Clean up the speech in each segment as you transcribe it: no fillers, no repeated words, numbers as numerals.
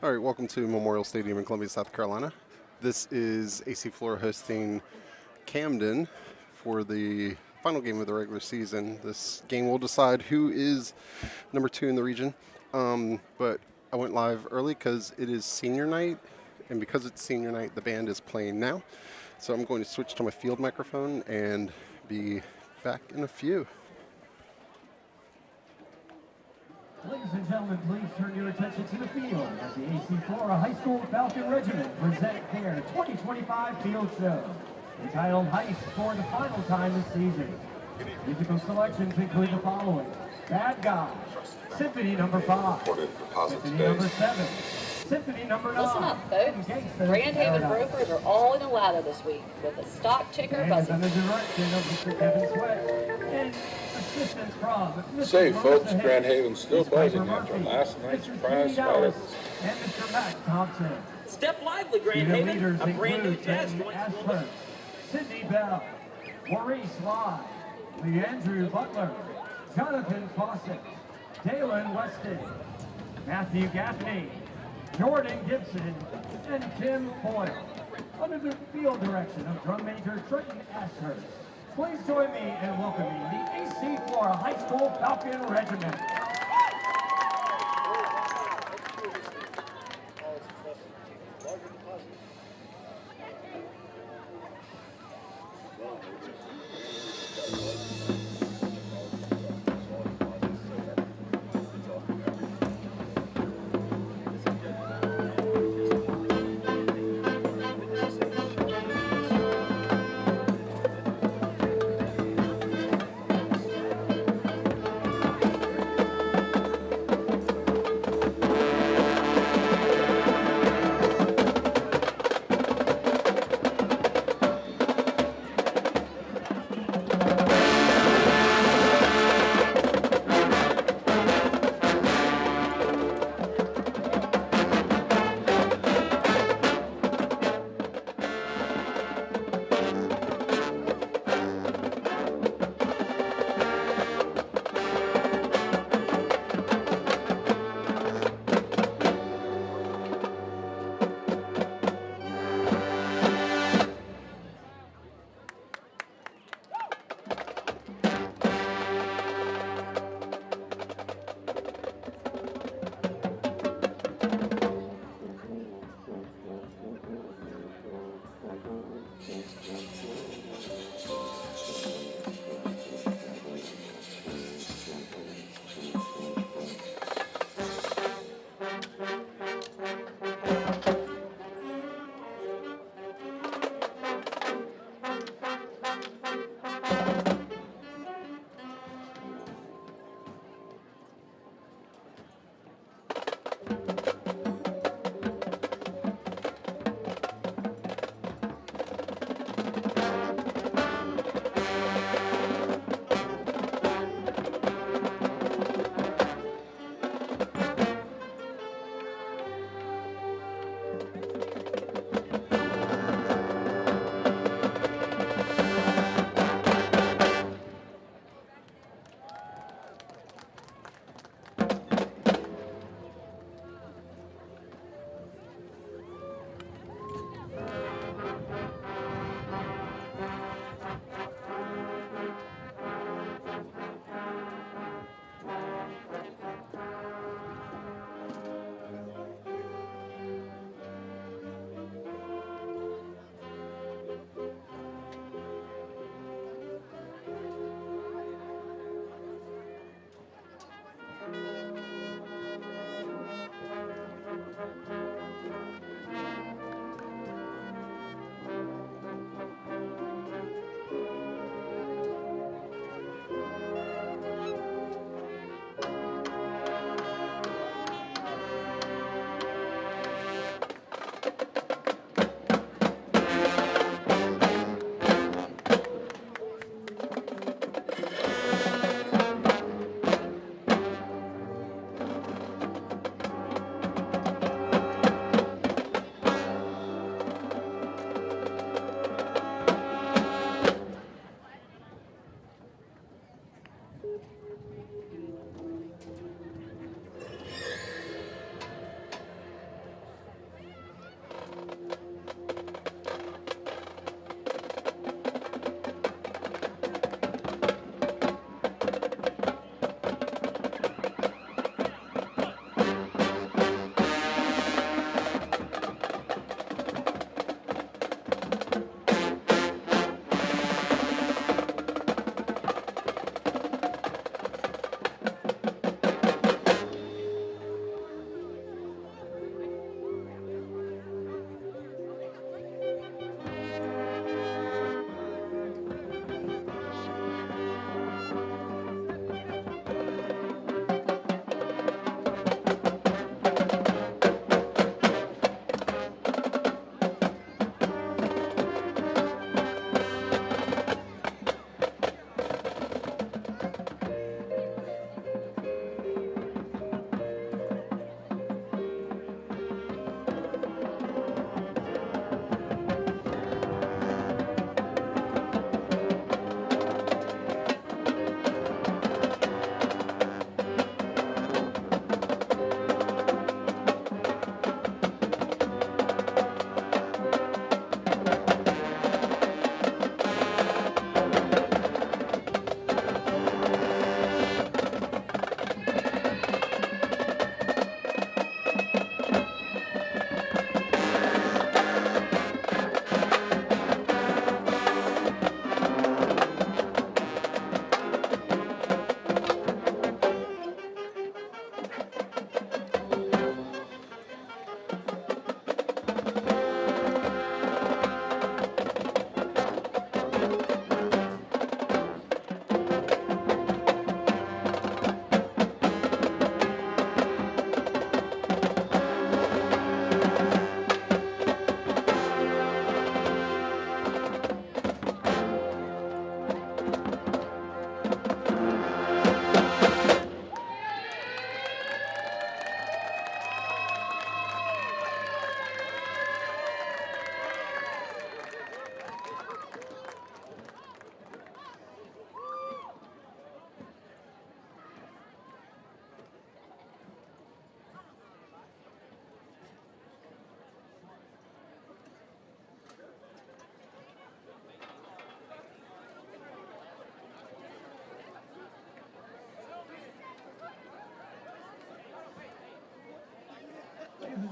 All right, welcome to Memorial Stadium in Columbia, South Carolina. This is AC Flora hosting Camden for the final game of the regular season. This game will decide who is number 2 in the region. But I went live early because it is senior night, and because it's senior night, the band is playing now. So I'm going to switch to my field microphone and be back in a few. Ladies and gentlemen, please turn your attention to the field as the AC Flora High School Falcon Regiment present their 2025 field show, entitled Heist for the final time this season. Musical selections include the following: Bad Guy, Symphony number 5, Symphony number 7, Symphony number 9. Listen up, folks. Grand Haven brokers are all in a ladder this week with a stock ticker buzzing. Under the direction of Mr. Kevin Sweat and assistance from Mr. Say, folks, Marissa Grand Hayes, Haven's still Mr. buzzing Piper after Murphy, last night's Mr. prize Steve Dallas, fireworks. and Mr. Matt Thompson. Step lively, Grand Student Haven. leaders A brand new include jazz Jamie joint Ashford, Sydney Bell, Maurice Lai, Leandrew Butler, Jonathan Fawcett, Dalen Weston, Matthew Gaffney, Jordan Gibson, and Tim Boyle. Under the field direction of drum major Trenton Ashurst, please join me in welcoming the AC Flora High School Falcon Regiment.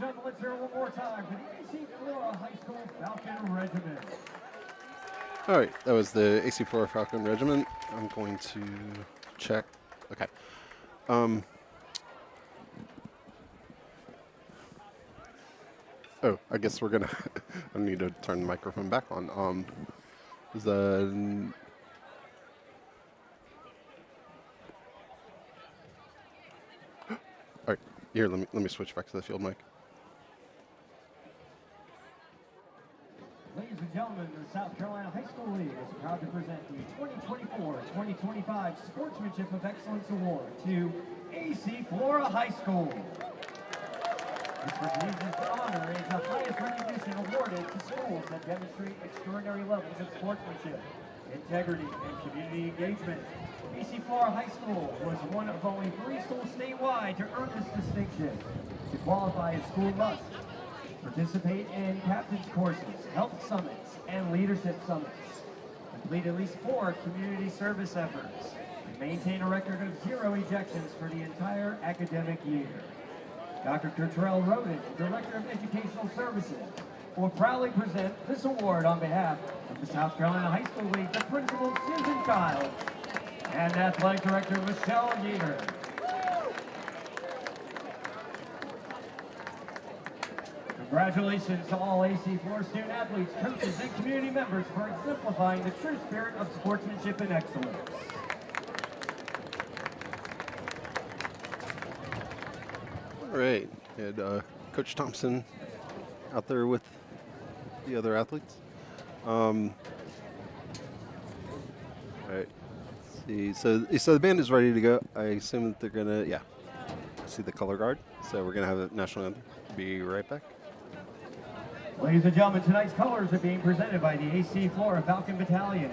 gentlemen, let's hear it one more time for the AC Flora High School Falcon Regiment. All right, that was the AC Flora Falcon Regiment. I'm going to check. Okay. Oh, I guess we're gonna. I need to turn the microphone back on. Is the all right? Here, let me switch back to the field mic. Ladies and gentlemen, the South Carolina High School League is proud to present the 2024-2025 Sportsmanship of Excellence Award to AC Flora High School. This prestigious honor is the highest recognition awarded to schools that demonstrate extraordinary levels of sportsmanship, integrity, and community engagement. AC Flora High School was one of only 3 schools statewide to earn this distinction. To qualify, a school must participate in captain's courses, health summits, and leadership summits, complete at least 4 community service efforts, and maintain a record of 0 ejections for the entire academic year. Dr. Cottrell Roden, Director of Educational Services, will proudly present this award on behalf of the South Carolina High School League to Principal Susan Child and Athletic Director Michelle Yeater. Congratulations to all AC Flora student athletes, coaches, and community members for exemplifying the true spirit of sportsmanship and excellence. All right, and Coach Thompson out there with the other athletes. All right, let's see. So the band is ready to go. I assume that they're gonna, yeah. See the color guard. So we're gonna have a national anthem. Be right back. Ladies and gentlemen, tonight's colors are being presented by the AC Flora Falcon Battalion.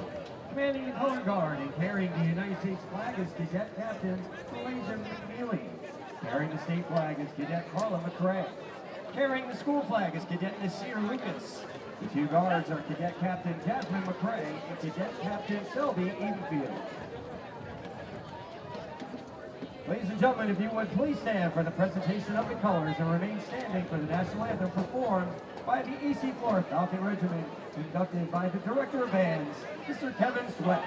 Commanding the color guard and carrying the United States flag is Cadet Captain Elijah McNeely. Carrying the state flag is Cadet Carla McCrae. Carrying the school flag is Cadet Nasir Lucas. The 2 guards are Cadet Captain Jasmine McCrae and Cadet Captain Shelby Edenfield. Ladies and gentlemen, if you would please stand for the presentation of the colors and remain standing for the national anthem performed by the AC Flora Falcon Regiment, conducted by the Director of Bands, Mr. Kevin Sweat.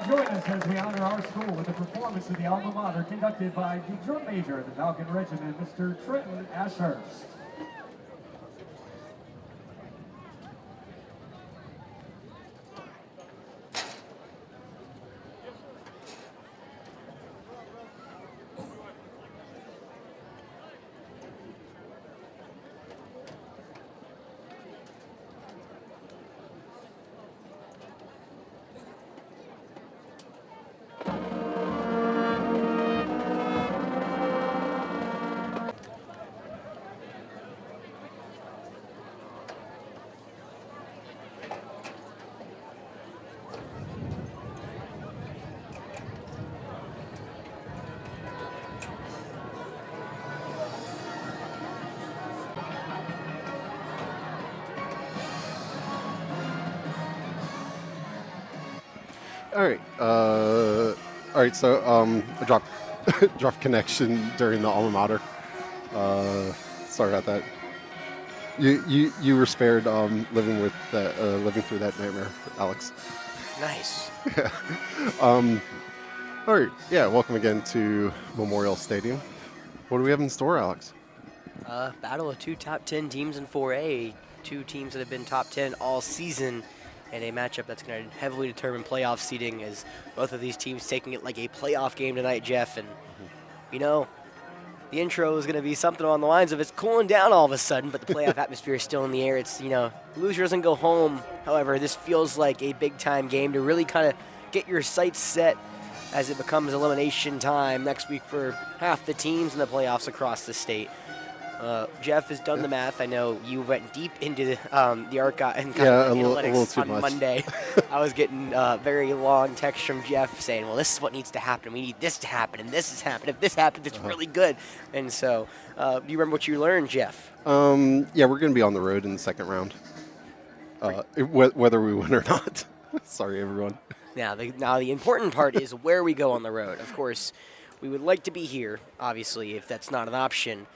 Join us as we honor our school with a performance of the Alma Mater conducted by the drum major of the Falcon Regiment, Mr. Trenton Ashurst. All right. So I dropped connection during the alma mater. Sorry about that. You were spared living with that living through that nightmare, Alex. Nice. Yeah. All right. Yeah. Welcome again to Memorial Stadium. What do we have in store, Alex? Battle of two top 10 teams in 4A, two teams that have been top 10 all season, and a matchup that's going to heavily determine playoff seeding as both of these teams taking it like a playoff game tonight, Jeff. And, the intro is going to be something along the lines of it's cooling down all of a sudden, but the playoff atmosphere is still in the air. It's, loser doesn't go home. However, this feels like a big-time game to really kind of get your sights set as it becomes elimination time next week for half the teams in the playoffs across the state. Jeff has done the math. I know you went deep into the archive and analytics on much. Monday. I was getting very long texts from Jeff saying, well, this is what needs to happen. We need this to happen, and this has happened. If this happens, it's really good. And so do you remember what you learned, Jeff? Yeah, we're going to be on the road in the second round, whether we win or not. Sorry, everyone. Now the important part is where we go on the road. Of course, we would like to be here, obviously, if that's not an option.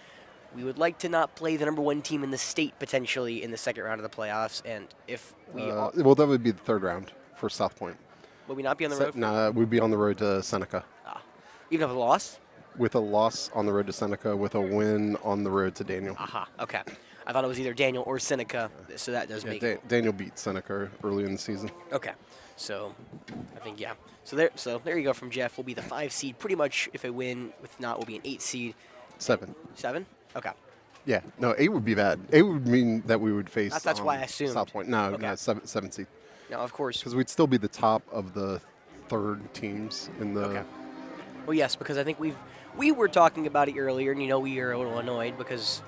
We would like to not play the number one team in the state potentially in the second round of the playoffs, and if we well, that would be the third round for South Point. Will we not be on the road? No, we'd be on the road to Seneca. Even with a loss? With a loss on the road to Seneca, with a win on the road to Daniel. Aha, okay. I thought it was either Daniel or Seneca, so that does make it. Daniel beat Seneca early in the season. Okay, so I think, yeah. So there you go from Jeff. We'll be the 5 seed pretty much if I win. If not, we'll be an 8 seed. 7. 7? Okay. Yeah, no, 8 would be bad. 8 would mean that we would face That's why I assumed. South Point. No, 7 seed. No, of course. Because we'd still be the top of the third teams in the... Okay. Well, yes, because I think we were talking about it earlier, and, we are a little annoyed because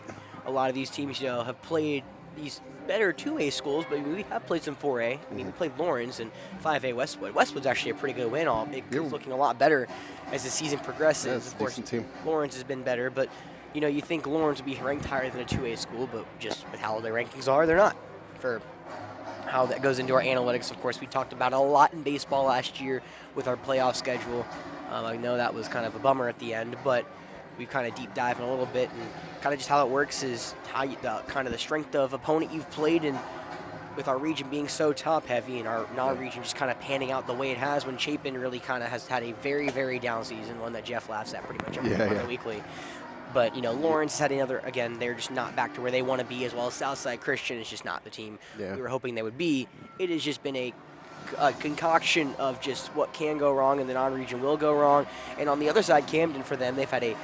a lot of these teams, have played these better 2A schools, but we have played some 4A. I mean, we played Lawrence and 5A Westwood. Westwood's actually a pretty good win. It's looking a lot better as the season progresses. Yeah, it's of course, a decent team. Lawrence has been better, but you think Lawrence would be ranked higher than a 2A school, but just with how their rankings are, they're not. For how that goes into our analytics, of course, we talked about it a lot in baseball last year with our playoff schedule. I know that was kind of a bummer at the end, but we've kind of deep dived in a little bit, and kind of just how it works is how the strength of opponent you've played, and with our region being so top heavy and our non-region just kind of panning out the way it has when Chapin really kind of has had a very, very down season, one that Jeff laughs at pretty much every weekly. But, Lawrence has had another, again, they're just not back to where they want to be, as well as Southside Christian is just not the team we were hoping they would be. It has just been a concoction of just what can go wrong and the non-region will go wrong. And on the other side, Camden, for them, they've had a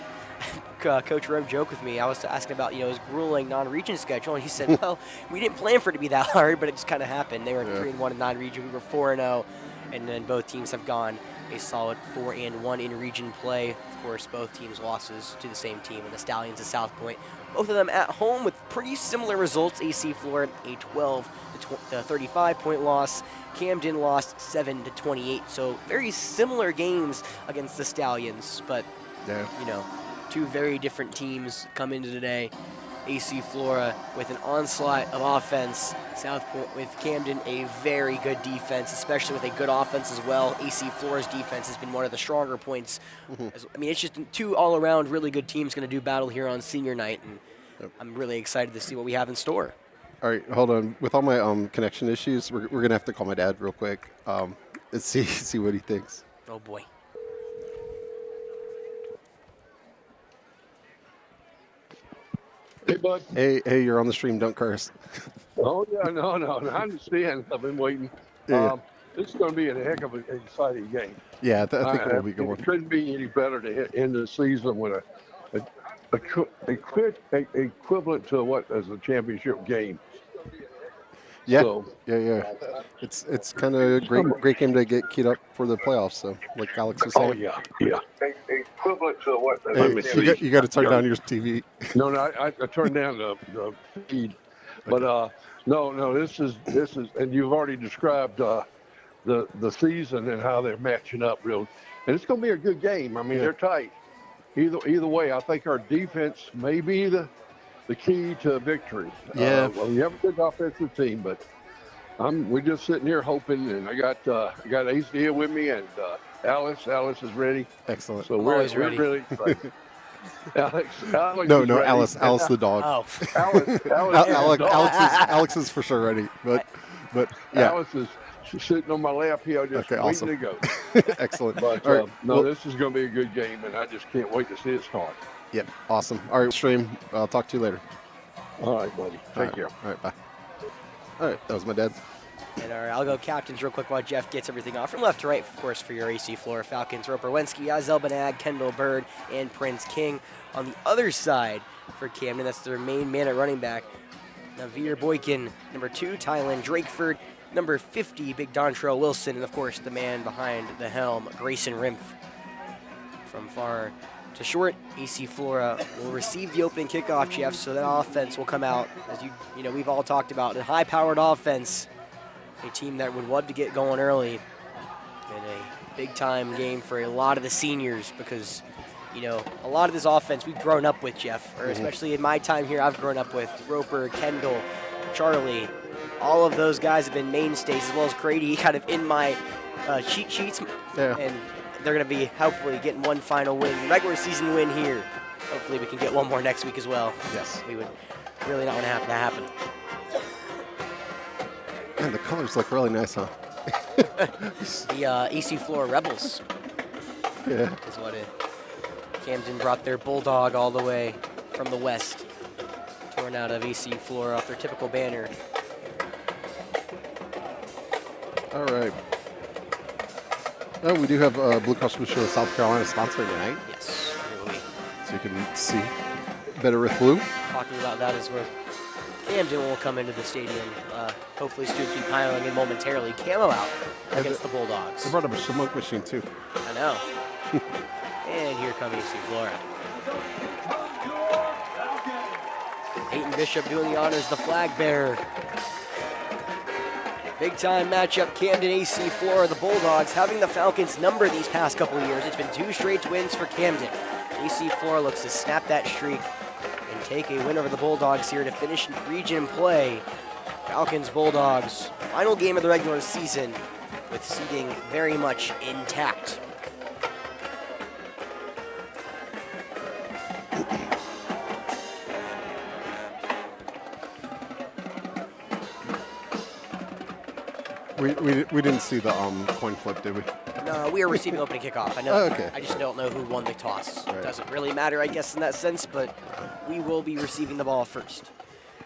Coach Rome joked with me. I was asking about, his grueling non-region schedule, and he said, well, we didn't plan for it to be that hard, but it just kind of happened. They were 3-1 in non-region. We were 4-0, and then both teams have gone a solid 4-1 in region play. Of course, both teams' losses to the same team, and the Stallions of South Point. Both of them at home with pretty similar results. AC Flora, a 12-35-point loss. Camden lost 7-28. So very similar games against the Stallions, but two very different teams come into today. AC Flora with an onslaught of offense. South Point with Camden, a very good defense, especially with a good offense as well. AC Flora's defense has been one of the stronger points. It's just two all-around really good teams going to do battle here on senior night, and I'm really excited to see what we have in store. All right, hold on. With all my connection issues, we're going to have to call my dad real quick. Let's see what he thinks. Oh, boy. Hey, bud. Hey, you're on the stream. Don't curse. Oh, yeah, no. I understand. I've been waiting. Yeah. This is going to be a heck of an exciting game. Yeah, I think it'll be good. It couldn't be any better to end the season with equivalent to what as a championship game. Yeah, So, yeah. It's kind of a great game to get keyed up for the playoffs. So, like Alex was saying. yeah. Equivalent to what? Hey, you got to turn down your TV. No, I turned down the feed, but no. This is, and you've already described the season and how they're matching up real, and it's going to be a good game. I mean, they're tight. Either way, I think our defense may be the key to victory. Yeah. We have a good offensive team, but we're just sitting here hoping, and I got Ace here with me, and Alice is ready. Excellent. So always we're ready. really excited. Alex No, is no, ready. Alice the dog. Oh, Alex is for sure ready, but yeah. Alice is sitting on my lap here, just Okay, waiting awesome. to go. Excellent. But All right. Well, this is going to be a good game, and I just can't wait to see it start. yeah, awesome. All right, stream. I'll talk to you later. All right, buddy. Take care. All right, bye. All right, that was my dad. and I'll go captains real quick while Jeff gets everything off. From left to right, of course, for your AC Flora Falcons, Roper Wensky, Azel Benag, Kendall Bird, and Prince King. On the other side for Camden, that's their main man at running back, Navir Boykin. Number 2, Tylen Drakeford. Number 50, Big Dontrell Wilson. And, of course, the man behind the helm, Grayson Rimpf. From far to short, AC Flora will receive the opening kickoff, Jeff, so that offense will come out, as you know, we've all talked about, a high-powered offense, a team that would love to get going early, and a big-time game for a lot of the seniors because, you know, a lot of this offense we've grown up with, Jeff, or especially in my time here, I've grown up with Roper, Kendall, Charlie. All of those guys have been mainstays, as well as Grady, kind of in my cheat sheets. Yeah. And they're going to be hopefully getting one final win, regular season win here. Hopefully we can get one more next week as well. Yes. We would really not want to have that happen. Man, the colors look really nice, huh? The AC Flora Rebels Yeah. is what it. Camden brought their bulldog all the way from the west, torn out of AC Flora off their typical banner. All right. Oh, we do have Blue Cross Blue Shield of South Carolina sponsoring tonight, Yes, here we so you can see better with blue. talking about that is where Camden will come into the stadium. Hopefully students will be piling in momentarily. Camo out against the Bulldogs. They brought up a smoke machine too. I know. And here comes AC Flora. Peyton Bishop doing the honors, the flag bearer. Big time matchup, Camden AC Flora, the Bulldogs having the Falcons number these past couple of years. It's been 2 straight wins for Camden. AC Flora looks to snap that streak and take a win over the Bulldogs here to finish region play. Falcons Bulldogs, final game of the regular season with seeding very much intact. We didn't see the coin flip, did we? No, we are receiving opening kickoff. I know. Oh, okay. I just don't know who won the toss. Right. It doesn't really matter, I guess, in that sense, but we will be receiving the ball first,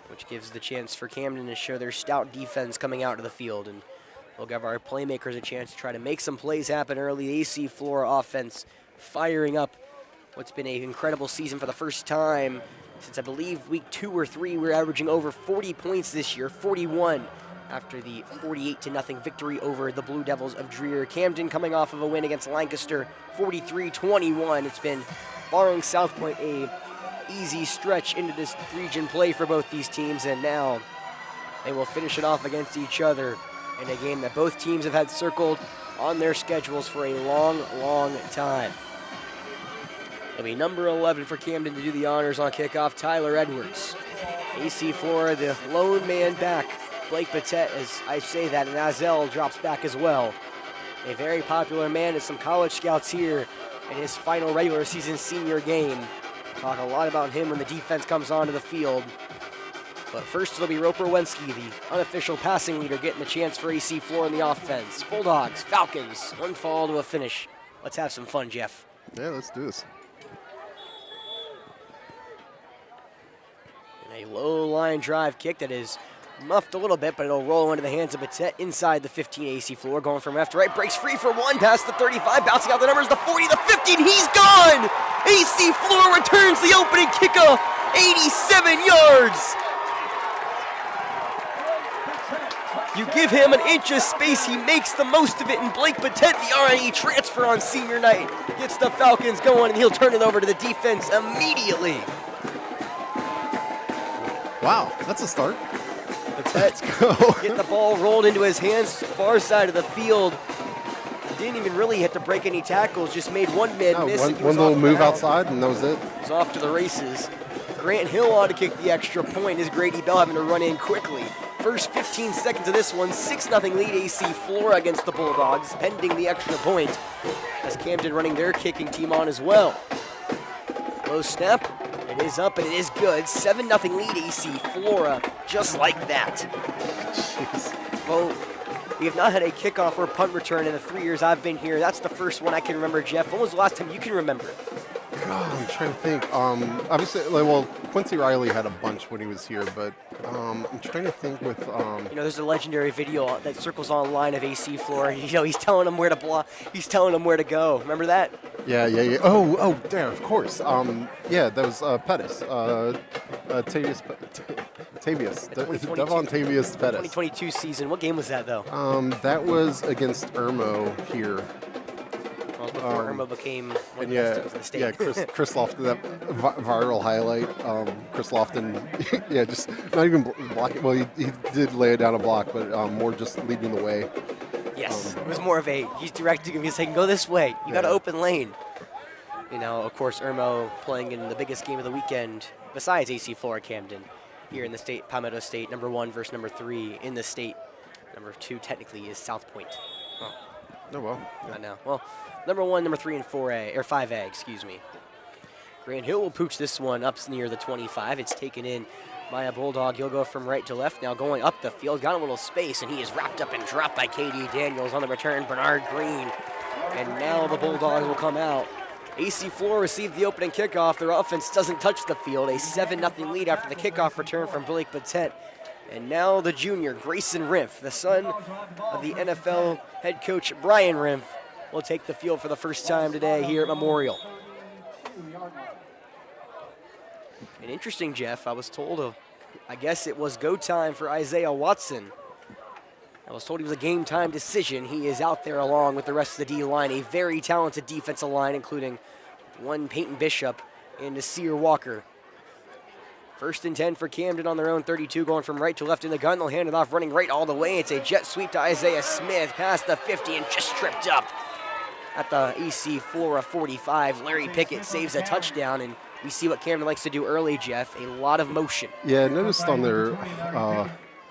which gives the chance for Camden to show their stout defense coming out to the field, and we'll give our playmakers a chance to try to make some plays happen early. AC Flora offense firing up what's been an incredible season for the first time since I believe week 2 or 3. We're averaging over 40 points this year, 41. After the 48-0 victory over the Blue Devils of Dreer. Camden coming off of a win against Lancaster, 43-21. It's been, barring South Point, a easy stretch into this region play for both these teams, and now they will finish it off against each other in a game that both teams have had circled on their schedules for a long, long time. It'll be number 11 for Camden to do the honors on kickoff, Tyler Edwards. AC Flora, the lone man back. Blake Patet, as I say that, and Azel drops back as well. A very popular man, as some college scouts here in his final regular season senior game. Talk a lot about him when the defense comes onto the field. But first it'll be Roper Wensky, the unofficial passing leader, getting the chance for AC Flora in the offense. Bulldogs, Falcons, one fall to a finish. Let's have some fun, Jeff. Yeah, let's do this. And a low line drive kick that is muffed a little bit, but it'll roll into the hands of Patet inside the 15 AC Flora, going from left to right, breaks free for 1, past the 35, bouncing out the numbers, the 40, the 15, he's gone! AC Flora returns the opening kickoff, 87 yards! You give him an inch of space, he makes the most of it, and Blake Patet, the RNE transfer on senior night, gets the Falcons going, and he'll turn it over to the defense immediately. Wow, that's a start. Let's go. Get the ball rolled into his hands, far side of the field. Didn't even really hit to break any tackles, just made one man miss. One little move outside, and that was it. He's off to the races. Grant Hill ought to kick the extra point. Is Grady Bell having to run in quickly? First 15 seconds of this one, 6-0 lead AC Flora against the Bulldogs, pending the extra point, as Camden running their kicking team on as well. Low snap. It is up and it is good. 7-0 lead AC Flora, just like that. Jeez. Well, we have not had a kickoff or punt return in the 3 years I've been here. That's the first one I can remember, Jeff. When was the last time you can remember? God, I'm trying to think. Obviously, well, Quincy Riley had a bunch when he was here, but I'm trying to think with. There's a legendary video that circles online of AC Flora. He's telling them where to block. He's telling them where to go. Remember that? Yeah. Oh, there, of course. Yeah, that was Pettis. Tavius. Devon Tavius Pettis. 2022 season. What game was that, though? That was against Irmo here. Before Irma became one of the Yeah, best teams in the state. yeah, Chris Lofton, that viral highlight. Chris Lofton, yeah, just not even blocking. Well, he did lay down a block, but more just leading the way. Yes, it was more of he's directing him. He's saying, go this way. You got an open lane. Of course, Irmo playing in the biggest game of the weekend besides AC Flora Camden here in the state, Palmetto State, number 1 versus number 3 in the state. Number 2 technically is South Point. Oh, well. I know. Well, number 1, number 3, and 4A, or 5A, excuse me. Grand Hill will pooch this one up near the 25. It's taken in by a Bulldog. He'll go from right to left. Now going up the field, got a little space, and he is wrapped up and dropped by KD Daniels on the return. Bernard Green. And now the Bulldogs will come out. AC Flora received the opening kickoff. Their offense doesn't touch the field. A 7-0 lead after the kickoff return from Blake Patet. And now the junior, Grayson Rimpf, the son of the NFL head coach Brian Rimpf, will take the field for the first time today here at Memorial. And interesting, Jeff, I was told, I guess it was go time for Isaiah Watson. I was told he was a game time decision. He is out there along with the rest of the D-line, a very talented defensive line, including one Peyton Bishop and Nasir Walker. 1st and 10 for Camden on their own 32, going from right to left in the gun. They'll hand it off, running right all the way. It's a jet sweep to Isaiah Smith, past the 50 and just tripped up at the AC Flora 45. Larry Pickett saves a touchdown, and we see what Camden likes to do early, Jeff, a lot of motion. Yeah, I noticed on their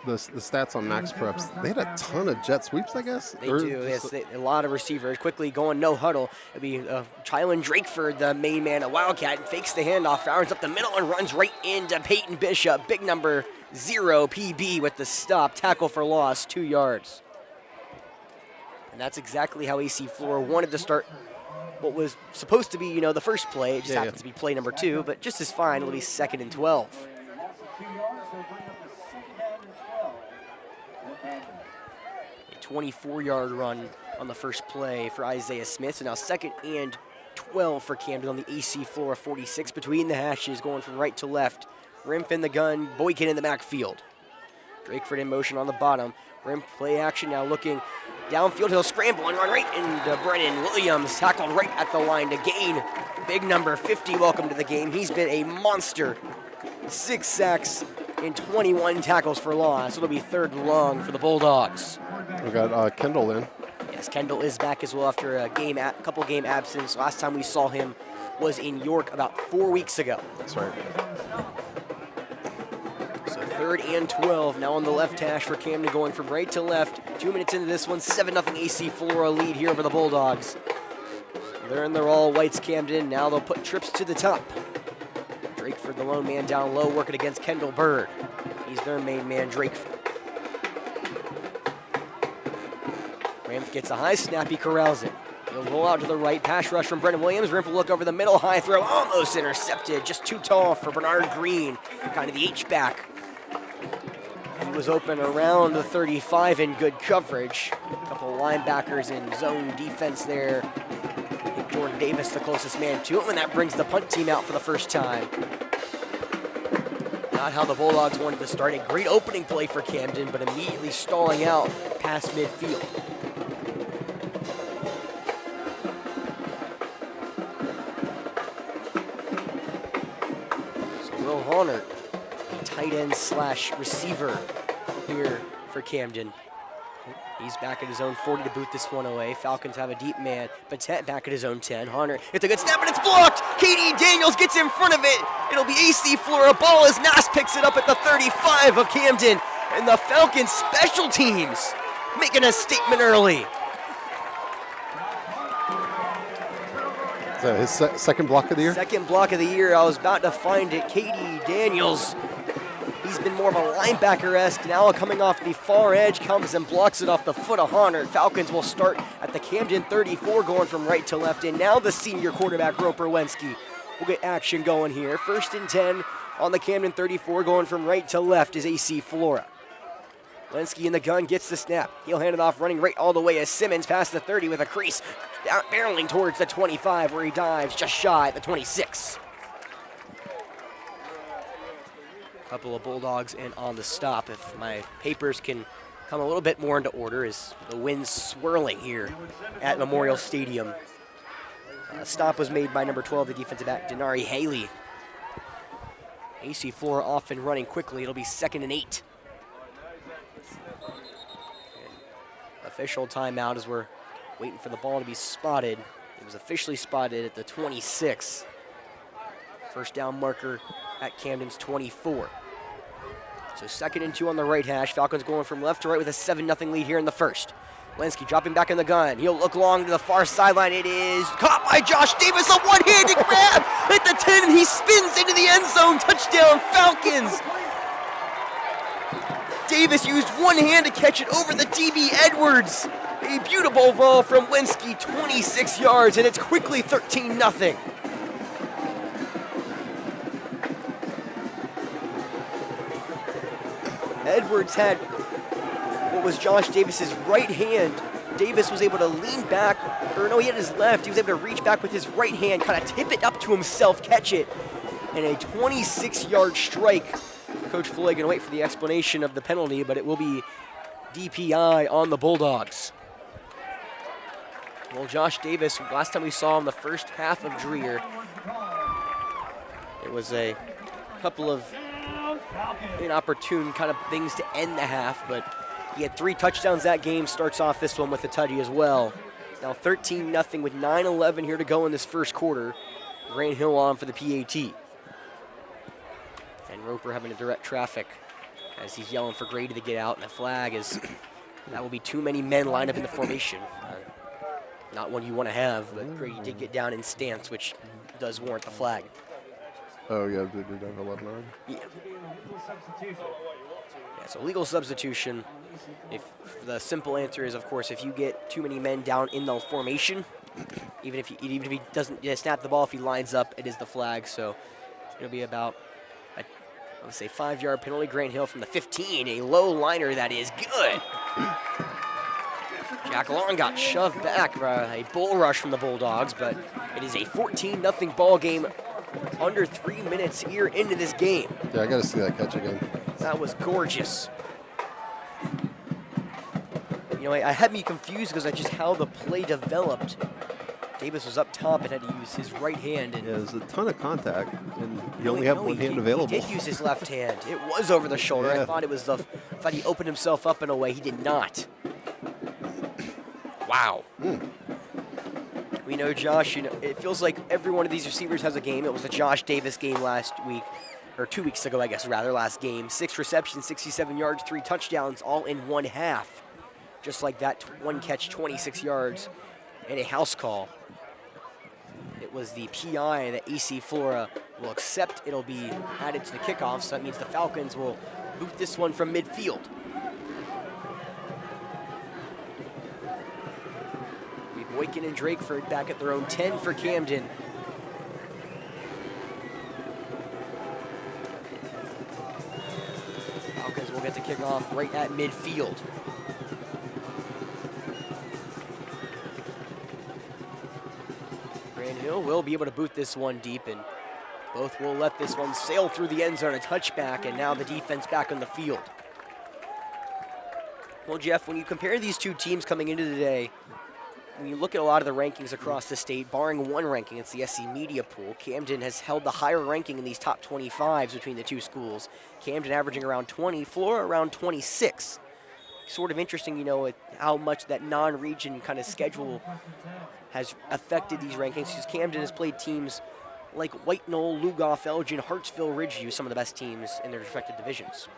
the stats on Max Preps, they had a ton of jet sweeps, I guess. They do. Yes, a lot of receivers quickly going no huddle. It'll be Chylan Drakeford, the main man, a Wildcat, and fakes the handoff, fires up the middle and runs right into Peyton Bishop. Big number 0 PB with the stop, tackle for loss, 2 yards. And that's exactly how AC Flora wanted to start what was supposed to be, the first play. It just happens to be play number 2, but just as fine. It'll be 2nd and 12. A 24-yard run on the first play for Isaiah Smith. So now 2nd and 12 for Camden on the AC Flora 46. Between the hashes, going from right to left. Rimpf in the gun, Boykin in the backfield. Drakeford in motion on the bottom. Rimpf play action now looking downfield. He'll scramble and run right into Brennan Williams. Tackled right at the line to gain. Big number 50, welcome to the game. He's been a monster. 6 sacks and 21 tackles for loss. It'll be 3rd and long for the Bulldogs. We got Kendall in. Yes, Kendall is back as well after a couple game absence. Last time we saw him was in York about 4 weeks ago. That's right. So 3rd and 12 now on the left hash for Camden, going from right to left. 2 minutes into this one, 7-0 AC Flora lead here over the Bulldogs. They're in their all whites, Camden. Now they'll put trips to the top. Drakeford, the lone man down low, working against Kendall Bird. He's their main man, Drakeford. Rimpf gets a high snap, he corrals it. He'll roll out to the right, pass rush from Brendan Williams. Rimpf will look over the middle, high throw, almost intercepted. Just too tall for Bernard Green, kind of the H-back. He was open around the 35 in good coverage. A couple of linebackers in zone defense there. Jordan Davis, the closest man to him, and that brings the punt team out for the first time. Not how the Bulldogs wanted to start. A great opening play for Camden, but immediately stalling out past midfield. So Will Honert, tight end / receiver here for Camden. He's back at his own 40 to boot this one away. Falcons have a deep man. Patet back at his own 10. Honor, it's a good snap, and it's blocked. KD Daniels gets in front of it. It'll be AC Flora. Ball as Nass picks it up at the 35 of Camden. And the Falcons special teams making a statement early. So his second block of the year? Second block of the year. I was about to find it. Katie Daniels. He's been more of a linebacker-esque. Now coming off the far edge, comes and blocks it off the foot of Honor. Falcons will start at the Camden 34, going from right to left. And now the senior quarterback, Roper Wensky, will get action going here. 1st and 10 on the Camden 34, going from right to left is AC Flora. Wensky in the gun, gets the snap. He'll hand it off, running right all the way as Simmons past the 30 with a crease, barreling towards the 25 where he dives just shy at the 26. Couple of Bulldogs in on the stop. If my papers can come a little bit more into order, as the wind's swirling here at Memorial Stadium. Stop was made by number 12, the defensive back, Denari Haley. AC Flora off and running quickly. It'll be 2nd and 8. Official timeout as we're waiting for the ball to be spotted. It was officially spotted at the 26. First down marker at Camden's 24. So 2nd and 2 on the right hash. Falcons going from left to right with a 7-0 lead here in the first. Lenski dropping back in the gun. He'll look long to the far sideline. It is caught by Josh Davis, a one-handed grab at the 10, and he spins into the end zone. Touchdown, Falcons. Davis used one hand to catch it over the DB Edwards. A beautiful ball from Wensky, 26 yards, and it's quickly 13-0. Edwards had what was Josh Davis's right hand. Davis was able to lean back, or no, he had his left. He was able to reach back with his right hand, kind of tip it up to himself, catch it, and a 26-yard strike. Coach Floyd gonna wait for the explanation of the penalty, but it will be DPI on the Bulldogs. Well, Josh Davis, last time we saw him the first half of Dreer, it was a couple of inopportune kind of things to end the half, but he had 3 touchdowns that game, starts off this one with a tutty as well. Now 13-0 with 9:11 here to go in this first quarter. Grant Hill on for the PAT. And Roper having to direct traffic as he's yelling for Grady to get out, and the flag is, that will be too many men lined up in the formation. Not one you want to have, but Grady did get down in stance, which does warrant the flag. Oh, yeah, they did have 11 on. Yeah. Yeah, so legal substitution. If the simple answer is, of course, if you get too many men down in the formation, even if he doesn't snap the ball, if he lines up, it is the flag. So it'll be about, I would say, 5-yard penalty. Grant Hill from the 15, a low liner that is good. Jack Long got shoved back by a bull rush from the Bulldogs, but it is a 14-0 ball game. Under 3 minutes here into this game. Yeah, I got to see that catch again. That was gorgeous. You know, I had me confused because of just how the play developed. Davis was up top and had to use his right hand. And yeah, there's a ton of contact, and he only had one hand available. He did use his left hand. It was over the shoulder. Yeah. I thought it was I thought he opened himself up in a way. He did not. Wow. We know Josh, it feels like every one of these receivers has a game. It was the Josh Davis game last week, or 2 weeks ago, I guess, rather, last game. 6 receptions, 67 yards, 3 touchdowns, all in one half. Just like that, 1 catch, 26 yards, and a house call. It was the PI that AC Flora will accept. It'll be added to the kickoff, so that means the Falcons will boot this one from midfield. Boykin and Drakeford back at their own 10 for Camden. Falcons will get the kickoff right at midfield. Grant Hill will be able to boot this one deep, and both will let this one sail through the end zone, a touchback, and now the defense back on the field. Well, Jeff, when you compare these two teams coming into the day, when you look at a lot of the rankings across the state, barring one ranking, it's the SC Media Pool, Camden has held the higher ranking in these top 25s between the two schools. Camden averaging around 20, Flora around 26. Sort of interesting, how much that non-region kind of schedule has affected these rankings, because Camden has played teams like White Knoll, Lugoff, Elgin, Hartsville, Ridgeview, some of the best teams in their respective divisions.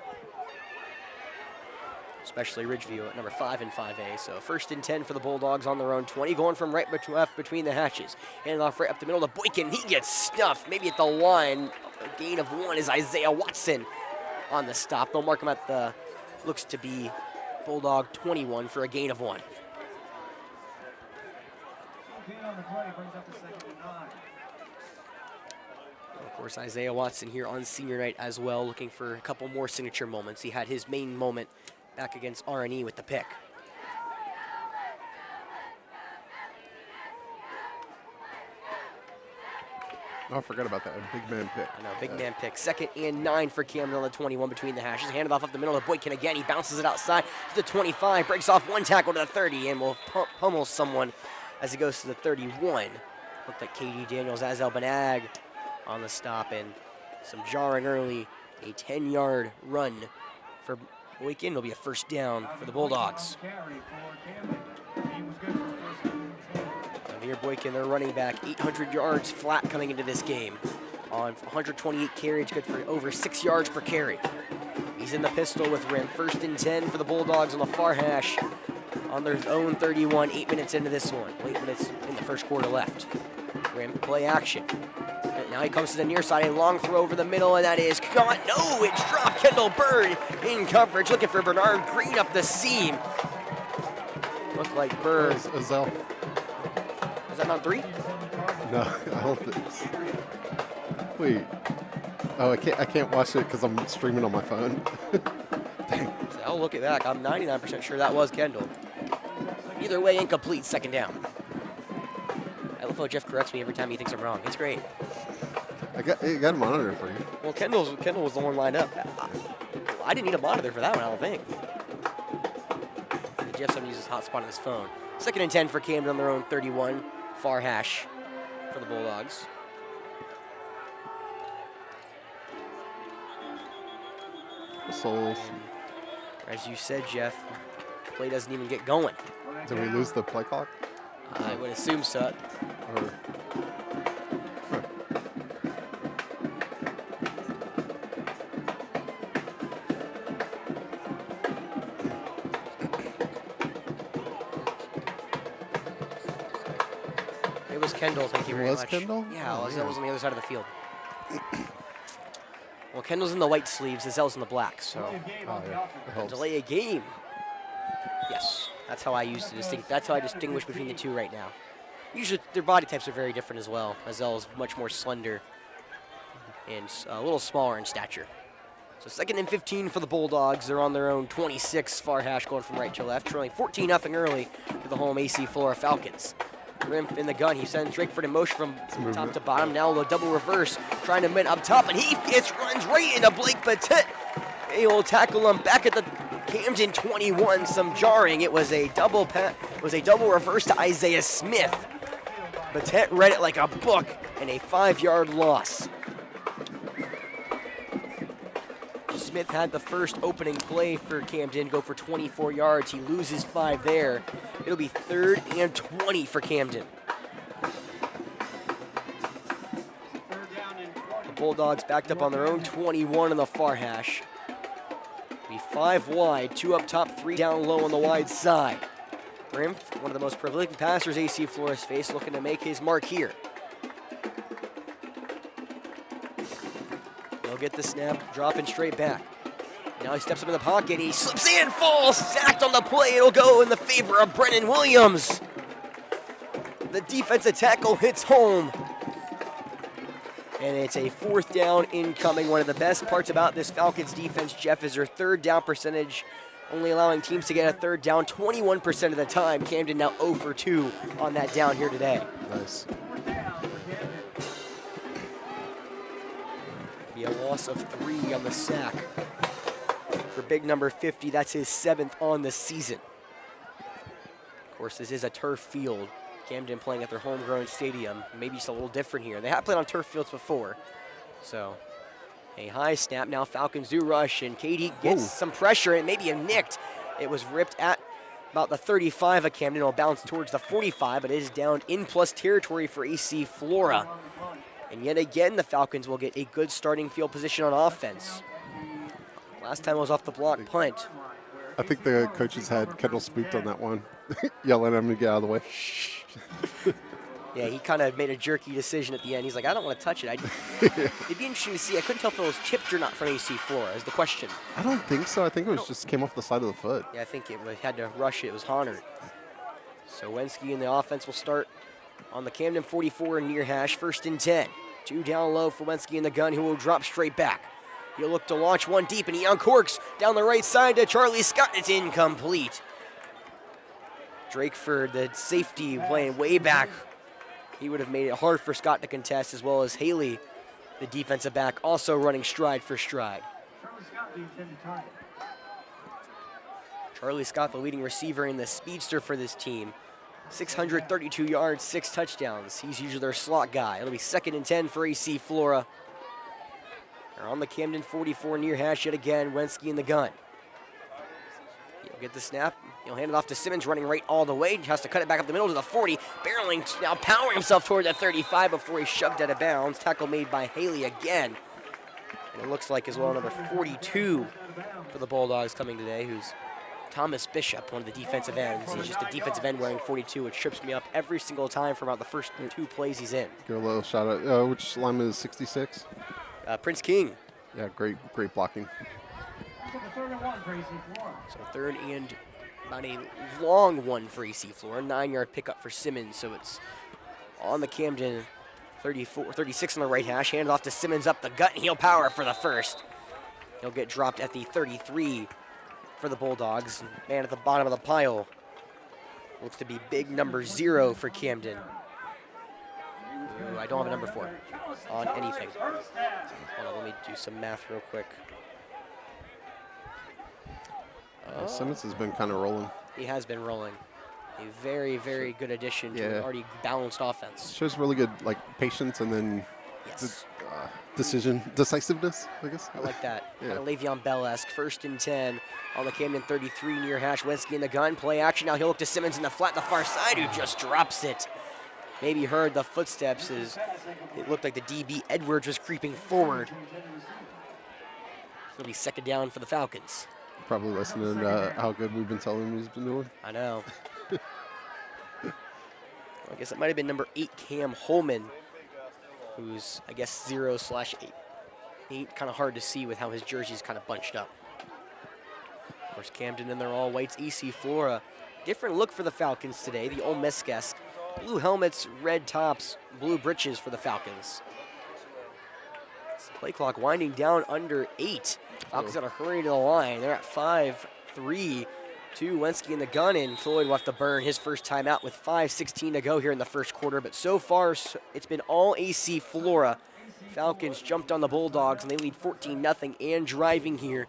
especially Ridgeview at number 5 in 5A. So 1st and 10 for the Bulldogs on their own 20, going from right to left between the hashes. Handing off right up the middle to Boykin. He gets stuffed, maybe at the line. A gain of 1 is Isaiah Watson on the stop. They'll mark him at the, looks to be Bulldog 21 for a gain of 1. Of course, Isaiah Watson here on senior night as well, looking for a couple more signature moments. He had his main moment back against R&E with the pick. Oh, I forgot about that. A big man pick. I know, big man pick. 2nd and 9 for Camden on the 21 between the hashes. Handed off up the middle to Boykin again. He bounces it outside to the 25, breaks off 1 tackle to the 30, and will pummel someone as he goes to the 31. Looked like KD Daniels, Azel Benag on the stop, and some jarring early. A 10-yard run for Boykin. It'll be a 1st down for the Bulldogs. Here Boykin, their running back, 800 yards flat coming into this game. On 128 carries, good for over 6 yards per carry. He's in the pistol with Rim. 1st and 10 for the Bulldogs on the far hash on their own 31, 8 minutes into this one. 8 minutes in the 1st quarter left. Rim play action. And now he comes to the near side, a long throw over the middle, and that is caught. No, it's dropped. Kendall Bird in coverage, looking for Bernard Green up the seam. Looked like Bird. Azel. Is that not 3? No, I don't think so. Wait. Oh, I can't watch it because I'm streaming on my phone. Dang. So I'll look it back. I'm 99% sure that was Kendall. Either way, incomplete, 2nd down. I love how Jeff corrects me every time he thinks I'm wrong. It's great. I got a monitor for you. Well, Kendall was the one lined up. I didn't need a monitor for that one, I don't think. Jeff sometimes uses hotspot on his phone. 2nd and 10 for Camden on their own 31. Far hash for the Bulldogs. Souls. As you said, Jeff, play doesn't even get going. Did we lose the play clock? I would assume so. Or, It was Kendall, thank you very much. Was Kendall? Yeah, Oh, Azel was on the other side of the field. Well, Kendall's in the white sleeves, Azel's in the black, so Oh, yeah. It helps. delay a game. Yes, that's how I used to distinguish. That's how I distinguish between the two right now. Usually, their body types are very different as well. Azel is much more slender and a little smaller in stature. So 2nd and 15 for the Bulldogs. They're on their own 26. Far hash going from right to left, trailing 14-0 early to the home AC Flora Falcons. Rim in the gun. He sends Drakeford in motion from top to bottom. Now a double reverse, trying to min up top, and he runs right into Blake Petit. They will tackle him back at the Camden 21. Some jarring. It was a double reverse to Isaiah Smith. Petit read it like a book, and a 5-yard loss. Smith had the first opening play for Camden go for 24 yards. He loses 5 there. It'll be 3rd and 20 for Camden. The Bulldogs backed up on their own 21 in the far hash. Be 5 wide, 2 up top, 3 down low on the wide side. Rimpf, one of the most prolific passers AC Flora's faced, looking to make his mark here. He'll get the snap, dropping straight back. Now he steps up in the pocket, he slips in, falls, sacked on the play. It'll go in the favor of Brennan Williams. The defensive tackle hits home. And it's a 4th down incoming. One of the best parts about this Falcons defense, Jeff, is their 3rd down percentage, only allowing teams to get a 3rd down 21% of the time. Camden now 0 for 2 on that down here today. Nice. Be a loss of 3 on the sack. For big number 50, that's his 7th on the season. Of course, this is a turf field. Camden playing at their homegrown stadium. Maybe it's a little different here. They have played on turf fields before. So, a high snap. Now Falcons do rush, and Katie gets some pressure, and maybe a nicked. It was ripped at about the 35 of Camden. It'll bounce towards the 45, but it is down in plus territory for AC Flora. And yet again, the Falcons will get a good starting field position on offense. Last time it was off the block punt. I think the coaches had Kendall spooked on that one, yelling at him to get out of the way. Yeah, he kind of made a jerky decision at the end. He's like, I don't want to touch it. It'd be interesting to see. I couldn't tell if it was chipped or not from AC Flora is the question. I don't think so. I think it was just came off the side of the foot. Yeah, I think it had to rush it. It was Honor. So Wensky in the offense will start on the Camden 44 near hash, 1st and 10. 2 down low for Wensky in the gun, who will drop straight back. He'll look to launch one deep, and he uncorks down the right side to Charlie Scott. It's incomplete. Drakeford, the safety, playing way back. He would have made it hard for Scott to contest, as well as Haley, the defensive back, also running stride for stride. Charlie Scott, the leading receiver and the speedster for this team. 632 yards, 6 touchdowns. He's usually their slot guy. It'll be 2nd and 10 for AC Flora. They're on the Camden 44 near hash yet again. Wensky in the gun. He'll get the snap. He'll hand it off to Simmons, running right all the way. He has to cut it back up the middle to the 40. Barreling, now powering himself toward the 35 before he's shoved out of bounds. Tackle made by Haley again. And it looks like as well number 42 for the Bulldogs coming today, who's Thomas Bishop, one of the defensive ends. He's just a defensive end wearing 42, which trips me up every single time for about the first 2 plays he's in. Give a little shout out. Which lineman is 66? Prince King. Yeah, great blocking. So 3rd and about a long one for AC Flora. 9-yard pickup for Simmons. So it's on the Camden 36 on the right hash. Handed off to Simmons up the gut, and he'll power for the first. He'll get dropped at the 33 for the Bulldogs. Man at the bottom of the pile. Looks to be big number 0 for Camden. Ooh, I don't have a number 4 on anything. Hold on, let me do some math real quick. Simmons has been kind of rolling. He has been rolling. A very, very good addition to an already balanced offense. Shows really good patience and then decisiveness, I guess. I like that. Yeah. Kind of Le'Veon Bell-esque. 1st and 10 on the Camden 33 near hash. Wensky in the gun. Play action. Now he'll look to Simmons in the flat, the far side, who just drops it. Maybe heard the footsteps as it looked like the DB Edwards was creeping forward. It'll be 2nd down for the Falcons. Probably listening to how good we've been telling him he's been doing. I know. I guess it might have been number 8, Cam Holman, who's, I guess, 0/8. Kind of hard to see with how his jersey's kind of bunched up. Of course, Camden in their all-whites. AC Flora. Different look for the Falcons today. The Ole Miss-esque. Blue helmets, red tops, blue breeches for the Falcons. Play clock winding down under 8. Falcons got to hurry to the line. They're at 5-3. Wensky in the gun, and Floyd will have to burn his first time out with 5:16 to go here in the first quarter. But so far, it's been all AC Flora. Falcons jumped on the Bulldogs, and they lead 14-0 and driving here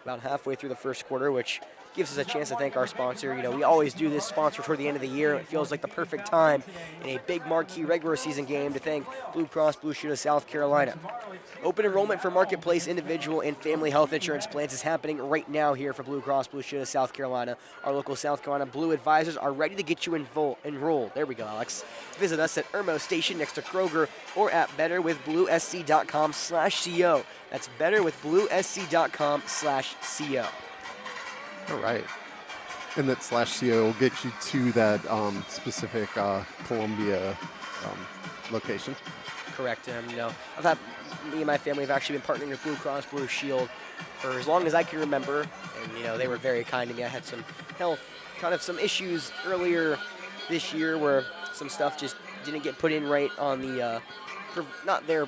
about halfway through the first quarter, which gives us a chance to thank our sponsor. You know, we always do this sponsor toward the end of the year. It feels like the perfect time in a big marquee regular season game to thank Blue Cross Blue Shield of South Carolina. Open enrollment for Marketplace individual and family health insurance plans is happening right now here for Blue Cross Blue Shield of South Carolina. Our local South Carolina Blue advisors are ready to get you enrolled. There we go, Alex. Visit us at Irmo Station next to Kroger or at betterwithbluesc.com/co. That's betterwithbluesc.com/co. All right. And that /CO will get you to that specific Columbia location. Correct. You know, me and my family have actually been partnering with Blue Cross Blue Shield for as long as I can remember. And, you know, they were very kind to me. I had some some issues earlier this year where some stuff just didn't get put in right on the, not their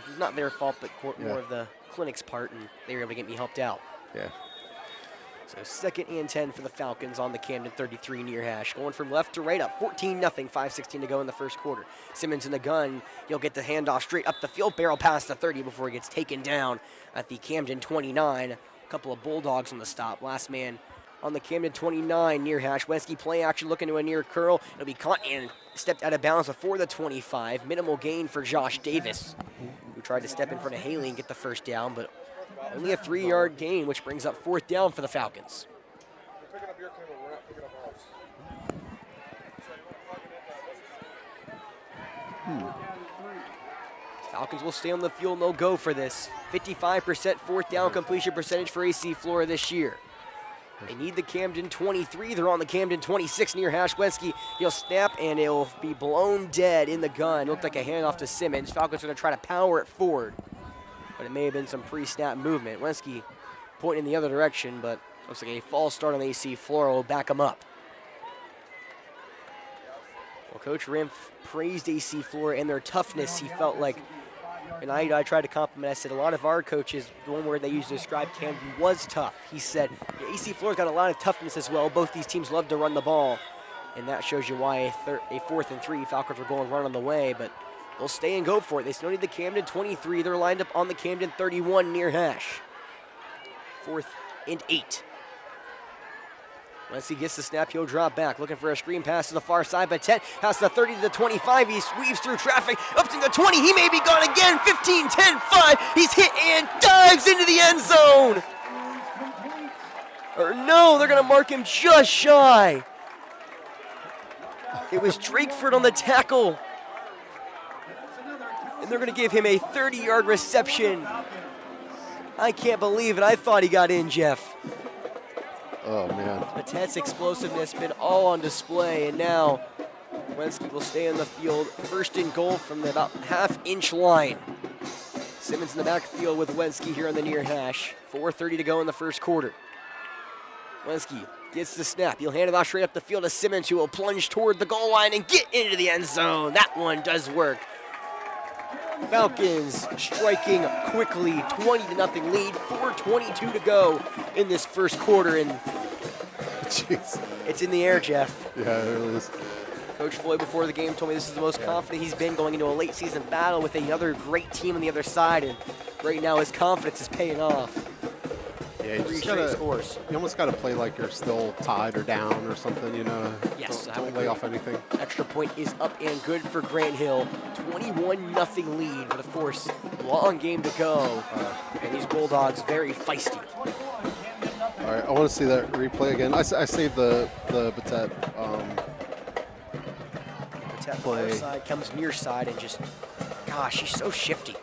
fault, but more of the clinic's part, and they were able to get me helped out. Yeah. So 2nd and 10 for the Falcons on the Camden 33 near hash. Going from left to right up, 14-0, 5:16 to go in the first quarter. Simmons in the gun. He'll get the handoff straight up the field, barrel past the 30 before he gets taken down at the Camden 29. A couple of Bulldogs on the stop. Last man on the Camden 29 near hash. Wensky play action looking to a near curl. It'll be caught and stepped out of bounds before the 25. Minimal gain for Josh Davis, who tried to step in front of Haley and get the first down, but only a 3-yard gain, which brings up 4th down for the Falcons. We're picking up your camera, we're not picking up ours. Falcons will stay on the field and they'll go for this. 55% 4th down completion percentage for AC Flora this year. They need the Camden 23. They're on the Camden 26 near hash. Wenski, he'll snap, and it'll be blown dead in the gun. Looked like a handoff to Simmons. Falcons are going to try to power it forward, but it may have been some pre-snap movement. Wenski pointing in the other direction, but looks like a false start on AC Flora will back him up. Well, Coach Rimpf praised AC Flora and their toughness. He felt like, and I tried to compliment, I said a lot of our coaches, the one word they used to describe Camden was tough. He said, yeah, AC Flora's got a lot of toughness as well. Both these teams love to run the ball, and that shows you why a 4th and 3, Falcons were going run on the way, but they'll stay and go for it. They still need the Camden 23. They're lined up on the Camden 31 near hash. 4th and 8. Once he gets the snap, he'll drop back, looking for a screen pass to the far side, but 10 has the 30 to the 25. He weaves through traffic, up to the 20. He may be gone again. 15, 10, 5. He's hit and dives into the end zone. Or no, they're going to mark him just shy. It was Drakeford on the tackle. And they're going to give him a 30-yard reception. I can't believe it. I thought he got in, Jeff. Oh, man. Patet's explosiveness been all on display, and now Wenski will stay on the field. 1st and goal from the about half-inch line. Simmons in the backfield with Wenski here on the near hash. 4:30 to go in the first quarter. Wenski gets the snap. He'll hand it off straight up the field to Simmons, who will plunge toward the goal line and get into the end zone. That one does work. Falcons striking quickly, 20-0 lead, 4:22 to go in this first quarter, and Jeez. it's in the air, Jeff. Yeah, it is. Coach Floyd before the game told me this is the most confident he's been going into a late season battle with another great team on the other side, and right now his confidence is paying off. Yeah, you 3 just straight gotta, scores. you almost got to play like you're still tied or down or something, you know. Yes, I Don't would lay agree. off anything. Extra point is up and good for Grant Hill. 21-0 lead, but of course, long game to go. And these Bulldogs very feisty. All right, I want to see that replay again. I saved the Batet. Patet Play. far side comes near side and just, gosh, he's so shifty.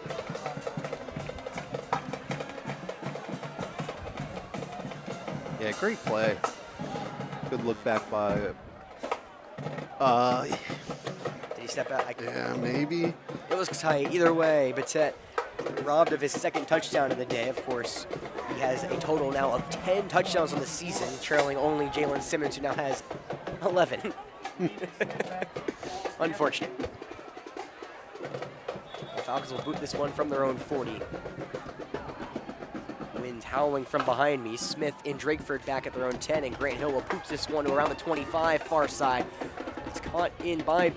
Yeah, great play. Good look back by. Did he step out? Yeah, maybe. It was tight. Either way, Batet robbed of his 2nd touchdown of the day. Of course, he has a total now of 10 touchdowns on the season, trailing only Jalen Simmons, who now has 11. Unfortunate. The Falcons will boot this one from their own 40. Wind howling from behind me. Smith and Drakeford back at their own 10, and Grant Hill will poop this one to around the 25 far side. It's caught in by,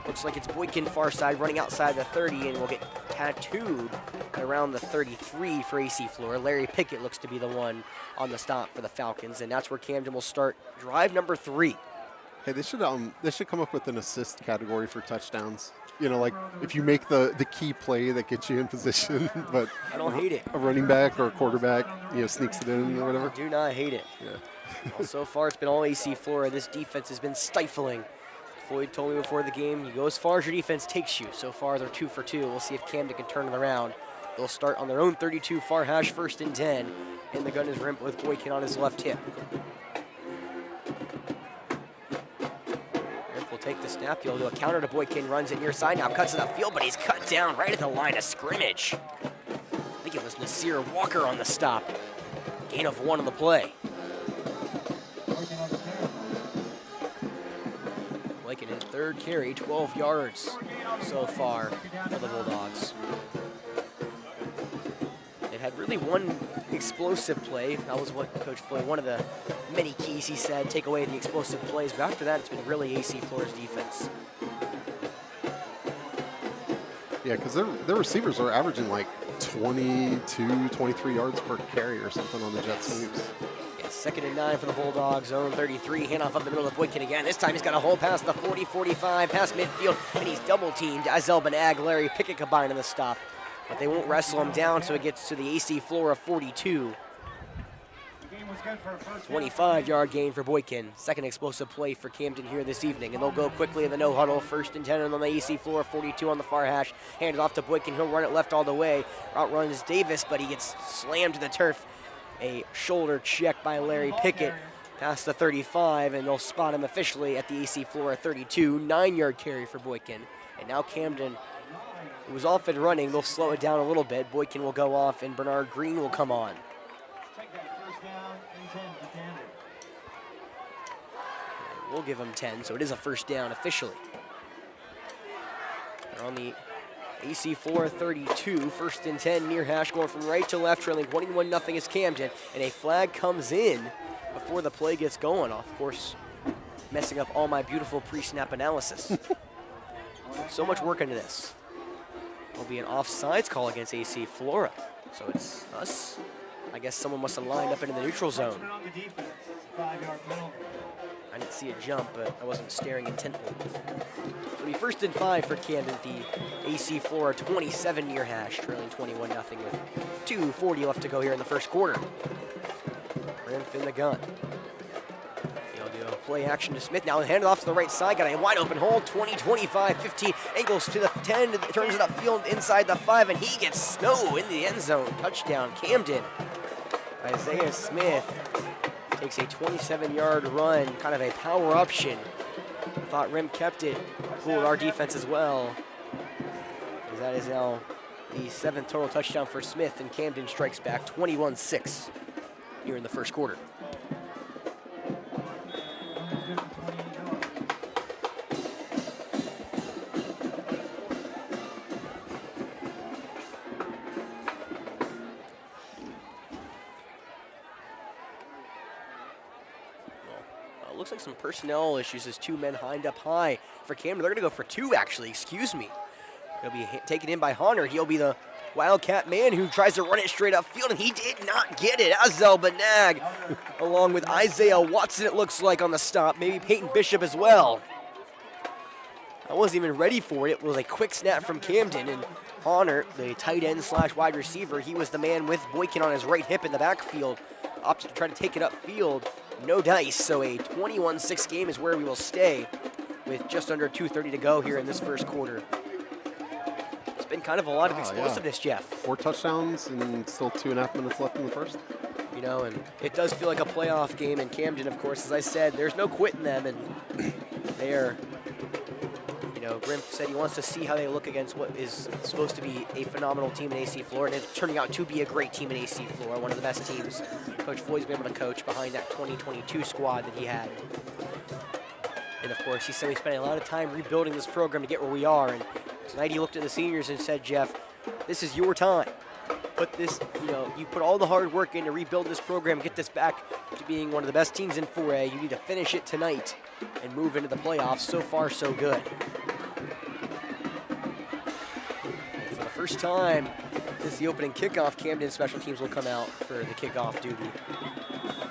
looks like it's Boykin far side running outside the 30, and will get tattooed around the 33 for AC Flora. Larry Pickett looks to be the one on the stop for the Falcons, and that's where Camden will start drive number 3. Hey, they should come up with an assist category for touchdowns. You know, like if you make the key play that gets you in position, but I don't hate it. a running back or a quarterback, you know, sneaks it in or whatever. Do not hate it. Yeah. Well, so far it's been all AC Flora. This defense has been stifling. Floyd told me before the game, you go as far as your defense takes you. So far they're 2 for 2. We'll see if Camden can turn it around. They'll start on their own 32 far hash, 1st and 10. And the gun is Rimp with Boykin on his left hip. Rimp will take the snap. He'll do a counter to Boykin, runs it near side now, cuts it upfield, but he's cut down right at the line of scrimmage. I think it was Nasir Walker on the stop. Gain of 1 on the play. Boykin his 3rd carry, 12 yards so far for the Bulldogs. They've had really one explosive play. That was what Coach Floyd, one of the many keys he said, take away the explosive plays. But after that, it's been really AC Flora's defense. Yeah, because their receivers are averaging like 22, 23 yards per carry or something on the jet sweeps. Yeah, 2nd and 9 for the Bulldogs, zone 33, handoff up the middle of Boykin again. This time he's got a hole past the 40, 45, past midfield, and he's double-teamed. Azel Benag, Larry Pickett combined in the stop. But they won't wrestle him down, so it gets to the AC Flora 42. 25-yard gain for Boykin. 2nd explosive play for Camden here this evening. And they'll go quickly in the no huddle. 1st and 10 on the AC Flora 42 on the far hash. Handed off to Boykin. He'll run it left all the way. Outruns Davis, but he gets slammed to the turf. A shoulder check by Larry Pickett past the 35, and they'll spot him officially at the AC Flora 32. 9-yard carry for Boykin. And now Camden, who was off and running, they'll slow it down a little bit. Boykin will go off, and Bernard Green will come on. Take that first down and 10 for Camden. We'll give him 10, so it is a first down officially. They're on the AC Flora 32, 1st and 10 near hash, going from right to left, trailing 21-0 is Camden, and a flag comes in before the play gets going. Of course, messing up all my beautiful pre-snap analysis. So much work into this. Will be an offsides call against AC Flora, so it's us. I guess someone must have lined up into the neutral zone. On the defense, it's a 5-yard penalty. I didn't see it jump, but I wasn't staring intently. It'll be 1st and 5 for Camden, the AC Flora 27 near hash, trailing 21-0 with 2:40 left to go here in the first quarter. Rimph in the gun. He'll do a play action to Smith. Now hand it off to the right side. Got a wide open hole. 20, 25, 15. Angles to the 10. Turns it upfield inside the 5, and he gets snow in the end zone. Touchdown, Camden. Isaiah Smith takes a 27-yard run, kind of a power option. Thought Rim kept it. Fooled our defense as well. As that is now the 7th total touchdown for Smith, and Camden strikes back 21-6 here in the first quarter. Looks like some personnel issues as 2 men lined up high for Camden. They're going to go for 2, actually. Excuse me. He'll be taken in by Hunter. He'll be the Wildcat man who tries to run it straight upfield, and he did not get it. Azel Banag, along with Isaiah Watson, it looks like, on the stop. Maybe Peyton Bishop as well. I wasn't even ready for it. It was a quick snap from Camden, and Hunter, the tight end / wide receiver, he was the man with Boykin on his right hip in the backfield, opted to try to take it upfield. No dice, so a 21-6 game is where we will stay with just under 2:30 to go here in this first quarter. It's been kind of a lot of explosiveness, Jeff. 4 touchdowns and still 2.5 minutes left in the first. You know, and it does feel like a playoff game in Camden, of course. As I said, there's no quitting them, and they are, you know, Grimph said he wants to see how they look against what is supposed to be a phenomenal team in AC Flora, and it's turning out to be a great team in AC Flora, one of the best teams Coach Floyd's been able to coach behind that 2022 squad that he had. And of course, he said we spent a lot of time rebuilding this program to get where we are, and tonight he looked at the seniors and said, Jeff, this is your time. Put this, you know, you put all the hard work in to rebuild this program, get this back to being one of the best teams in 4A. You need to finish it tonight and move into the playoffs. So far, so good. For the first time since the opening kickoff, Camden special teams will come out for the kickoff duty.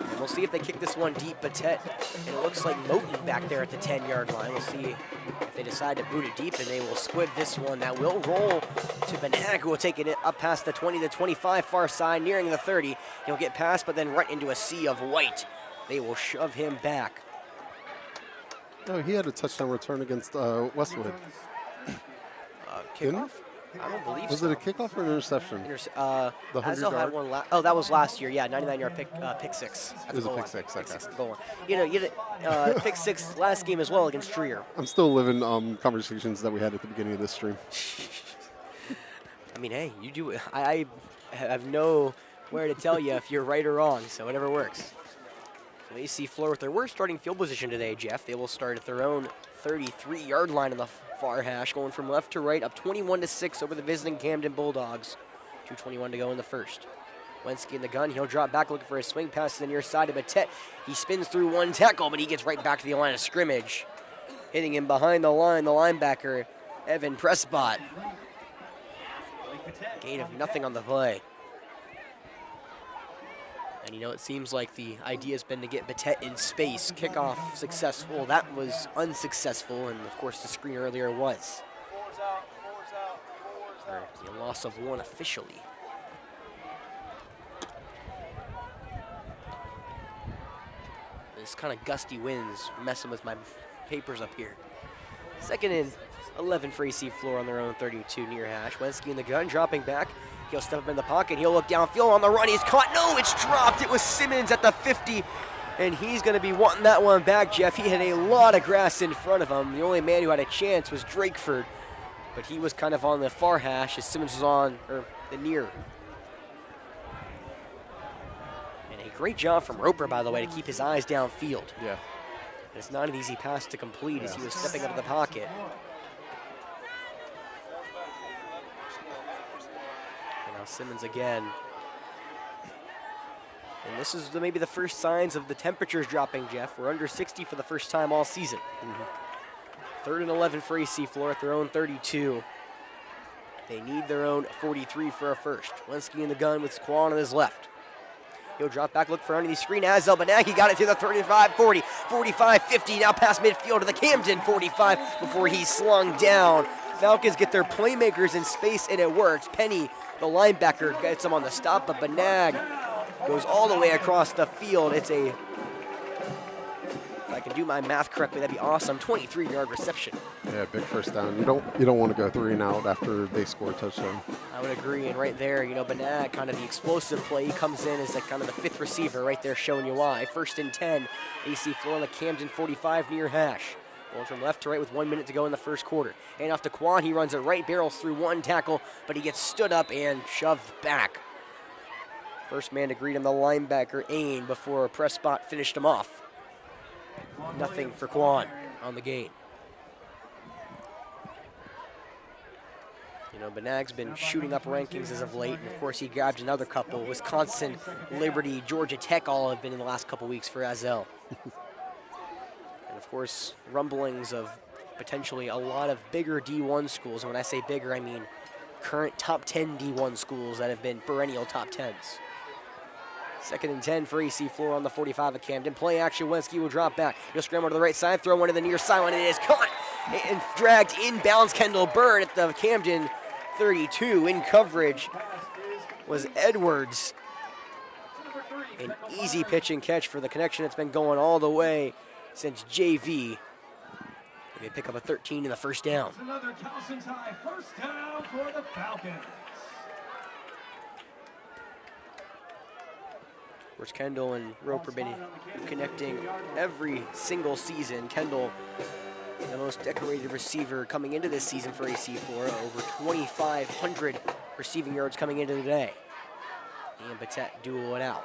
And we'll see if they kick this one deep. Batet, and it looks like Moten back there at the 10-yard line. We'll see if they decide to boot it deep, and they will squib this one. That will roll to Banag, who will take it up past the 20 to 25 far side, nearing the 30. He'll get past, but then right into a sea of white. They will shove him back. No, he had a touchdown return against Westwood. Kickoff? I don't believe was so. it a kickoff or an interception? The Azel had one that was last year. Yeah, 99-yard pick 6. It was a pick 6. Okay. Goal line. You know, you had pick 6 last game as well against Trier. I'm still living conversations that we had at the beginning of this stream. I mean, hey, you do. I have nowhere to tell you if you're right or wrong, so whatever works. So AC Flora with their worst starting field position today, Jeff. They will start at their own 33-yard line in the far hash, going from left to right, up 21-6 over the visiting Camden Bulldogs. 2:21 to go in the first. Wensky in the gun. He'll drop back looking for a swing pass to the near side of Batet. He spins through one tackle, but he gets right back to the line of scrimmage. Hitting him behind the line, the linebacker, Evan Prescott. Gain of nothing on the play. And, you know, it seems like the idea has been to get Batet in space. Kickoff successful. That was unsuccessful, and, of course, the screen earlier was. A loss of 1 officially. This kind of gusty winds messing with my papers up here. 2nd and 11 for AC Flora on their own 32 near hash. Wensky in the gun, dropping back. He'll step up in the pocket. He'll look downfield on the run. He's caught. No, it's dropped. It was Simmons at the 50, and he's going to be wanting that one back, Jeff. He had a lot of grass in front of him. The only man who had a chance was Drakeford, but he was kind of on the far hash as Simmons was on the near. And a great job from Roper, by the way, to keep his eyes downfield. Yeah. And it's not an easy pass to complete as he was stepping up in the pocket. And now Simmons again. And this is maybe the first signs of the temperatures dropping, Jeff. We're under 60 for the first time all season. 3rd and 11 for AC Flora at their own 32. They need their own 43 for a first. Wensky in the gun with Quan on his left. He'll drop back, look for underneath the screen. Azel Benagi got it to the 35, 40, 45, 50. Now past midfield to the Camden 45 before he's slung down. Falcons get their playmakers in space, and it works. Penny, the linebacker, gets him on the stop, but Benag goes all the way across the field. It's a, if I can do my math correctly, that'd be awesome. 23-yard reception. Yeah, big first down. You don't want to go 3 and out after they score a touchdown. I would agree, and right there, Benag, kind of the explosive play. He comes in as kind of the 5th receiver right there, showing you why. 1st and 10, AC Flora on the Camden 45 near hash. Going from left to right with 1 minute to go in the first quarter. And off to Quan, he runs it right, barrels through one tackle, but he gets stood up and shoved back. First man to greet him, the linebacker, Ain, before a press spot finished him off. Nothing for Quan on the gain. Benag's been shooting up rankings as of late, and of course he grabbed another couple. Wisconsin, Liberty, Georgia Tech all have been in the last couple weeks for Azel. And of course, rumblings of potentially a lot of bigger D1 schools. And when I say bigger, I mean current top 10 D1 schools that have been perennial top 10s. 2nd and 10 for AC Flora on the 45 of Camden. Play action, Wensky will drop back. He'll scramble to the right side, throw one to the near sideline, and it is caught and dragged inbounds. Kendall Bird at the Camden 32 in coverage was Edwards. An easy pitch and catch for the connection that's been going all the way since JV. They pick up a 13 in the first down. Another Towson's High first down for the Falcons. Of course, Kendall and Roper been connecting every single season. Kendall, the most decorated receiver coming into this season for AC Flora, over 2,500 receiving yards coming into the day. And Batet duel it out.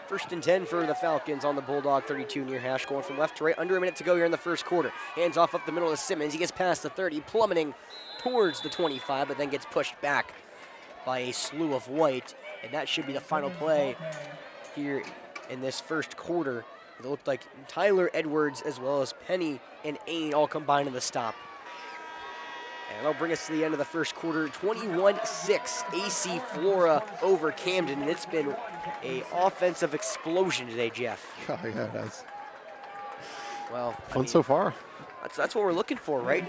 1st and 10 for the Falcons on the Bulldog 32 near hash, going from left to right. Under a minute to go here in the first quarter. Hands off up the middle of Simmons. He gets past the 30, plummeting towards the 25, but then gets pushed back by a slew of white. And that should be the final play here in this first quarter. It looked like Tyler Edwards as well as Penny and Ain all combined in the stop. And that'll bring us to the end of the first quarter. 21-6 AC Flora over Camden. And it's been an offensive explosion today, Jeff. Oh, yeah, it has. Well, Fun so far. That's what we're looking for, right?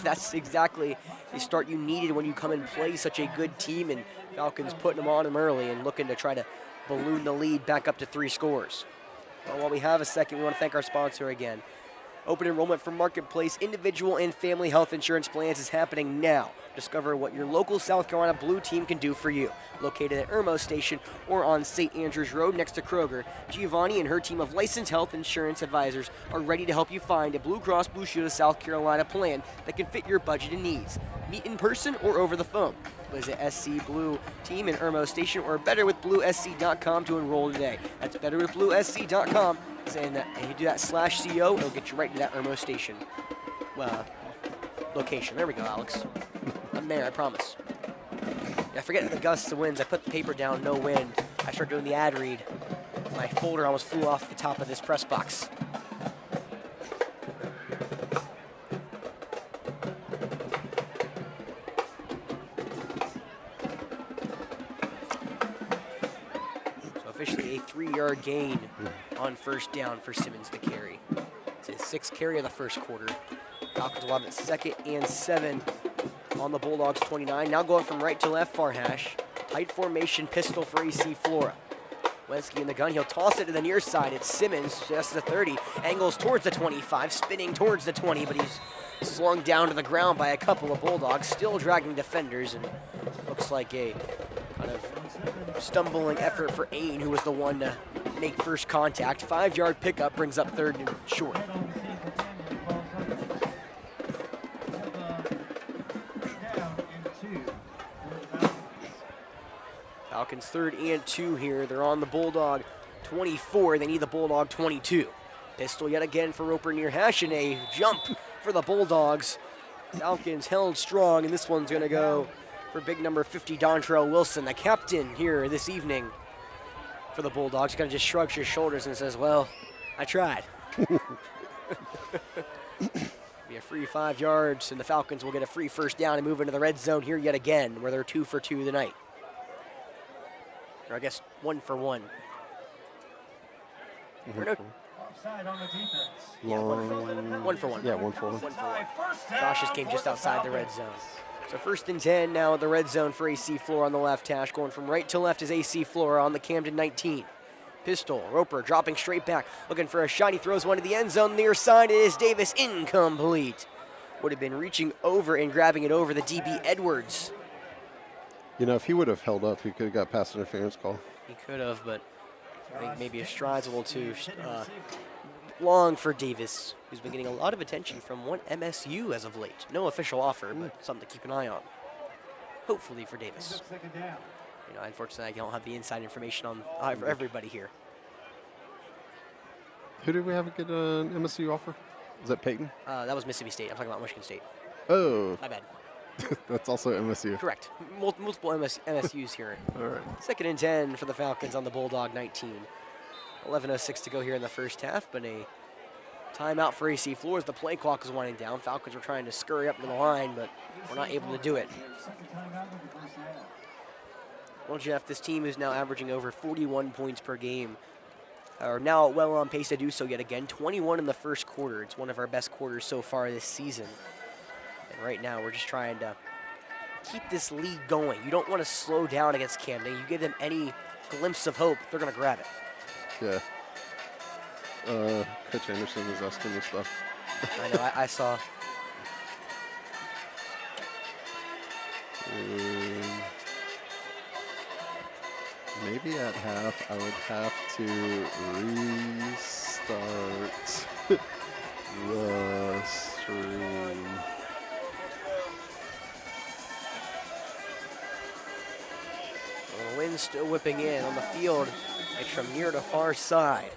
That's exactly the start you needed when you come and play such a good team, and Falcons putting them on them early and looking to try to balloon the lead back up to 3 scores. Well, while we have a second, we want to thank our sponsor again. Open enrollment for Marketplace individual and family health insurance plans is happening now. Discover what your local South Carolina Blue team can do for you. Located at Irmo Station or on St. Andrews Road next to Kroger, Giovanni and her team of licensed health insurance advisors are ready to help you find a Blue Cross Blue Shield of South Carolina plan that can fit your budget and needs. Meet in person or over the phone. Visit SC Blue Team in Irmo Station or betterwithbluesc.com to enroll today. That's betterwithbluesc.com. And you do that /CO, it'll get you right to that Irmo Station location. There we go, Alex. I'm there, I promise. I forget the gusts of winds. I put the paper down, no wind. I start doing the ad read. My folder almost flew off the top of this press box. Officially a 3-yard gain on first down for Simmons to carry. It's his 6th carry of the first quarter. Falcons will have it 2nd and 7 on the Bulldogs 29. Now going from right to left, far hash. Tight formation pistol for AC Flora. Wensky in the gun, he'll toss it to the near side. It's Simmons, just the 30. Angles towards the 25, spinning towards the 20, but he's slung down to the ground by a couple of Bulldogs, still dragging defenders, and looks like a kind of stumbling effort for Ain, who was the one to make first contact. 5-yard pickup brings up third and short. Falcons 3rd and 2 here. They're on the Bulldog 24. They need the Bulldog 22. Pistol yet again for Roper near hash, and a jump for the Bulldogs. Falcons held strong, and this one's going to go for big number 50, Dontrell Wilson, the captain here this evening for the Bulldogs. Kind of just shrugs his shoulders and says, well, I tried. Be a free 5 yards, and the Falcons will get a free first down and move into the red zone here yet again, where they're 2 for 2 tonight. Or I guess 1 for 1. Offside on the defense. Yeah, 1 for 1. Yeah, 1 for 1. 1 for 1. Josh's came just outside the red zone. So 1st and 10 now at the red zone for AC Flora on the left hash. Going from right to left is AC Flora on the Camden 19. Pistol, Roper dropping straight back, looking for a shot. He throws one to the end zone. Near side, it is Davis, incomplete. Would have been reaching over and grabbing it over the DB Edwards. You know, if he would have held up, he could have got pass interference call. He could have, but I think maybe his stride's a little too long for Davis, who's been getting a lot of attention from one MSU as of late. No official offer, but something to keep an eye on. Hopefully for Davis. You know, unfortunately, I don't have the inside information on for everybody here. Who did we have get an MSU offer? Is that Peyton? That was Mississippi State. I'm talking about Michigan State. Oh. My bad. That's also MSU. Correct. Multiple MSUs here. All right. 2nd and 10 for the Falcons on the Bulldog 19. 11:06 to go here in the first half, but a timeout for AC Flora as the play clock is winding down. Falcons were trying to scurry up to the line, but we're not able to do it. Well, Jeff, this team is now averaging over 41 points per game. Are now well on pace to do so yet again. 21 in the first quarter. It's one of our best quarters so far this season. And right now, we're just trying to keep this lead going. You don't want to slow down against Camden. You give them any glimpse of hope, they're going to grab it. Yeah. Coach Anderson was asking this stuff. I know, I saw. Maybe at half, I would have to restart the stream. Well, the wind still whipping in on the field. It's from near to far side.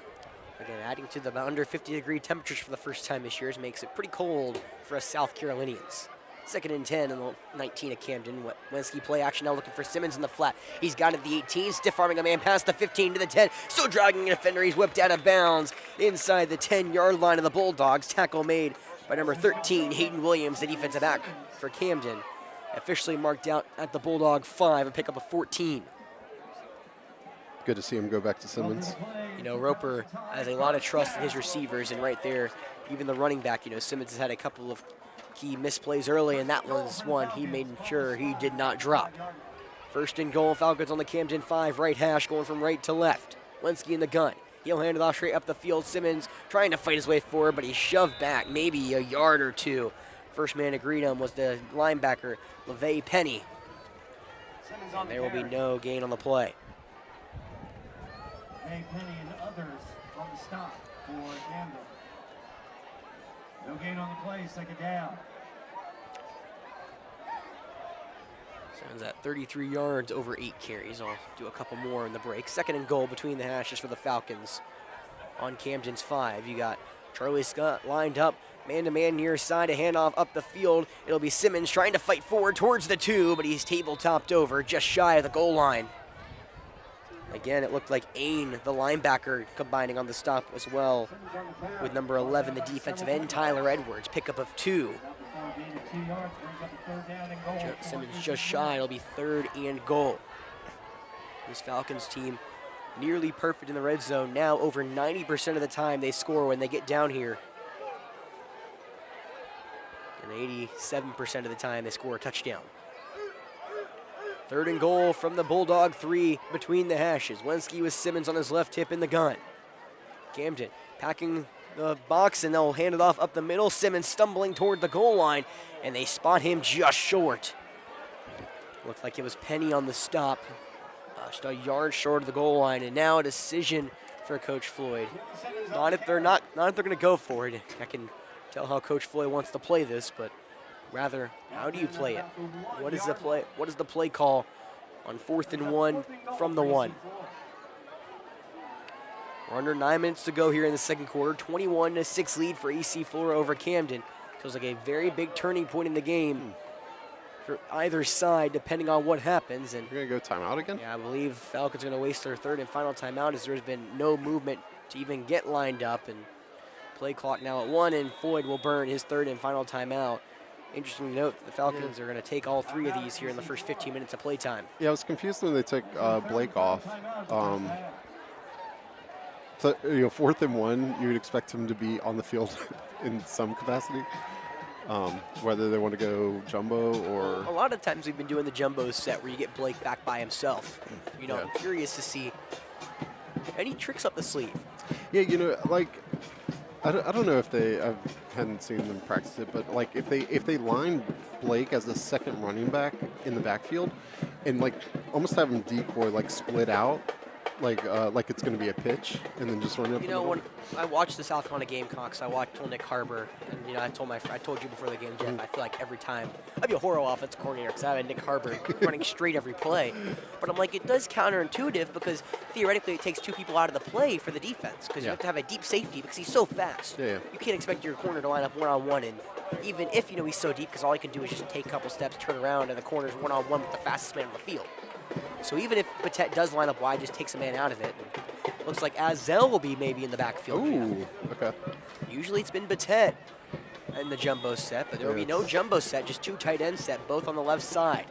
Again, adding to the under 50-degree temperatures for the first time this year makes it pretty cold for us South Carolinians. 2nd and 10 in the 19 of Camden. Wensky play action now looking for Simmons in the flat. He's got it at the 18, stiff-arming a man past the 15 to the 10. Still dragging a defender. He's whipped out of bounds inside the 10-yard line of the Bulldogs. Tackle made by number 13, Hayden Williams, the defensive back for Camden. Officially marked out at the Bulldog 5, a pickup of 14. Good to see him go back to Simmons. You know, Roper has a lot of trust in his receivers, and right there, even the running back, you know, Simmons has had a couple of key misplays early, and that was one he made sure he did not drop. 1st and goal, Falcons on the Camden 5, right hash, going from right to left. Wensky in the gun. He'll hand it off straight up the field. Simmons trying to fight his way forward, but he's shoved back maybe a yard or two. First man to greet him was the linebacker, LeVay Penny. And there will be no gain on the play. LeVay Penny and others on the stop for Camden. No gain on the play, 2nd down. Sounds at 33 yards over 8 carries. I'll do a couple more in the break. 2nd and goal between the hashes for the Falcons. On Camden's 5, you got Charlie Scott lined up, man-to-man near side, a handoff up the field. It'll be Simmons trying to fight forward towards the 2, but he's table-topped over just shy of the goal line. Again, it looked like Ain, the linebacker, combining on the stop as well with number 11, the defensive end, Tyler Edwards, pickup of 2. Simmons just shy. It'll be 3rd and goal. This Falcons team nearly perfect in the red zone. Now over 90% of the time they score when they get down here. And 87% of the time they score a touchdown. 3rd and goal from the Bulldog 3 between the hashes. Wensky with Simmons on his left hip in the gun. Camden packing the box, and they'll hand it off up the middle. Simmons stumbling toward the goal line, and they spot him just short. Looked like it was Penny on the stop. Just a yard short of the goal line, and now a decision for Coach Floyd. Not if they're going to go for it. I can tell how Coach Floyd wants to play this, but rather, how do you play it? What is the play? What is the play call on 4th and 1 from the 1? We're under 9 minutes to go here in the second quarter. 21-6 lead for AC Flora over Camden. Feels like a very big turning point in the game for either side, depending on what happens. And You're going to go timeout again? yeah, I believe Falcons are going to waste their third and final timeout, as there's been no movement to even get lined up. And play clock now at 1, and Floyd will burn his third and final timeout. Interesting to note that the Falcons are going to take all 3 of these here in the first 15 minutes of play time. Yeah, I was confused when they took Blake off. So, 4th and 1, you would expect him to be on the field in some capacity, whether they want to go jumbo or... A lot of times we've been doing the jumbo set where you get Blake back by himself. Yeah. I'm curious to see any tricks up the sleeve. Yeah, I don't know if I hadn't seen them practice it, but like if they line Blake as a second running back in the backfield, and like almost have him decoy like split out, like it's going to be a pitch, and then just run up. When I watched the South Carolina Gamecocks, I told Nick Harbor, and I told you before the game, Jeff, I feel like every time I'd be a horrible offensive coordinator because I had Nick Harbor running straight every play. But I'm like, it does counterintuitive because theoretically it takes 2 people out of the play for the defense because you have to have a deep safety because he's so fast. Yeah. You can't expect your corner to line up one-on-one, and even if he's so deep, because all he can do is just take a couple steps, turn around, and the corner's one-on-one with the fastest man on the field. So even if Patet does line up wide, just takes a man out of it. Looks like Azell will be maybe in the backfield. Ooh, okay. Usually it's been Patet in the jumbo set, but there will be no jumbo set, just 2 tight end set, both on the left side.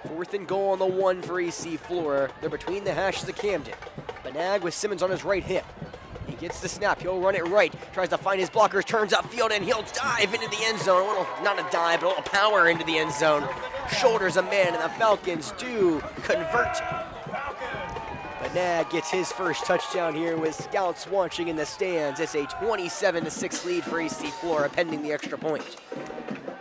4th and goal on the 1 for AC Flora. They're between the hashes of Camden. Banag with Simmons on his right hip. He gets the snap. He'll run it right. Tries to find his blockers. Turns upfield, and he'll dive into the end zone. Not a dive, but a little power into the end zone. Shoulders a man, and the Falcons do convert. Banag gets his first touchdown here with scouts watching in the stands. It's a 27-6 lead for AC Flora, pending the extra point.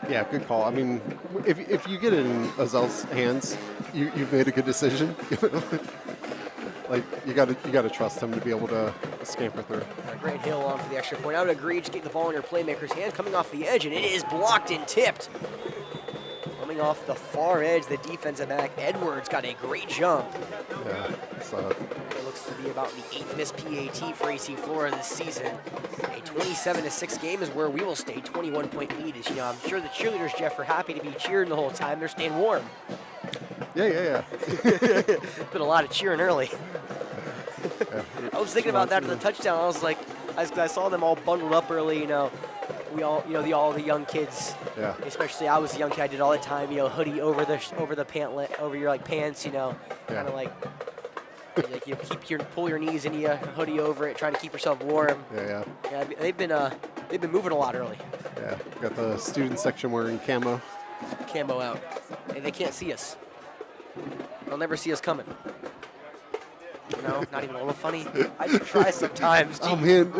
Yeah, good call. I mean, if you get it in Azell's hands, you've made a good decision. Like you got to trust him to be able to scamper through. Grant Hill on for the extra point. I would agree. Just get the ball in your playmaker's hand, coming off the edge, and it is blocked and tipped. Coming off the far edge, the defensive back Edwards got a great jump. Yeah, It looks to be about the 8th missed PAT for AC Flora this season. A 27-6 game is where we will stay. 21-point lead. I'm sure the cheerleaders, Jeff, are happy to be cheering the whole time. They're staying warm. Yeah. It's been a lot of cheering early. I was thinking about that for the touchdown. I was like, I saw them all bundled up early. We all, all the young kids. Yeah. Especially I was a young kid. I did all the time. Hoodie over the pant, over your pants. Kind of like you pull your knees into your hoodie over it, trying to keep yourself warm. Yeah. Yeah, they've been moving a lot early. Yeah. Got the student section wearing camo out. Hey, they can't see us. They'll never see us coming. Not even a little funny. I do try sometimes. Oh man,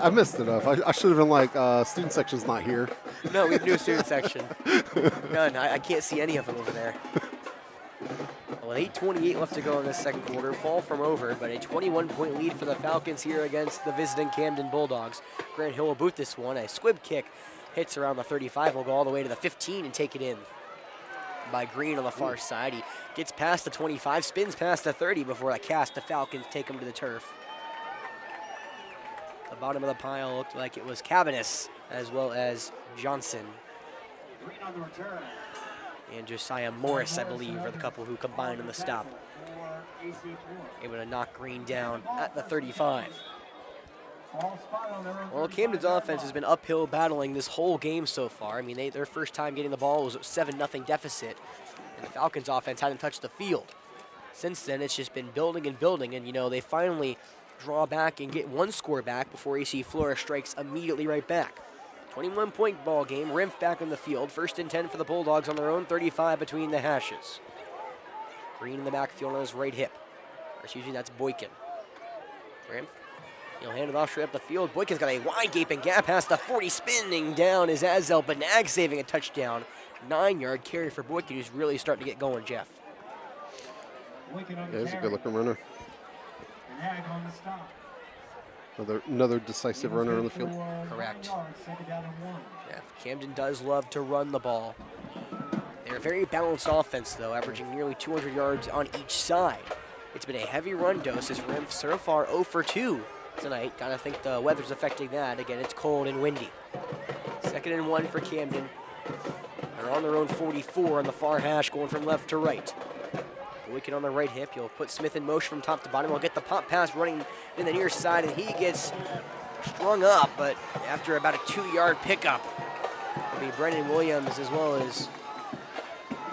I messed it up. I should have been like, student section's not here. No, we have no student section. None. I can't see any of them over there. Well, 8:28 left to go in this second quarter. Fall from over, but a 21-point lead for the Falcons here against the visiting Camden Bulldogs. Grant Hill will boot this one. A squib kick hits around the 35. Will go all the way to the 15 and take it in. By Green on the far side. He gets past the 25, spins past the 30 before a cast. The Falcons take him to the turf. The bottom of the pile looked like it was Cabanis as well as Johnson. Green on the return. And Josiah Morris, I believe, are the couple who combined on the stop. Able to knock Green down at the 35. Well, Camden's offense has been uphill battling this whole game so far. I mean, their first time getting the ball was a 7-0 deficit, and the Falcons' offense hadn't touched the field. Since then, it's just been building and building, and, they finally draw back and get one score back before AC Flora strikes immediately right back. 21-point ball game, Rimph back on the field. 1st and 10 for the Bulldogs on their own 35 between the hashes. Green in the backfield on his right hip. That's Boykin. Rimph He'll hand it off straight up the field. Boykin's got a wide gaping gap past the 40, spinning down is Azel Banag, saving a touchdown. 9-yard carry for Boykin, who's really starting to get going, Jeff. Yeah, he's a good-looking runner. Banag on the stop. Another decisive runner on the field. Correct. Second down and 1. Yeah, Camden does love to run the ball. They're a very balanced offense, though, averaging nearly 200 yards on each side. It's been a heavy run dose as Rim so far 0 for 2 tonight. Gotta think the weather's affecting that. Again, it's cold and windy. Second and 1 for Camden. They're on their own 44 on the far hash, going from left to right. Boykin on the right hip. You'll put Smith in motion from top to bottom. He'll get the pop pass running in the near side, and he gets strung up, but after about a 2-yard pickup, it'll be Brandon Williams as well as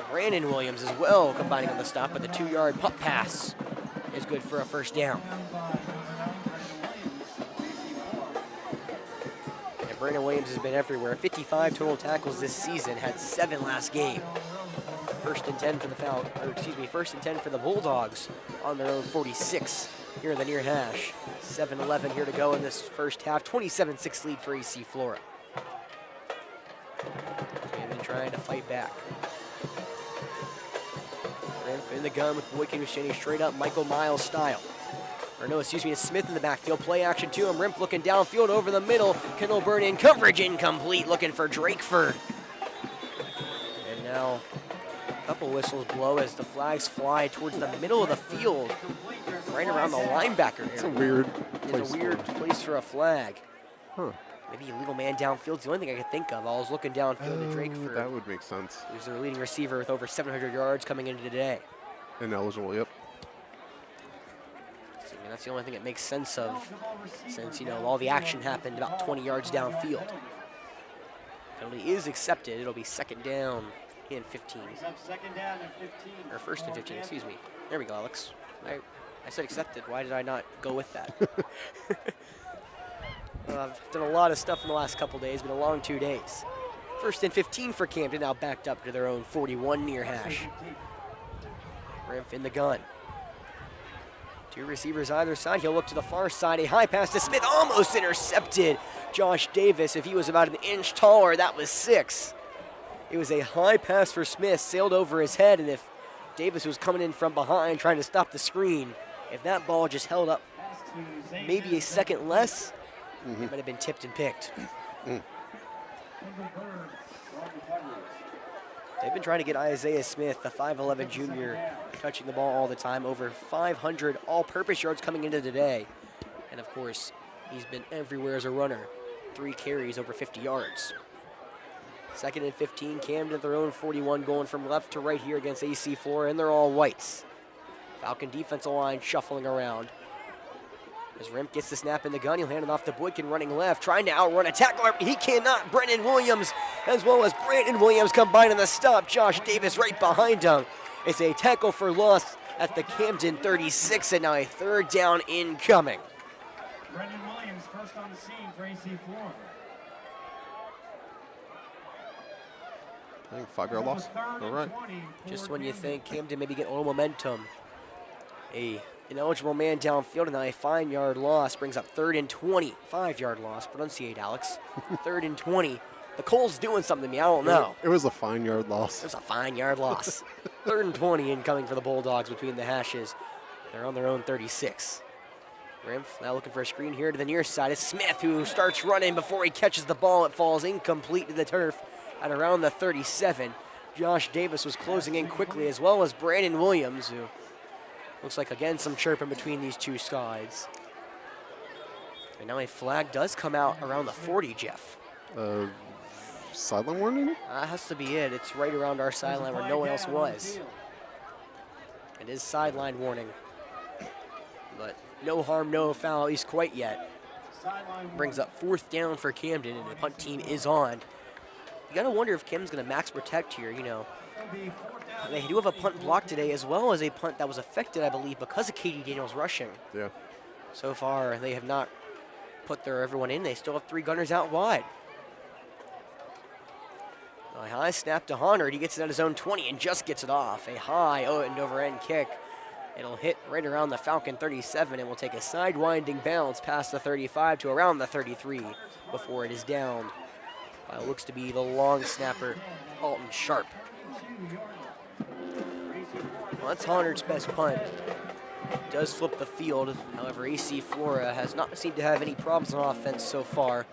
Brandon Williams as well combining on the stop, but the 2-yard pop pass is good for a first down. And Brandon Williams has been everywhere. 55 total tackles this season, had 7 last game. First and 10 for the first and 10 for the Bulldogs on their own 46 here in the near hash. 7-11 here to go in this first half. 27-6 lead for AC Flora. Camden trying to fight back. Rimf in the gun with Boykin, who's standing straight up Michael Miles style. Or no, excuse me, it's Smith in the backfield. Play action to him. Rimp looking downfield over the middle. Kendall Byrne in coverage, incomplete, looking for Drakeford. And now a couple whistles blow as the flags fly towards the middle of the field, right around the linebacker area. It's a weird place. It's a weird place for a flag. Huh. Maybe a legal man downfield is the only thing I could think of. I was looking downfield to Drakeford. That would make sense. Who's their leading receiver with over 700 yards coming into today. Ineligible, yep. So, I mean, that's the only thing it makes sense of, since, you know, all the action happened about 20 yards downfield. Penalty is accepted. It'll be second down and 15. Second down and 15. Or first and 15, excuse me. There we go, Alex. I said accepted. Why did I not go with that? I've done a lot of stuff in the last couple days, been a long 2 days. First and 15 for Camden, now backed up to their own 41 near hash. Rimf in the gun. 2 receivers either side. He'll look to the far side. A high pass to Smith, almost intercepted. Josh Davis, if he was about an inch taller, that was 6. It was a high pass for Smith, sailed over his head, and if Davis was coming in from behind trying to stop the screen, if that ball just held up maybe a second less, it might have been tipped and picked. They've been trying to get Isaiah Smith, the 5'11 junior, touching the ball all the time. Over 500 all-purpose yards coming into today. And, of course, he's been everywhere as a runner. 3 carries, over 50 yards. Second and 15, Camden at their own 41, going from left to right here against AC Flora, and they're all whites. Falcon defensive line shuffling around. As Rimp gets the snap in the gun, he'll hand it off to Boykin running left, trying to outrun a tackler. He cannot. Brennan Williams, as well as Brandon Williams, combine in the stop. Josh Davis right behind him. It's a tackle for loss at the Camden 36, and now a third down incoming. Brendan Williams first on the scene for AC Flora. I think 5-yard loss. All right. Just when you think Camden maybe get a little momentum, a ineligible man downfield, and now a 5-yard loss brings up 3rd and 20. 5-yard loss. Pronunciate, Alex. 3rd and 20. The Cole's doing something to me. I don't know. It was a 5-yard loss. It was a 5-yard loss. 3rd and 20 incoming for the Bulldogs between the hashes. They're on their own 36. Rimpf now looking for a screen here to the near side. It's Smith who starts running before he catches the ball. It falls incomplete to the turf at around the 37. Josh Davis was closing in quickly, as well as Brandon Williams, who looks like, again, some chirping between these two sides. And now a flag does come out around the 40, Jeff. Sideline warning? That has to be it. It's right around our sideline where no one else was. It is sideline warning. But no harm, no foul, at least quite yet. Brings up 4th down for Camden, and the punt team is on. You got to wonder if Camden's going to max protect here, you know. They do have a punt block today, as well as a punt that was affected, I believe, because of Katie Daniels rushing. Yeah. So far, they have not put their everyone in. They still have 3 gunners out wide. A high snap to Honard. He gets it at his own 20 and just gets it off. A high and over-end kick It'll hit right around the Falcon 37 and will take a sidewinding bounce past the 35 to around the 33 before it is down by what looks to be the long snapper, Alton Sharp. Well, that's Honnor's best punt. Does flip the field. However, AC Flora has not seemed to have any problems on offense so far.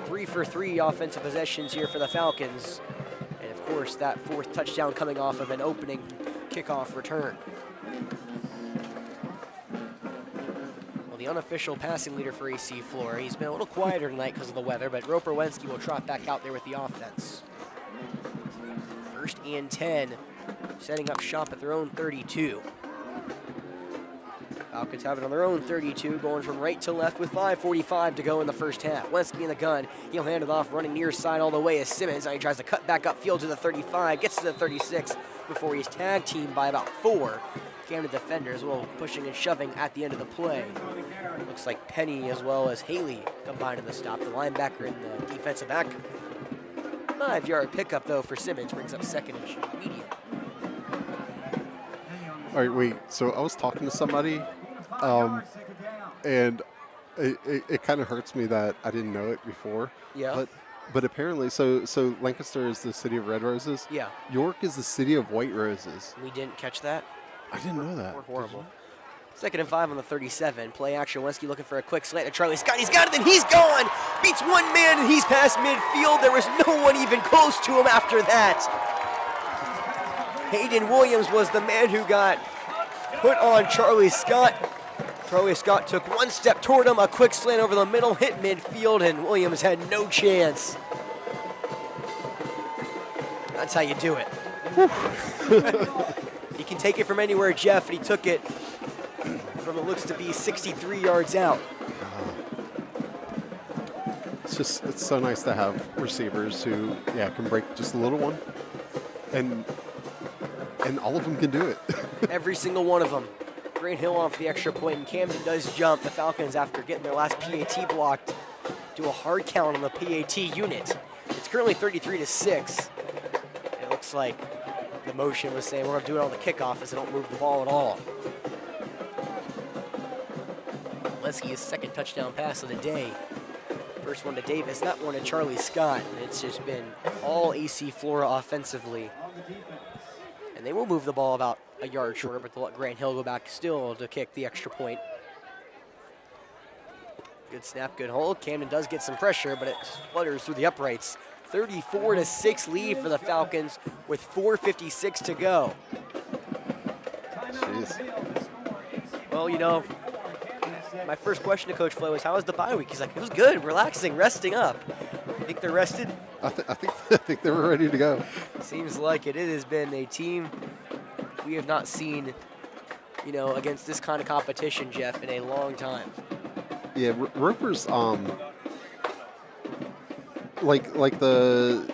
3 for 3 offensive possessions here for the Falcons. And of course, that 4th touchdown coming off of an opening kickoff return. Well, the unofficial passing leader for AC Flora, he's been a little quieter tonight because of the weather, but Roper Wensky will trot back out there with the offense. 1st and 10, setting up shop at their own 32. Falcons have it on their own 32, going from right to left with 5:45 to go in the first half. Wensky in the gun. He'll hand it off, running near side all the way as Simmons. Now he tries to cut back upfield to the 35, gets to the 36 before he's tag teamed by about 4. Camden defenders, well, pushing and shoving at the end of the play. Looks like Penny as well as Haley combined in the stop. The linebacker and the defensive back. 5-yard pickup, though, for Simmons. Brings up 2nd and medium. All right, wait. So I was talking to somebody, and it kind of hurts me that I didn't know it before. Yeah. But apparently, so Lancaster is the city of red roses. Yeah. York is the city of white roses. We didn't catch that. I didn't know that. We're horrible. 2nd and 5 on the 37. Play action. Wensky looking for a quick slant to Charlie Scott. He's got it, and he's gone. Beats one man, and he's past midfield. There was no one even close to him after that. Hayden Williams was the man who got put on Charlie Scott. Charlie Scott took one step toward him, a quick slant over the middle, hit midfield, and Williams had no chance. That's how you do it. You can take it from anywhere, Jeff, and he took it from what looks to be 63 yards out. It's so nice to have receivers who, can break just a little one, and all of them can do it. Every single one of them. Grant Hill off the extra point, and Camden does jump. The Falcons, after getting their last PAT blocked, do a hard count on the PAT unit. It's currently 33-6. It looks like the motion was saying we're going to do it on the kickoff as they don't move the ball at all. Lesky's 2nd touchdown pass of the day. First one to Davis, that one to Charlie Scott. And it's just been all AC Flora offensively. And they will move the ball about a yard shorter, but they'll let Grant Hill go back still to kick the extra point. Good snap, good hold. Camden does get some pressure, but it flutters through the uprights. 34-6 lead for the Falcons with 4:56 to go. Jeez. Well, you know, my first question to Coach Flo was, how was the bye week? He's like, it was good, relaxing, resting up. You think they're rested? I think they were ready to go. Seems like it. It has been a team we have not seen, against this kind of competition, Jeff, in a long time. Yeah, Roper's like the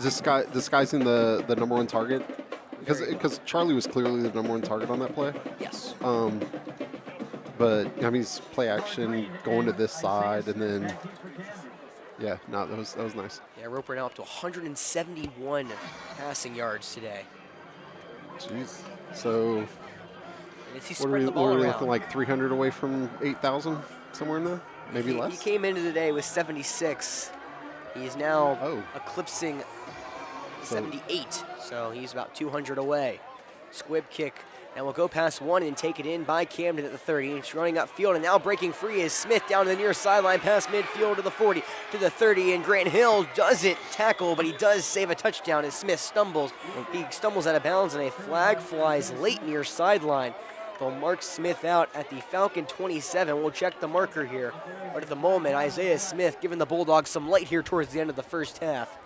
disguising the number 1 target, because Charlie was clearly the number 1 target on that play. Yes. But he's play action going to this side, and then that was nice. Yeah, Roper now up to 171 passing yards today. Jeez. So He what are we looking like 300 away from 8,000, somewhere in there? Maybe less? He came into the day with 76. He's now eclipsing 78, so he's about 200 away. Squib kick, and we'll go past 1 and take it in by Camden at the 30. He's running upfield, and now breaking free is Smith down to the near sideline, past midfield to the 40, to the 30, and Grant Hill doesn't tackle, but he does save a touchdown as Smith stumbles. He stumbles out of bounds, and a flag flies late near sideline. They'll mark Smith out at the Falcon 27. We'll check the marker here. But at the moment, Isaiah Smith giving the Bulldogs some light here towards the end of the first half.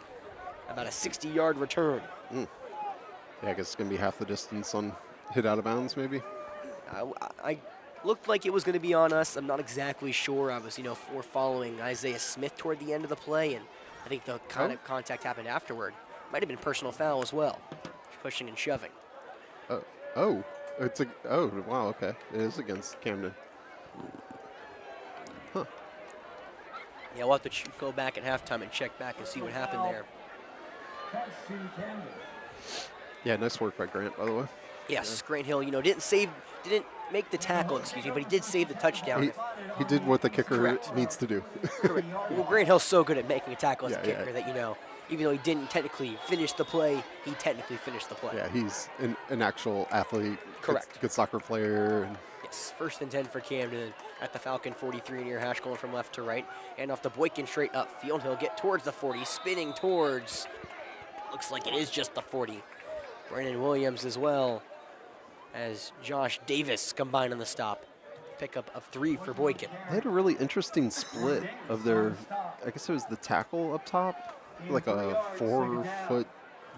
About a 60-yard return. Yeah, I guess it's going to be half the distance on hit out of bounds, maybe. I looked like it was going to be on us. I'm not exactly sure. I was, we're following Isaiah Smith toward the end of the play, and I think the kind of contact happened afterward. Might have been personal foul as well. Pushing and shoving. Wow, okay. It is against Camden. Huh. Yeah, we'll have to go back at halftime and check back and see what happened there. Yeah, nice work by Grant, by the way. Yes, Grant Hill, didn't make the tackle, but he did save the touchdown. He did what the kicker Correct. needs to do. Correct. Well, Grant Hill's so good at making a tackle as a Yeah, kicker that, even though he didn't technically finish the play, he technically finished the play. Yeah, he's an actual athlete. Correct. Good soccer player. And Yes, 1st and 10 for Camden at the Falcon 43 near hash, going from left to right. And off to Boykin straight upfield. He'll get towards the 40, spinning towards, looks like it is just the 40. Brandon Williams as well as Josh Davis combined on the stop. Pickup of 3 for Boykin. they had a really interesting split of their, I guess it was the tackle up top, like a 4-foot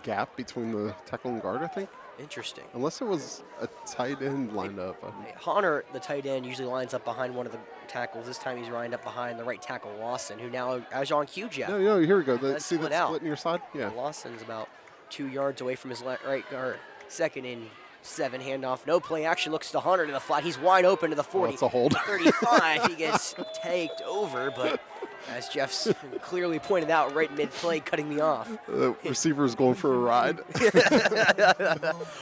gap between the tackle and guard, I think. Interesting. Unless it was a tight end lined up. Hunter, the tight end, usually lines up behind one of the tackles. This time he's lined up behind the right tackle, Lawson, who now is on cue, Jeff. No, here we go. That's See split that out. split in your side? Yeah. Lawson's about 2 yards away from his right guard. 2nd and 7, handoff. No play action. Looks to Hunter to the flat. He's wide open to the 40. It's a hold. 35. He gets tagged over, but as Jeff's clearly pointed out, right mid-play, cutting me off. The receiver is going for a ride.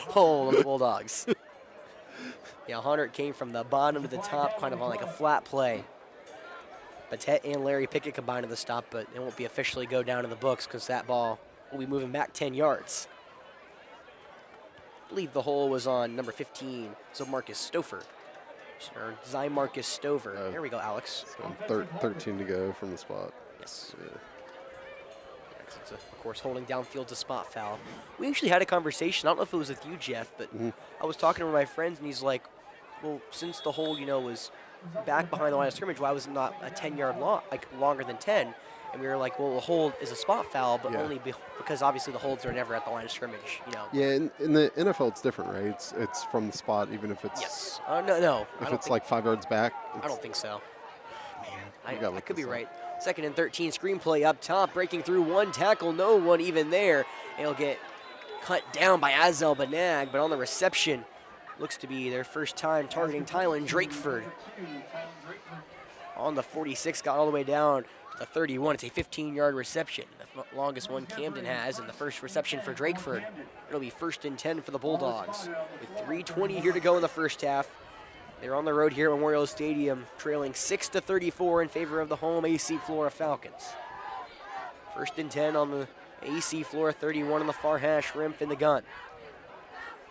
Hold on the Bulldogs. Yeah, Hunter came from the bottom to the top, kind of on like a flat play. Batet and Larry Pickett combined to the stop, but it won't be officially go down in the books because that ball will be moving back 10 yards. I believe the hole was on number 15, so Marcus Stouffer. Or Zymarcus Stover. There we go, Alex. So 13 to go from the spot. Yes. Yeah, 'cause it's of course, holding downfield's a spot foul. We actually had a conversation. I don't know if it was with you, Jeff, but I was talking to one of my friends, and he's like, well, since the hole, was back behind the line of scrimmage, why was it not a 10-yard longer than 10? And we were like, well, the hold is a spot foul, but only because obviously the holds are never at the line of scrimmage, Yeah, in the NFL it's different, right? It's from the spot, even if it's Yes. No. if it's like 5 yards back. I don't think so. Man, I could be right. 2nd and 13, screenplay up top, breaking through one tackle, no one even there. It'll get cut down by Azel Banag, but on the reception, looks to be their first time targeting Tylen Drakeford. On the 46, got all the way down to the 31. It's a 15-yard reception, the longest one Camden has, and the first reception for Drakeford. It'll be 1st and 10 for the Bulldogs. With 3:20 here to go in the first half. They're on the road here at Memorial Stadium, trailing 6-34 in favor of the home AC Flora Falcons. 1st and 10 on the AC Flora 31 on the far hash, Rimpf in the gun.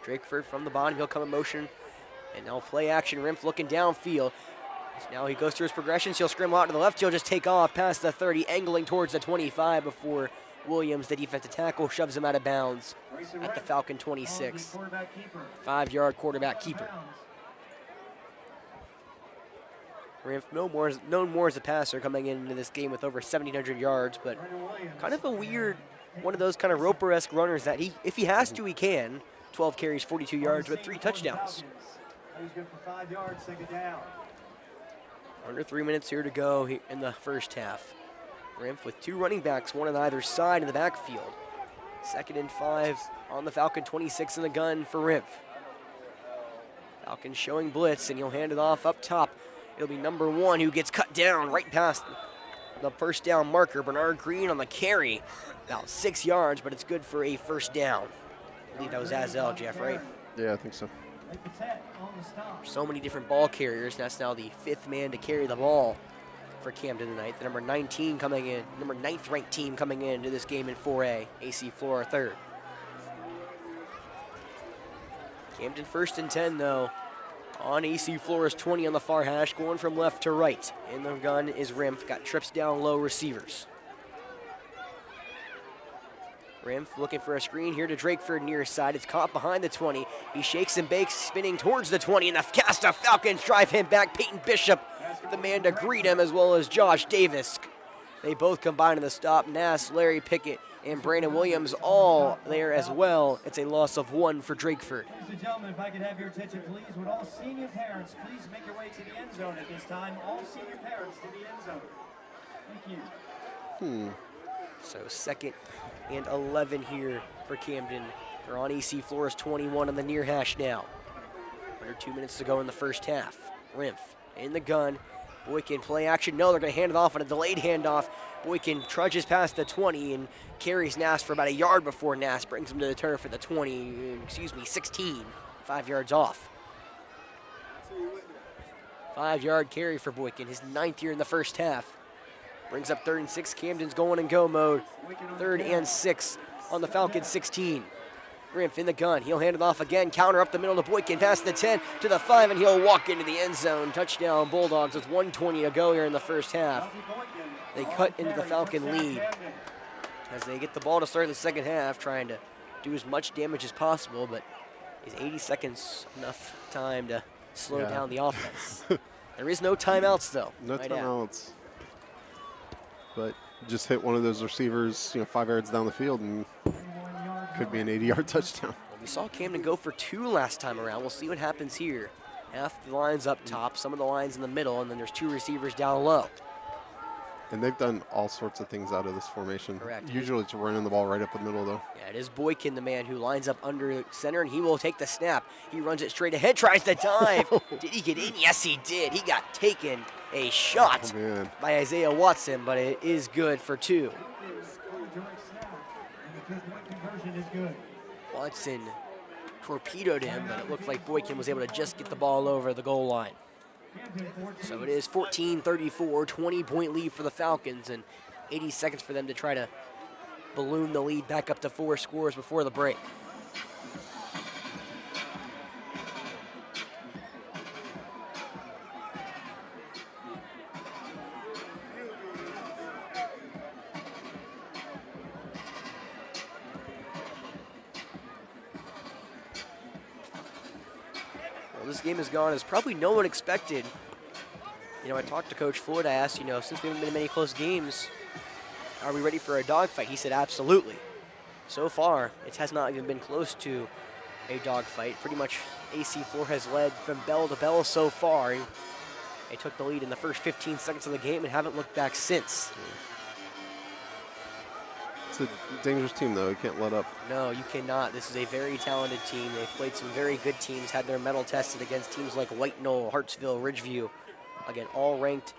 Drakeford from the bottom, he'll come in motion, and now play action. Rimpf looking downfield. Now he goes through his progressions. He'll scramble out to the left. He'll just take off past the 30, angling towards the 25 before Williams, the defensive tackle, shoves him out of bounds at the Falcon 26. 5-yard quarterback keeper. Rimpf known more as a passer, coming into this game with over 1,700 yards, but kind of a weird, one of those kind of Roper-esque runners that if he has to, he can. 12 carries, 42 yards, with 3 touchdowns. He's good for 5 yards, 2nd down. Under 3 minutes here to go in the first half. Rimpf with 2 running backs, one on either side in the backfield. 2nd and 5 on the Falcon 26 in the gun for Rimpf. Falcon showing blitz, and he'll hand it off up top. It'll be number 1 who gets cut down right past the first down marker. Bernard Green on the carry. About 6 yards, but it's good for a first down. I believe that was Azel, Jeff, right? Yeah, I think so. So many different ball carriers. That's now the 5th man to carry the ball for Camden tonight. The number 19 coming in, number 9th ranked team coming into this game in 4A. AC Flora 3rd. Camden 1st and 10 though. On AC Flora's 20 on the far hash, going from left to right. In the gun is Rimpf. Got trips down low receivers. Rimpf looking for a screen here to Drakeford near side. It's caught behind the 20. He shakes and bakes, spinning towards the 20, and the Casta Falcons drive him back. Peyton Bishop, the man to greet him, as well as Josh Davis. They both combine in the stop. Nass, Larry Pickett, and Brandon Williams all there as well. It's a loss of 1 for Drakeford. Ladies and gentlemen, if I could have your attention, please. Would all senior parents please make your way to the end zone at this time? All senior parents to the end zone. Thank you. So 2nd and 11 here for Camden. They're on AC Flora's 21 on the near hash now. Under 2 minutes to go in the first half. Rimpf in the gun. Boykin play action. No, they're going to hand it off on a delayed handoff. Boykin trudges past the 20 and carries Nass for about a yard before Nass brings him to the turf at the 16, 5 yards off. 5-yard carry for Boykin, his 9th year in the first half. Brings up 3rd and 6. Camden's going and go mode. 3rd and 6 on the Falcons 16. Rimpf in the gun. He'll hand it off again. Counter up the middle to Boykin, past the 10 to the 5, and he'll walk into the end zone. Touchdown Bulldogs with 1:20 to go here in the first half. They cut into the Falcon lead as they get the ball to start the second half, trying to do as much damage as possible, but is 80 seconds enough time to slow down the offense? There is no timeouts, though. No timeouts. But just hit one of those receivers, 5 yards down the field, and could be an 80-yard touchdown. Well, we saw Camden go for 2 last time around. We'll see what happens here. Half the lines up top, some of the lines in the middle, and then there's 2 receivers down low. And they've done all sorts of things out of this formation. Correct. Usually it's running the ball right up the middle, though. Yeah, it is Boykin, the man who lines up under center, and he will take the snap. He runs it straight ahead, tries to dive. Did he get in? Yes, he did. He got taken a shot by Isaiah Watson, but it is good for 2. Watson torpedoed him, but it looked like Boykin was able to just get the ball over the goal line. So it is 14-34, 20-point lead for the Falcons, and 80 seconds for them to try to balloon the lead back up to 4 scores before the break. This game has gone as probably no one expected. I talked to Coach Floyd. I asked, since we haven't been in many close games, are we ready for a dogfight? He said, absolutely. So far, it has not even been close to a dogfight. Pretty much AC Flora has led from bell to bell so far. They took the lead in the first 15 seconds of the game and haven't looked back since. It's a dangerous team, though. You can't let up. No, you cannot. This is a very talented team. They've played some very good teams, had their mettle tested against teams like White Knoll, Hartsville, Ridgeview. Again, all ranked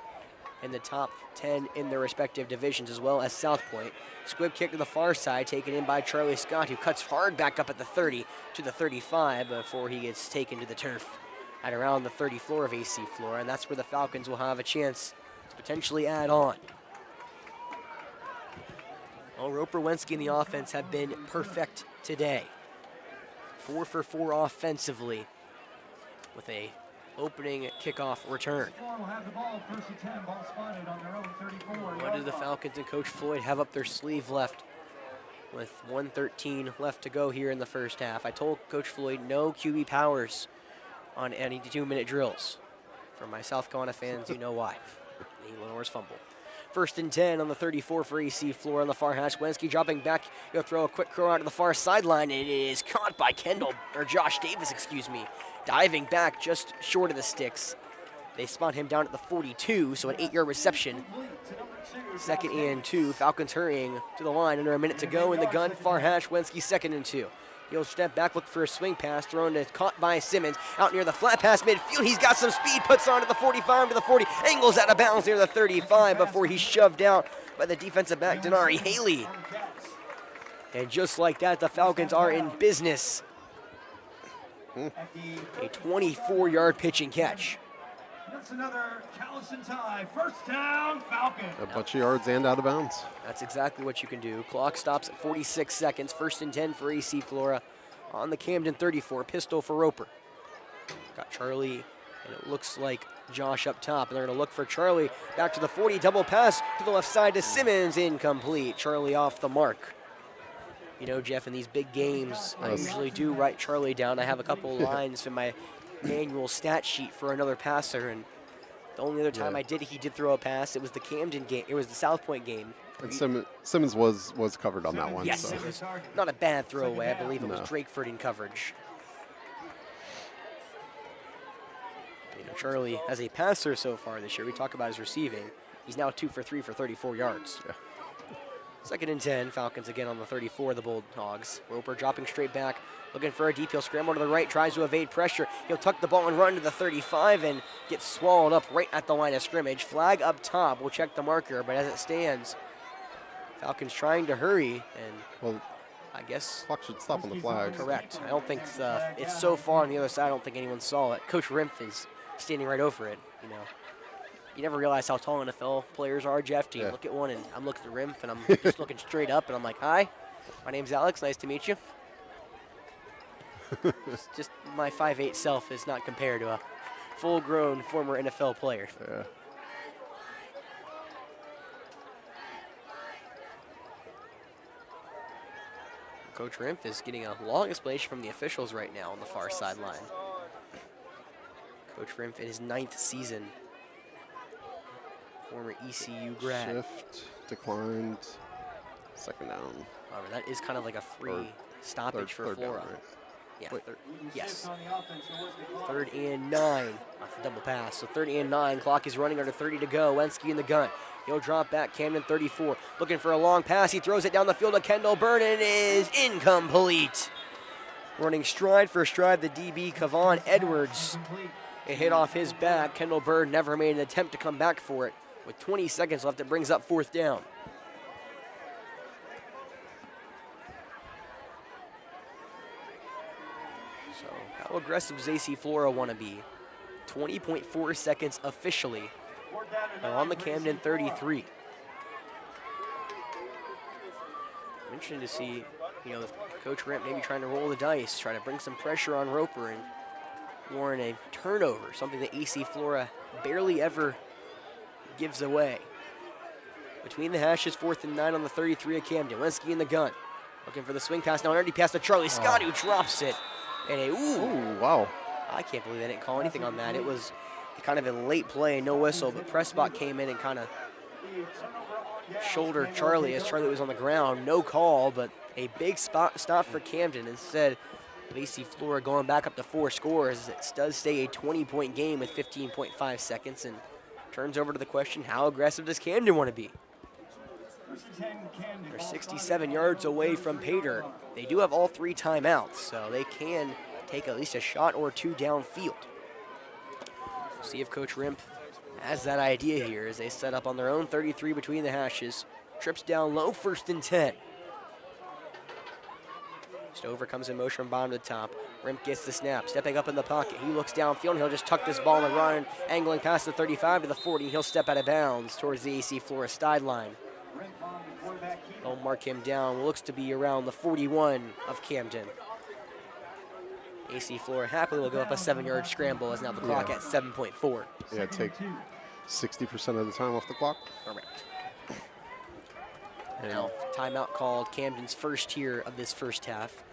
in the top 10 in their respective divisions, as well as South Point. Squib kick to the far side, taken in by Charlie Scott, who cuts hard back up at the 30 to the 35 before he gets taken to the turf at around the 30 floor of AC Flora, and that's where the Falcons will have a chance to potentially add on. Well, Roper, Wensky, and the offense have been perfect today. 4 for 4 offensively with a opening kickoff return. What do the Falcons and Coach Floyd have up their sleeve left with 1:13 left to go here in the first half? I told Coach Floyd no QB powers on any 2-minute drills. For my South Carolina fans, you know why. Lenore's fumble. 1st and 10 on the 34 for AC Flora on the far hash. Wensky dropping back. He'll throw a quick curl out to the far sideline, and it is caught by Josh Davis, diving back just short of the sticks. They spot him down at the 42, so an 8-yard reception. 2nd and 2. Falcons hurrying to the line under a minute to go in the gun. Far hash, Wensky 2nd and 2. He'll step back, look for a swing pass, thrown to caught by Simmons. Out near the flat pass midfield, he's got some speed, puts on to the 45 to the 40, angles out of bounds near the 35 before he's shoved out by the defensive back, Denari Haley. And just like that, the Falcons are in business. A 24-yard pitch and catch. That's another Callison tie. 1st down, Falcons. A bunch of yards and out of bounds. That's exactly what you can do. Clock stops at 46 seconds. 1st and 10 for AC Flora on the Camden 34. Pistol for Roper. Got Charlie, and it looks like Josh up top. And they're going to look for Charlie. Back to the 40. Double pass to the left side to Simmons. Incomplete. Charlie off the mark. Jeff, in these big games, I usually do write Charlie down. I have a couple lines in my manual stat sheet for another passer, and the only other time I did, he did throw a pass. It was the Camden game. It was the South Point game. And Simmons was covered on that one. Yes, so. It was not a bad throwaway. I believe it was Drakeford in coverage. Charlie, as a passer so far this year, we talk about his receiving. He's now 2 for 3 for 34 yards. Yeah. 2nd and 10, Falcons again on the 34 of the Bulldogs. Roper dropping straight back Looking for a deep, he'll scramble to the right, tries to evade pressure. He'll tuck the ball and run to the 35 and get swallowed up right at the line of scrimmage. Flag up top, we'll check the marker, but as it stands, Falcons trying to hurry, and Well, I guess clock should stop on the flag. correct. I don't think it's so far on the other side, I don't think anyone saw it. Coach Rimpf is standing right over it, you know. You never realize how tall NFL players are, Jeff, till you look at one, and I'm looking at the Rimpf, and I'm just looking straight up, and I'm like, hi, my name's Alex, nice to meet you. just my 5'8" self is not compared to a full-grown former NFL player. Yeah. Coach Rimpf is getting a long explanation from the officials right now on the far sideline. Coach Rimpf in his 9th season. Former ECU grad. Shift, declined, second down. However, that is kind of like a free stoppage for third down, Flora. right? Yeah, Wait. yes. 3rd and 9 off the double pass. So 3rd and 9, clock is running under 30 to go. Wensky in the gun. He'll drop back, Camden 34. Looking for a long pass. He throws it down the field to Kendall Byrne and is incomplete. Running stride for stride, the DB, Kavon Edwards. It hit off his back. Kendall Byrne never made an attempt to come back for it. With 20 seconds left, it brings up 4th down. So how aggressive does AC Flora want to be? 20.4 seconds officially. They're on the Camden 33. I'm interested to see, you know, Coach Rimpf maybe trying to roll the dice, try to bring some pressure on Roper and warrant a turnover, something that AC Flora barely ever gives away. Between the hashes, 4th and 9 on the 33 of Camden. Wensky in the gun. Looking for the swing pass now, an early pass to Charlie Scott, who drops it. And Ooh, wow. I can't believe they didn't call anything on that. It was kind of a late play, no whistle, but Prescott came in and kind of shouldered Charlie as Charlie was on the ground. No call, but a big stop for Camden. Instead, AC Flora going back up to 4 scores. It does stay a 20-point game with 15.5 seconds, and turns over to the question, how aggressive does Camden want to be? They're 67 yards away from pay dirt. They do have all 3 timeouts, so they can take at least a shot or 2 downfield. We'll see if Coach Rimpf has that idea here as they set up on their own 33 between the hashes. Trips down low, 1st and 10. Stover comes in motion from bottom to top. Rimpf gets the snap, stepping up in the pocket. He looks downfield, and he'll just tuck this ball and run, angling past the 35 to the 40. He'll step out of bounds towards the AC Flora sideline. They'll mark him down. Looks to be around the 41 of Camden. AC Flora happily will go up a 7-yard scramble as now the clock at 7.4. Yeah, take 60% of the time off the clock. Correct. And now timeout called, Camden's first here of this first half.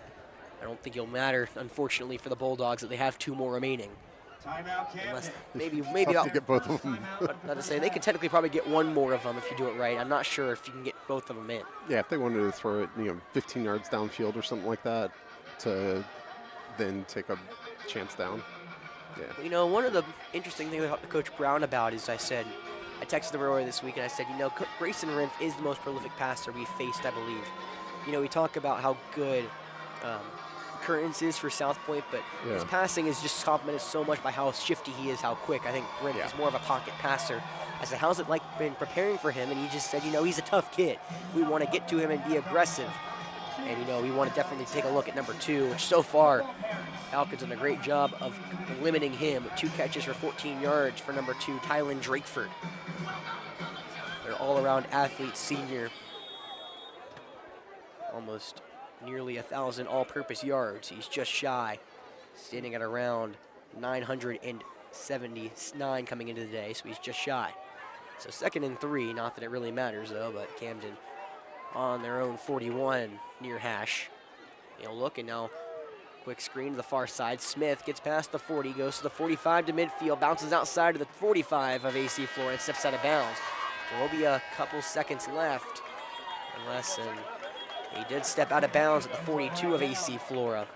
I don't think it'll matter, unfortunately, for the Bulldogs that they have 2 more remaining. Unless maybe Tough to get both of them. Not to say they could technically probably get 1 more of them if you do it right. I'm not sure if you can get both of them in. Yeah, if they wanted to throw it, 15 yards downfield or something like that, to then take a chance down. Yeah. One of the interesting things I talked to Coach Brown about is I texted him earlier this week and I said, Grayson Rimpf is the most prolific passer we've faced, I believe. We talk about how good Currents is for South Point, but his passing is just complemented so much by how shifty he is, how quick. I think Rimpf is more of a pocket passer. I said, how's it like been preparing for him? And he just said, he's a tough kid. We want to get to him and be aggressive. And, we want to definitely take a look at number 2, which so far, Falcons done a great job of limiting him. 2 catches for 14 yards for number 2, Tylen Drakeford. They're all-around athlete, senior. Almost nearly 1,000 all-purpose yards. He's just shy, standing at around 979 coming into the day, so he's just shy. So 2nd and 3, not that it really matters, though, but Camden on their own 41 near hash. Look, and now quick screen to the far side. Smith gets past the 40, goes to the 45 to midfield, bounces outside to the 45 of AC Flora and steps out of bounds. There will be a couple seconds left, unless he did step out of bounds at the 42 of AC Flora.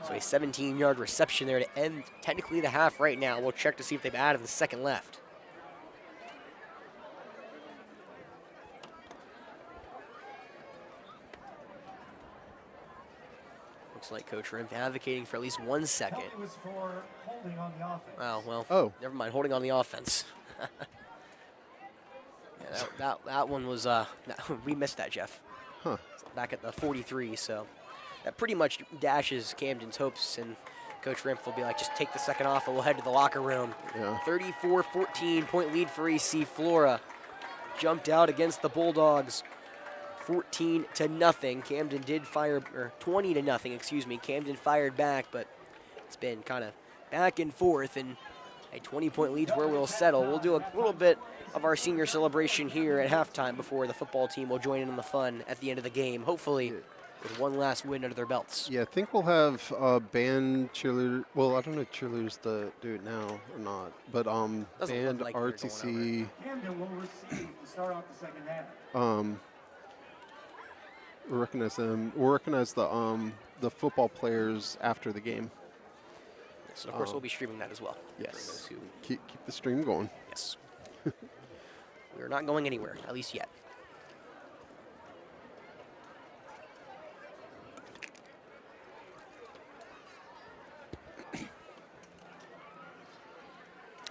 So a 17-yard reception there to end technically the half right now. We'll check to see if they've added the second left. Looks like Coach Rimp advocating for at least 1 second. Penalty was for holding on the offense. Oh, well, Oh. never mind, holding on the offense. Yeah, that one was, we missed that, Jeff. Huh. Back at the 43, so that pretty much dashes Camden's hopes, and Coach Rimp will be like, just take the second off and we'll head to the locker room. Yeah. 34-14 point lead for AC Flora. Jumped out against the Bulldogs 14-0. Camden did fire, or 20-0, excuse me. Camden fired back, but it's been kind of back and forth, and a 20-point lead's where we'll settle. We'll do a little bit of our senior celebration here at halftime before the football team will join in on the fun at the end of the game, hopefully with one last win under their belts. Yeah, I think we'll have band cheerleader. Well, I don't know if cheerleaders do it now or not, but Doesn't band look like they're going RTC. Camden will receive to start off the second half. We'll recognize them. We'll recognize the football players after the game. So of course we'll be streaming that as well. for Yes. those who- Keep the stream going. yes. We're not going anywhere, at least yet.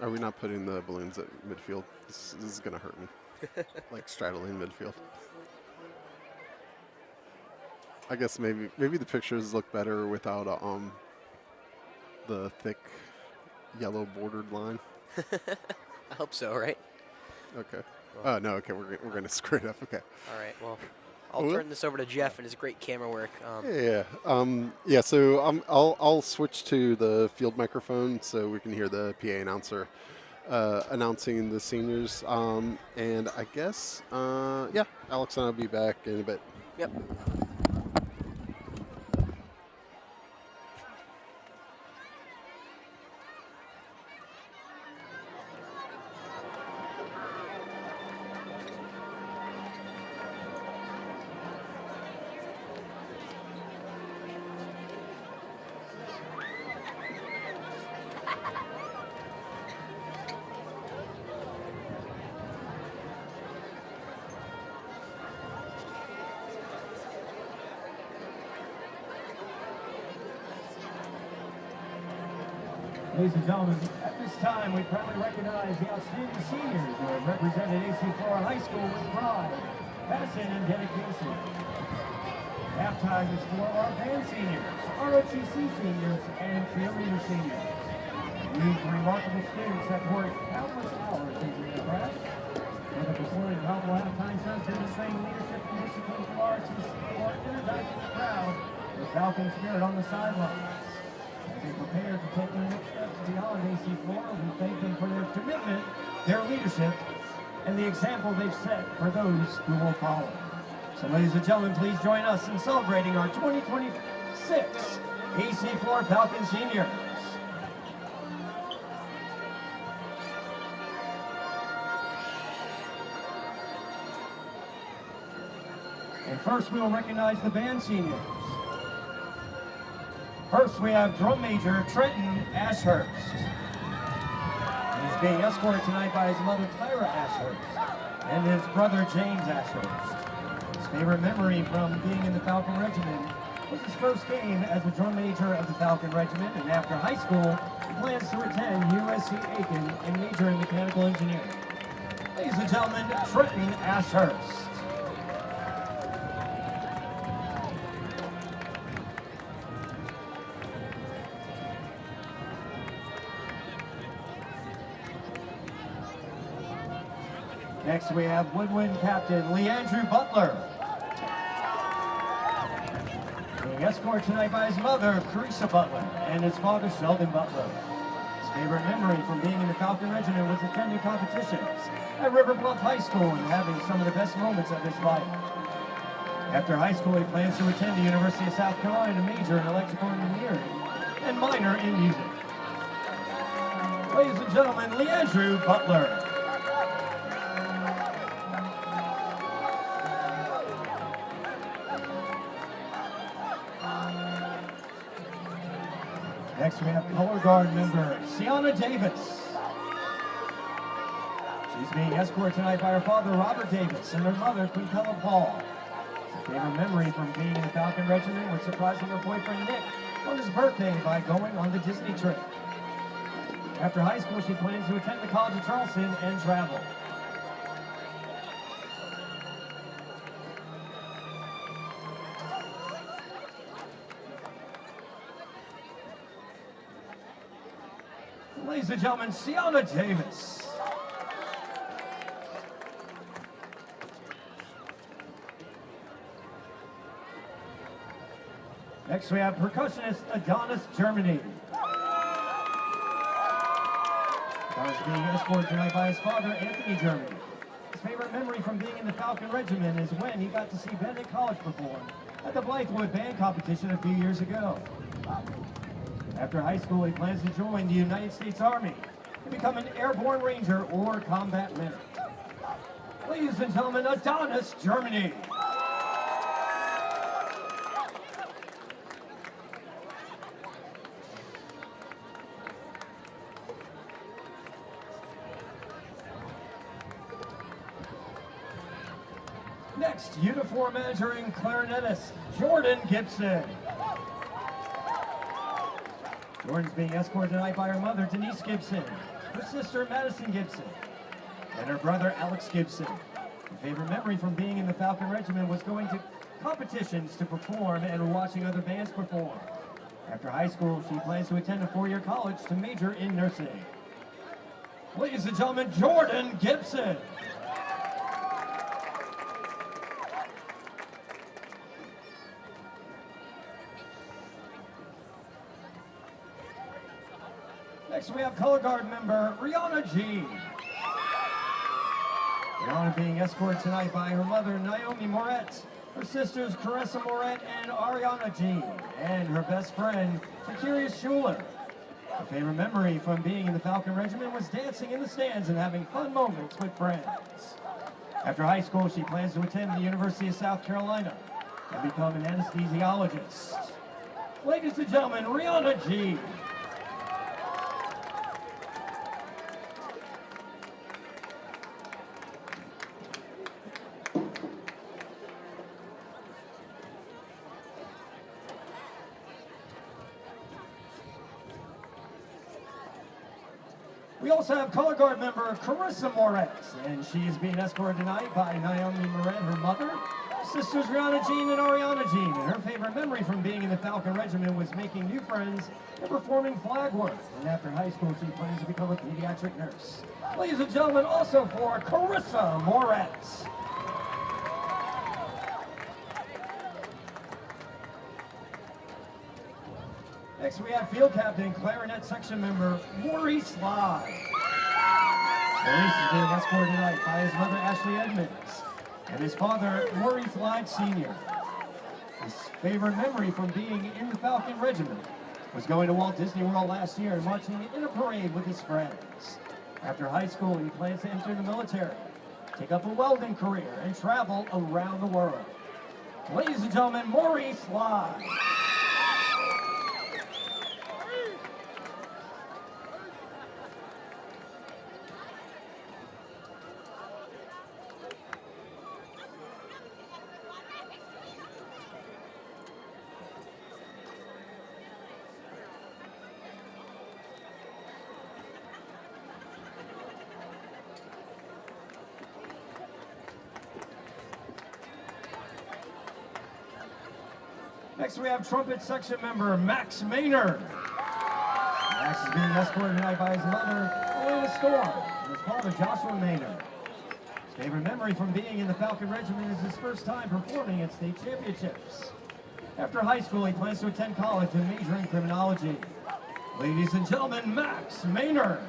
Are we not putting the balloons at midfield? This is gonna hurt me. Like straddling midfield. I guess maybe the pictures look better without the thick yellow bordered line. I hope so, right? Okay. Oh no. Okay, we're gonna screw it up. Okay. All right, well, I'll Well- turn this over to Jeff and his great camera work. Yeah. Yeah. So I'll switch to the field microphone so we can hear the PA announcer announcing the seniors. And I guess yeah, Alex and I'll be back in a bit. Yep. Ladies and gentlemen, at this time we proudly recognize the outstanding seniors who have represented AC Flora High School with pride, passion, and dedication. Halftime is for our band seniors, ROTC seniors, and cheerleader seniors. These remarkable students have worked countless hours into their craft. With a performing powerful halftime serves demonstrating leadership and discipline from ROTC or energizing the crowd with Falcon spirit on the sidelines. As they prepare to take their next steps beyond AC Flora, we thank them for their commitment, their leadership, and the example they've set for those who will follow. So ladies and gentlemen, please join us in celebrating our 2026 AC Flora Falcon seniors. And first we will recognize the band seniors. First, we have drum major Trenton Ashurst. He's being escorted tonight by his mother Tyra Ashurst and his brother James Ashurst. His favorite memory from being in the Falcon Regiment was his first game as a drum major of the Falcon Regiment, and after high school, he plans to attend USC Aiken and major in mechanical engineering. Ladies and gentlemen, Trenton Ashurst. Next we have Woodwind Captain Leandrew Butler. Being escorted tonight by his mother, Carissa Butler, and his father, Sheldon Butler. His favorite memory from being in the Falcon Regiment was attending competitions at River Bluff High School and having some of the best moments of his life. After high school, he plans to attend the University of South Carolina to major in electrical engineering and minor in music. Ladies and gentlemen, Leandrew Butler. Next we have color guard member Sienna Davis. She's being escorted tonight by her father Robert Davis and her mother Quintella Paul. Her Favorite memory from being in the Falcon Regiment was surprising her boyfriend Nick on his birthday by going on the Disney trip. After high school, she plans to attend the College of Charleston and travel. Ladies and gentlemen, Sienna Davis. Next, we have percussionist Adonis Germany. Adonis is being escorted tonight by his father, Anthony Germany. His favorite memory from being in the Falcon Regiment is when he got to see Bennett College perform at the Blythewood Band Competition a few years ago. After high school, he plans to join the United States Army and become an airborne ranger or combat medic. Ladies and gentlemen, Adonis Germany. Next, uniform manager and clarinetist, Jordan Gibson. Jordan's being escorted tonight by her mother, Denise Gibson, her sister, Madison Gibson, and her brother, Alex Gibson. Her favorite memory from being in the Falcon Regiment was going to competitions to perform and watching other bands perform. After high school, she plans to attend a four-year college to major in nursing. Ladies and gentlemen, Jordan Gibson. Next, we have color guard member Rihanna G. Rihanna being escorted tonight by her mother, Naomi Moret, her sisters, Carissa Moret and Ariana G, and her best friend, Shakira Schuler. Her favorite memory from being in the Falcon Regiment was dancing in the stands and having fun moments with friends. After high school, she plans to attend the University of South Carolina and become an anesthesiologist. Ladies and gentlemen, Rihanna G. We also have color guard member Carissa Moret, and she is being escorted tonight by Naomi Moret, her mother, sisters Rihanna Jean and Ariana Jean. And her favorite memory from being in the Falcon Regiment was making new friends and performing flag work. And after high school, she plans to become a pediatric nurse. Ladies and gentlemen, also for Carissa Moret. Next, we have field captain, clarinet section member, Maurice Lai. Maurice is being escorted tonight by his mother, Ashley Edmonds, and his father, Maurice Lai Sr. His favorite memory from being in the Falcon Regiment was going to Walt Disney World last year and marching in a parade with his friends. After high school, he plans to enter the military, take up a welding career, and travel around the world. Ladies and gentlemen, Maurice Lai. Next, we have trumpet section member Max Maynard. Max is being escorted tonight by his mother, Elena Storm, and his father, Joshua Maynard. His favorite memory from being in the Falcon Regiment is his first time performing at state championships. After high school, he plans to attend college and major in criminology. Ladies and gentlemen, Max Maynard.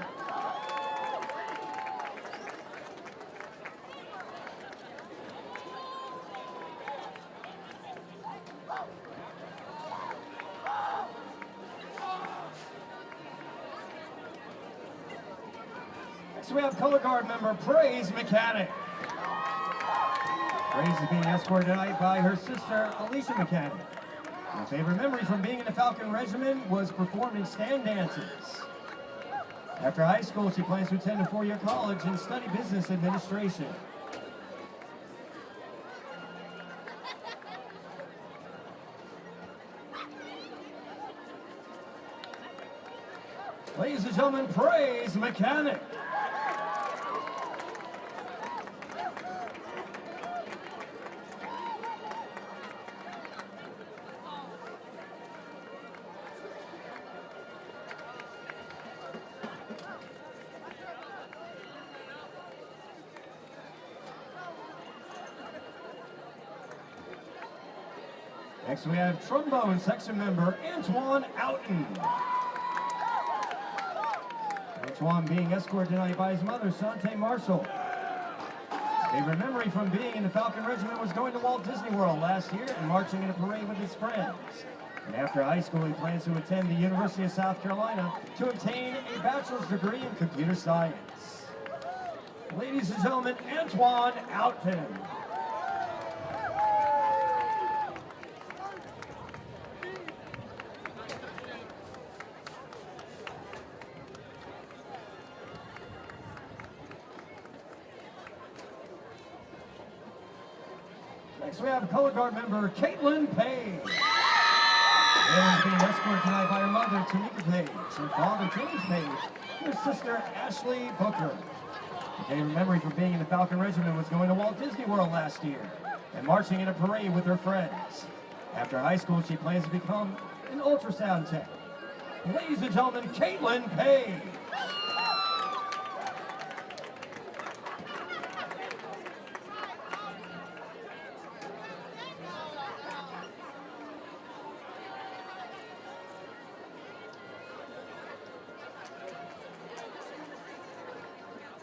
Next, we have color guard member Praise Mechanic. Praise is being escorted tonight by her sister, Alicia Mechanic. Her favorite memory from being in the Falcon Regiment was performing stand dances. After high school, she plans to attend a four-year college and study business administration. Ladies and gentlemen, praise mechanic. Next we have trombone section member Antoine Outen. Antoine being escorted tonight by his mother, Sante Marshall. His favorite memory from being in the Falcon Regiment was going to Walt Disney World last year and marching in a parade with his friends. And after high school, he plans to attend the University of South Carolina to obtain a bachelor's degree in computer science. Ladies and gentlemen, Antoine Outen. Next we have color guard member Caitlin Page. Caitlin's being escorted tonight by her mother, Tamika Page, her father, James Page, and her sister, Ashley Booker. Her favorite memory from being in the Falcon Regiment was going to Walt Disney World last year and marching in a parade with her friends. After high school, she plans to become an ultrasound tech. Ladies and gentlemen, Caitlin Page.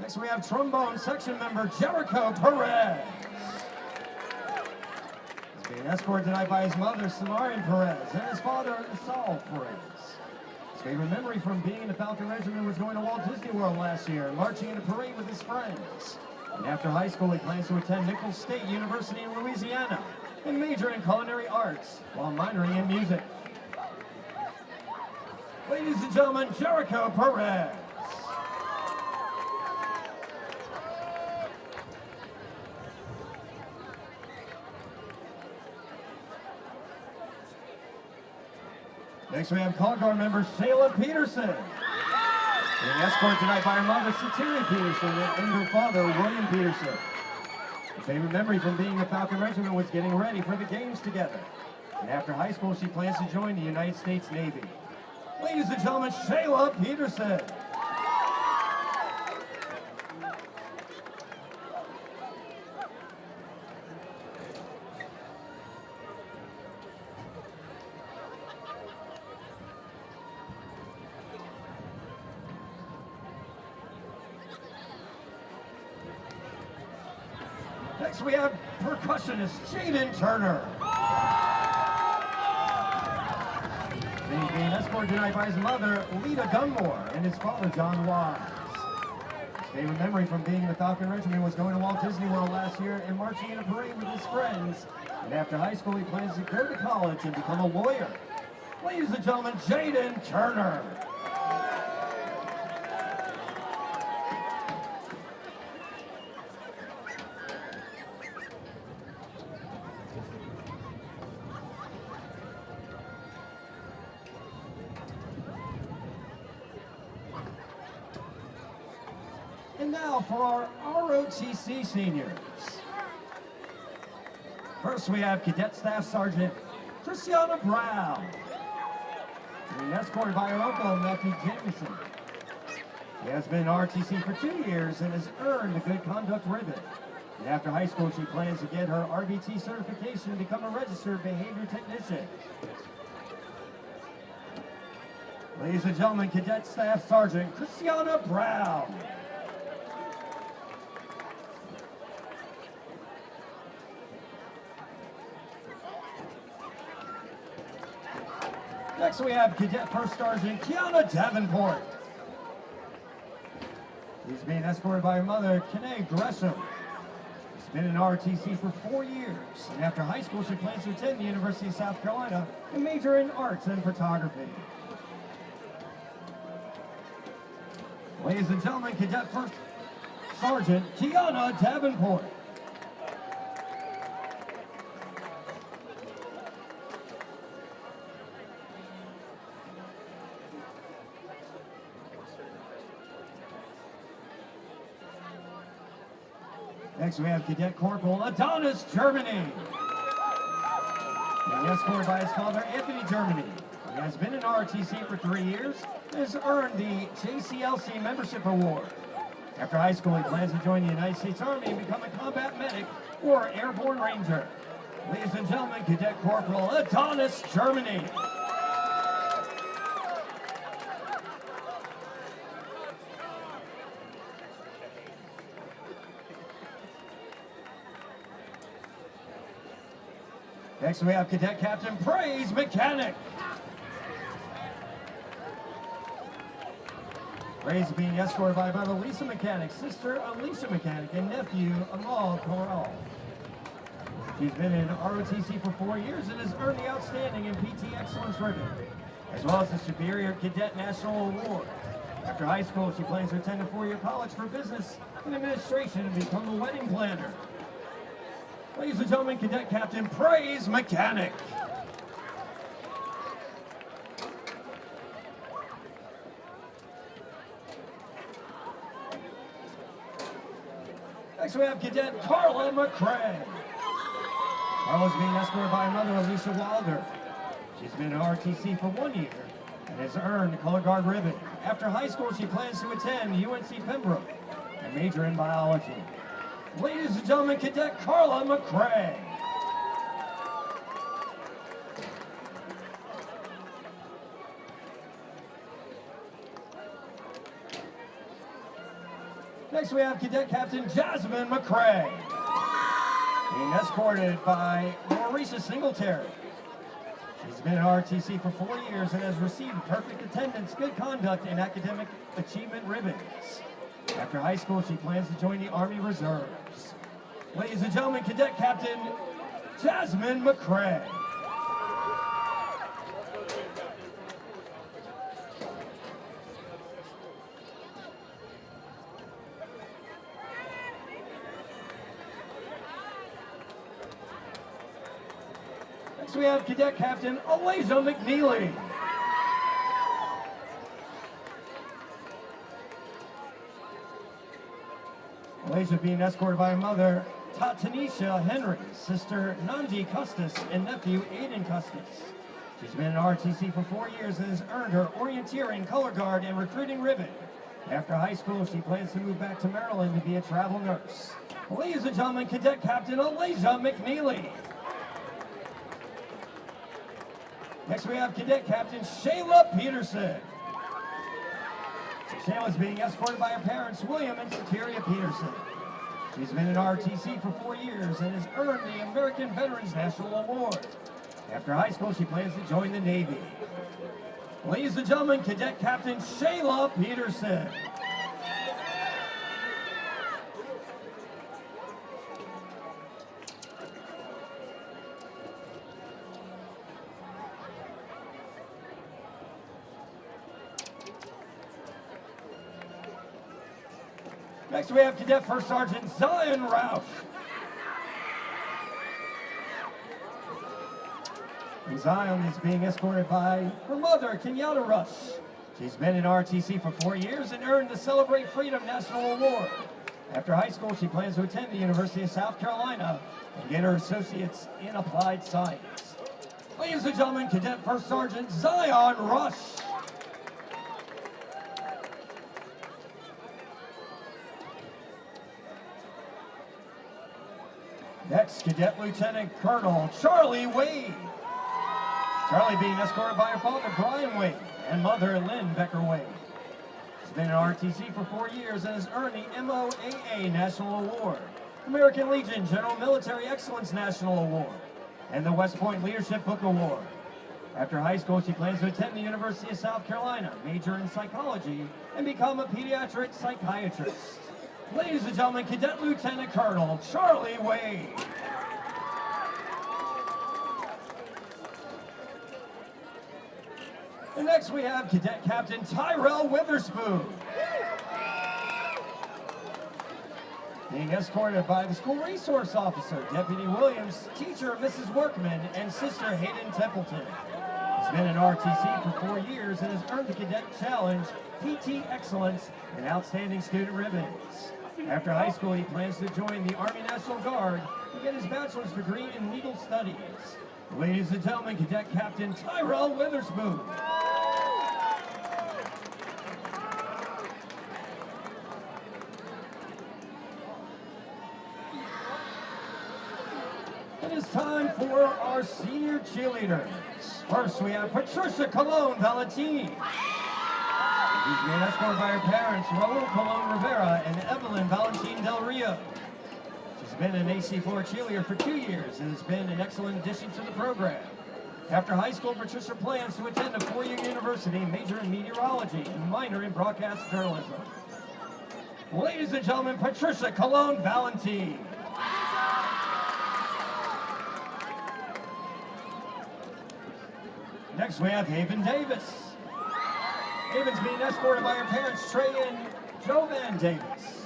Next we have trombone section member Jericho Perez. He's being escorted tonight by his mother, Samarian Perez, and his father, Saul Perez. His favorite memory from being in the Falcon Regiment was going to Walt Disney World last year and marching in a parade with his friends. And after high school, he plans to attend Nicholls State University in Louisiana and major in culinary arts while minoring in music. Ladies and gentlemen, Jericho Perez. Next we have color guard member Shayla Peterson. Being escorted tonight by her mother, Satiri Peterson, and her father, William Peterson. Her favorite memory from being in the Falcon Regiment was getting ready for the games together. And after high school, she plans to join the United States Navy. Ladies and gentlemen, Shayla Peterson. Next we have percussionist Jaden Turner. He's being escorted tonight by his mother, Lita Gunmore, and his father, John Wise. His favorite memory from being in the Falcon Regiment was going to Walt Disney World last year and marching in a parade with his friends. And after high school, he plans to go to college and become a lawyer. Ladies and gentlemen, Jaden Turner. And now for our ROTC seniors. First we have Cadet Staff Sergeant Christiana Brown, being escorted by her uncle Matthew Jameson. She has been in ROTC for 2 years and has earned the Good Conduct Ribbon. And after high school, she plans to get her RBT certification and become a registered behavior technician. Ladies and gentlemen, Cadet Staff Sergeant Christiana Brown. Next we have Cadet First Sergeant Kiana Davenport. He's being escorted by her mother, Kanae Gresham. She's been in ROTC for 4 years, and after high school she plans to attend the University of South Carolina and major in arts and photography. Ladies and gentlemen, Cadet First Sergeant Kiana Davenport. Next, we have Cadet Corporal Adonis Germany. Being escorted by his father, Anthony Germany. He has been in ROTC for 3 years and has earned the JCLC Membership Award. After high school, he plans to join the United States Army and become a combat medic or airborne ranger. Ladies and gentlemen, Cadet Corporal Adonis Germany. Next, we have Cadet Captain Praise Mechanic. Praise being escorted by brother Lisa Mechanic, sister Alicia Mechanic, and nephew Amal Corral. She's been in ROTC for 4 years and has earned the Outstanding in PT Excellence ribbon, as well as the Superior Cadet National Award. After high school, she plans to attend a 4-year college for business and administration and become a wedding planner. Ladies and gentlemen, Cadet Captain Praise Mechanic. Next we have Cadet Carla McCray. Carla's being escorted by her mother, Alicia Wilder. She's been in RTC for 1 year and has earned the Color Guard ribbon. After high school, she plans to attend UNC Pembroke and major in biology. Ladies and gentlemen, Cadet Carla McCray. Next we have Cadet Captain Jasmine McCray, being escorted by Mauricia Singletary. She's been in RTC for 4 years and has received perfect attendance, good conduct, and academic achievement ribbons. After high school, she plans to join the Army Reserves. Ladies and gentlemen, Cadet Captain Jasmine McCray. Next we have Cadet Captain Alicia McNeely. Alicia being escorted by her mother, Tatanisha Henry, sister Nandi Custis, and nephew Aiden Custis. She's been in RTC for 4 years and has earned her orienteering, color guard, and recruiting ribbon. After high school, she plans to move back to Maryland to be a travel nurse. Ladies and gentlemen, Cadet Captain Alicia McNeely. Next we have Cadet Captain Shayla Peterson. Shayla's being escorted by her parents, William and Soteria Peterson. She's been in RTC for 4 years and has earned the American Veterans National Award. After high school, she plans to join the Navy. Ladies and gentlemen, Cadet Captain Shayla Peterson. Next we have Cadet First Sergeant Zion Roush. And Zion is being escorted by her mother, Kenyatta Rush. She's been in RTC for 4 years and earned the Celebrate Freedom National Award. After high school, she plans to attend the University of South Carolina and get her associates in applied science. Ladies and gentlemen, Cadet First Sergeant Zion Rush. Next, Cadet Lieutenant Colonel Charlie Wade. Charlie being escorted by her father, Brian Wade, and mother, Lynn Becker Wade. She's been in RTC for 4 years and has earned the MOAA National Award, American Legion General Military Excellence National Award, and the West Point Leadership Book Award. After high school, she plans to attend the University of South Carolina, major in psychology, and become a pediatric psychiatrist. Ladies and gentlemen, Cadet Lieutenant Colonel Charlie Wade. And next we have Cadet Captain Tyrell Witherspoon. Being escorted by the School Resource Officer, Deputy Williams, teacher Mrs. Workman, and sister Hayden Templeton. He's been in RTC for 4 years and has earned the Cadet Challenge, PT Excellence, and Outstanding Student ribbons. After high school, he plans to join the Army National Guard and get his bachelor's degree in legal studies. Ladies and gentlemen, Cadet Captain Tyrell Witherspoon. It is time for our senior cheerleaders. First, we have Patricia Colon Valentin. She's being escorted by her parents, Raul Colon Rivera and Evelyn Valentin Del Rio. She's been an AC Flora cheerleader for 2 years and has been an excellent addition to the program. After high school, Patricia plans to attend a four-year university, major in meteorology and minor in broadcast journalism. Ladies and gentlemen, Patricia Colon Valentin. Next, we have Haven Davis. Haven's being escorted by her parents, Trey and Jovan Davis.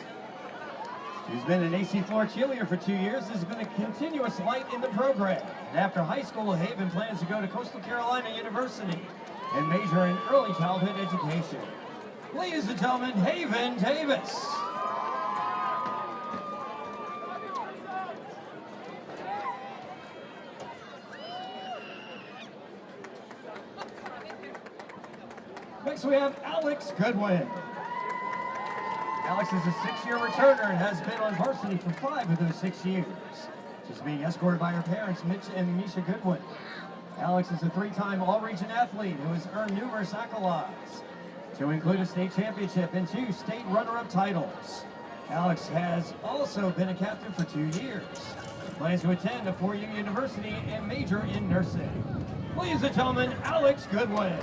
She's been an AC Flora cheerleader for 2 years. Has been a continuous light in the program. And after high school, Haven plans to go to Coastal Carolina University and major in early childhood education. Ladies and gentlemen, Haven Davis. Next we have Alex Goodwin. Alex is a 6-year returner and has been on varsity for 5 of those 6 years. She's being escorted by her parents, Mitch and Misha Goodwin. Alex is a 3-time All-Region athlete who has earned numerous accolades, to include a state championship and 2 state runner-up titles. Alex has also been a captain for 2 years. She plans to attend a 4-year university and major in nursing. Ladies and gentlemen, Alex Goodwin.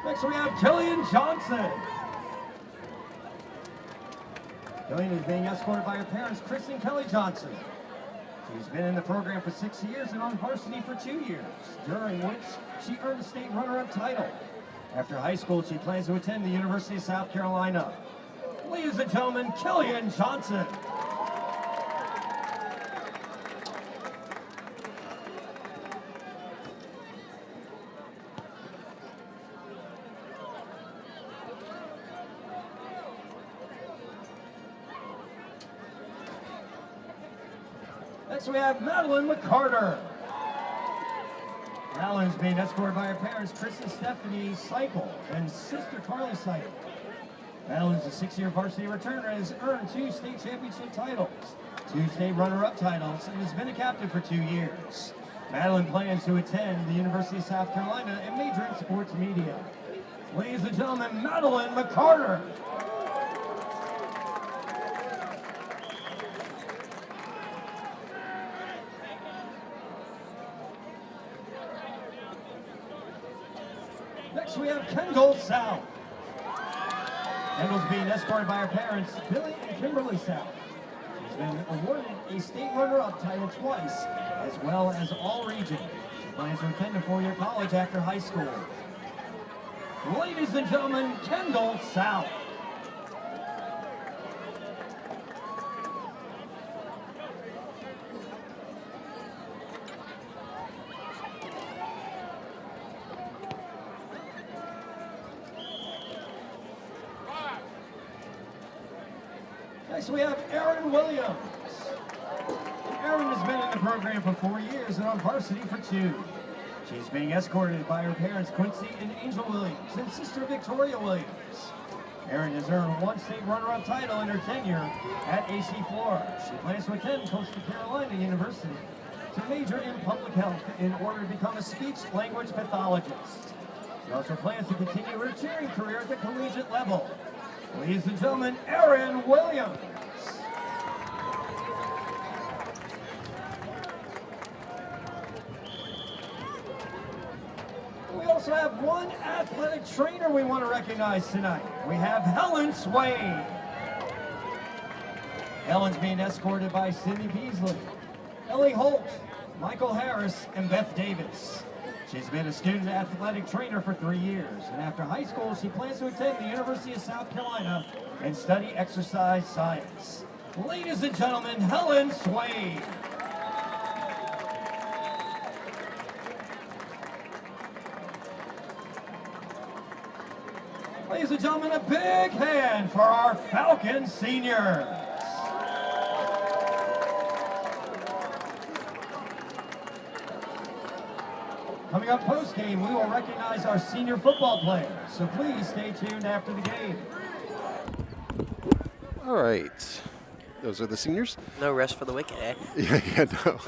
Next we have Killian Johnson. Killian is being escorted by her parents, Chris and Kelly Johnson. She's been in the program for 6 years and on varsity for 2 years, during which she earned a state runner-up title. After high school, she plans to attend the University of South Carolina. Ladies and gentlemen, Killian Johnson. Next we have Madeline McCarter. Madeline's being escorted by her parents, Chris and Stephanie Cycle, and sister Carly Cycle. Madeline's a 6-year varsity returner and has earned 2 state championship titles, 2 state runner-up titles, and has been a captain for 2 years. Madeline plans to attend the University of South Carolina and major in sports media. Ladies and gentlemen, Madeline McCarter. Next we have Kendall South. Kendall's being escorted by her parents, Billy and Kimberly South. She's been awarded a state runner-up title twice, as well as all-region. She plans to attend a 4-year college after high school. Ladies and gentlemen, Kendall South. Next we have Erin Williams. Erin has been in the program for 4 years and on varsity for 2. She's being escorted by her parents, Quincy and Angel Williams, and sister Victoria Williams. Erin has earned 1 state runner-up title in her tenure at AC Flora. She plans to attend Coastal Carolina University to major in public health in order to become a speech-language pathologist. She also plans to continue her cheering career at the collegiate level. Ladies and gentlemen, Erin Williams. We also have one athletic trainer we want to recognize tonight. We have Helen Swain. Helen's being escorted by Sydney Beasley, Ellie Holt, Michael Harris, and Beth Davis. She's been a student athletic trainer for 3 years, and after high school, she plans to attend the University of South Carolina and study exercise science. Ladies and gentlemen, Helen Swain. gentlemen, a big hand for our Falcons seniors. Coming up post-game, we will recognize our senior football players, so please stay tuned after the game. All right. Those are the seniors? No rest for the wicked, eh? Yeah, no.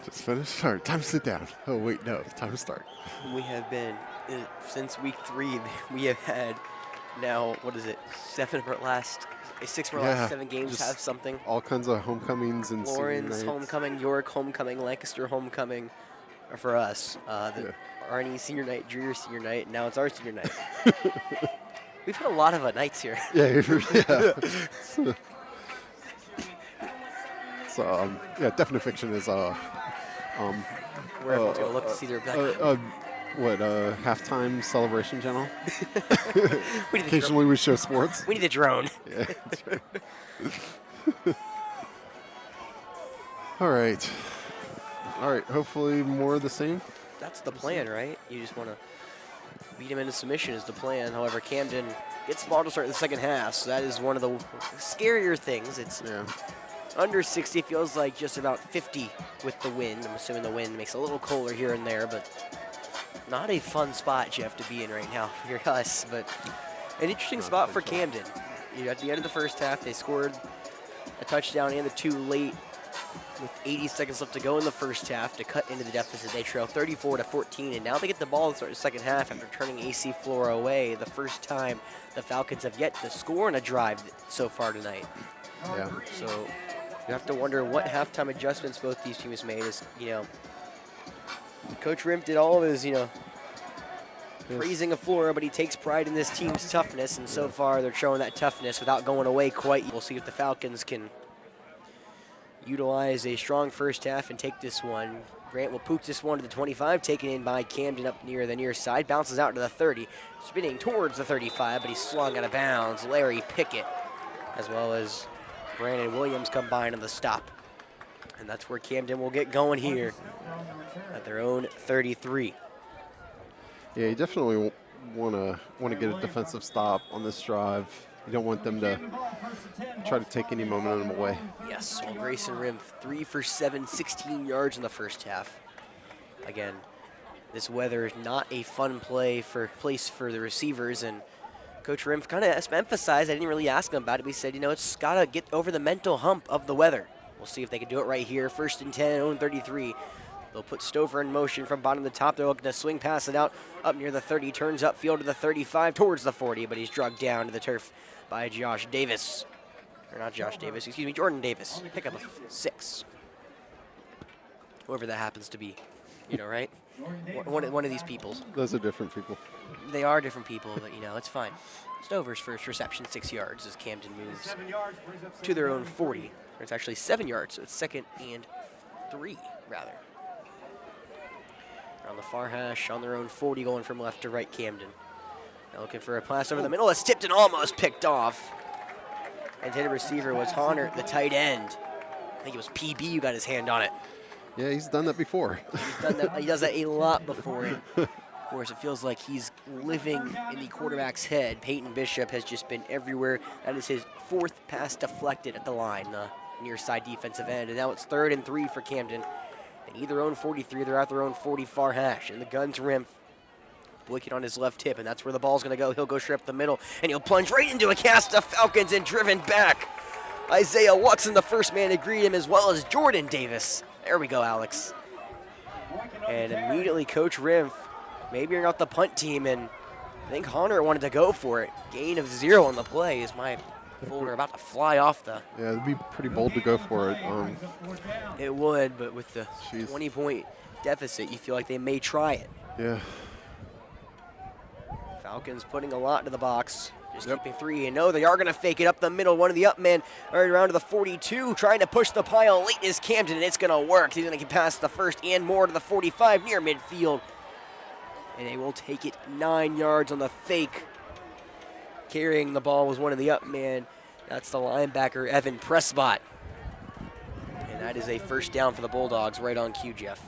Just finished. All right, time to sit down. Oh, wait, no. Time to start. We have been, since week 3, we have had now, what is it, 6 of our last 7 games have something. All kinds of homecomings and Lawrence homecoming, York homecoming, Lancaster homecoming for us. Arnie senior night, Dreer senior night, and now it's our senior night. We've had a lot of nights here. Yeah. So, Definite Fiction is We're able to go look to see their back. halftime celebration channel? We need Occasionally we show sports. We need a drone. Yeah, that's right. All right. Hopefully more of the same. That's the plan, right? You just want to beat him into submission is the plan. However, Camden gets the ball to start the second half, so that is one of the scarier things. It's under 60, feels like just about 50 with the wind. I'm assuming the wind makes it a little colder here and there, but not a fun spot, Jeff, to be in right now for us. But an interesting spot for Camden. At the end of the first half, they scored a touchdown and the 2 late with 80 seconds left to go in the first half to cut into the deficit. They trail 34-14, and now they get the ball to start the second half after turning AC Flora away. The first time the Falcons have yet to score in a drive so far tonight. Yeah. So you have to wonder what halftime adjustments both these teams made. Coach Rimp did all of his, praising of Flora, but he takes pride in this team's toughness, and so far they're showing that toughness without going away quite. We'll see if the Falcons can utilize a strong first half and take this one. Grant will pooch this one to the 25, taken in by Camden up near the near side, bounces out to the 30, spinning towards the 35, but he's slung out of bounds. Larry Pickett, as well as Brandon Williams, combine on the stop. And that's where Camden will get going here at their own 33. Yeah, you definitely want to get a defensive stop on this drive. You don't want them to try to take any momentum away. Yes, well, Grayson Rim, 3 for 7, 16 yards in the first half. Again, this weather is not a fun place for the receivers, and Coach Rim kind of emphasized, I didn't really ask him about it, but he said, it's got to get over the mental hump of the weather. We'll see if they can do it right here. 1st and 10, own 33. They'll put Stover in motion from bottom to top. They're looking to swing pass it out up near the 30, turns upfield to the 35, towards the 40, but he's drugged down to the turf by Josh Davis. Or not Josh Davis, excuse me, Jordan Davis. Pick up a 6. Whoever that happens to be, right? One of these people. Those are different people. They are different people, but, it's fine. Stover's first reception, 6 yards, as Camden moves to their own 40. It's actually 7 yards, so it's 2nd and 3, rather. On the far hash, on their own 40, going from left to right, Camden. Now looking for a pass over the middle. It's tipped and almost picked off. Intended receiver was Honor, the tight end. I think it was PB who got his hand on it. Yeah, he's done that before. He does that a lot before. And of course, it feels like he's living in the quarterback's head. Peyton Bishop has just been everywhere. That is his 4th pass deflected at the line, the near side defensive end. And now it's 3rd and 3 for Camden. And either own 43, they're at their own 40 far hash. And the gun's Rim blinking on his left hip, and that's where the ball's going to go. He'll go straight up the middle, and he'll plunge right into a cast of Falcons and driven back. Isaiah Watson, the first man to greet him, as well as Jordan Davis. There we go, Alex. And immediately Coach Rim, maybe you're not the punt team, and I think Honor wanted to go for it. Gain of 0 on the play is my folder about to fly off the... Yeah, it'd be pretty bold to go for it. It would, but with the 20-point deficit, you feel like they may try it. Yeah. Falcons putting a lot into the box. Just keeping 3. And no, they are going to fake it up the middle. One of the up men right around to the 42, trying to push the pile. Late is Camden, and it's going to work. He's going to get past the 1st and more to the 45 near midfield. And they will take it 9 yards on the fake. Carrying the ball was one of the up men. That's the linebacker, Evan Prescott. And that is a 1st down for the Bulldogs, right on cue, Jeff.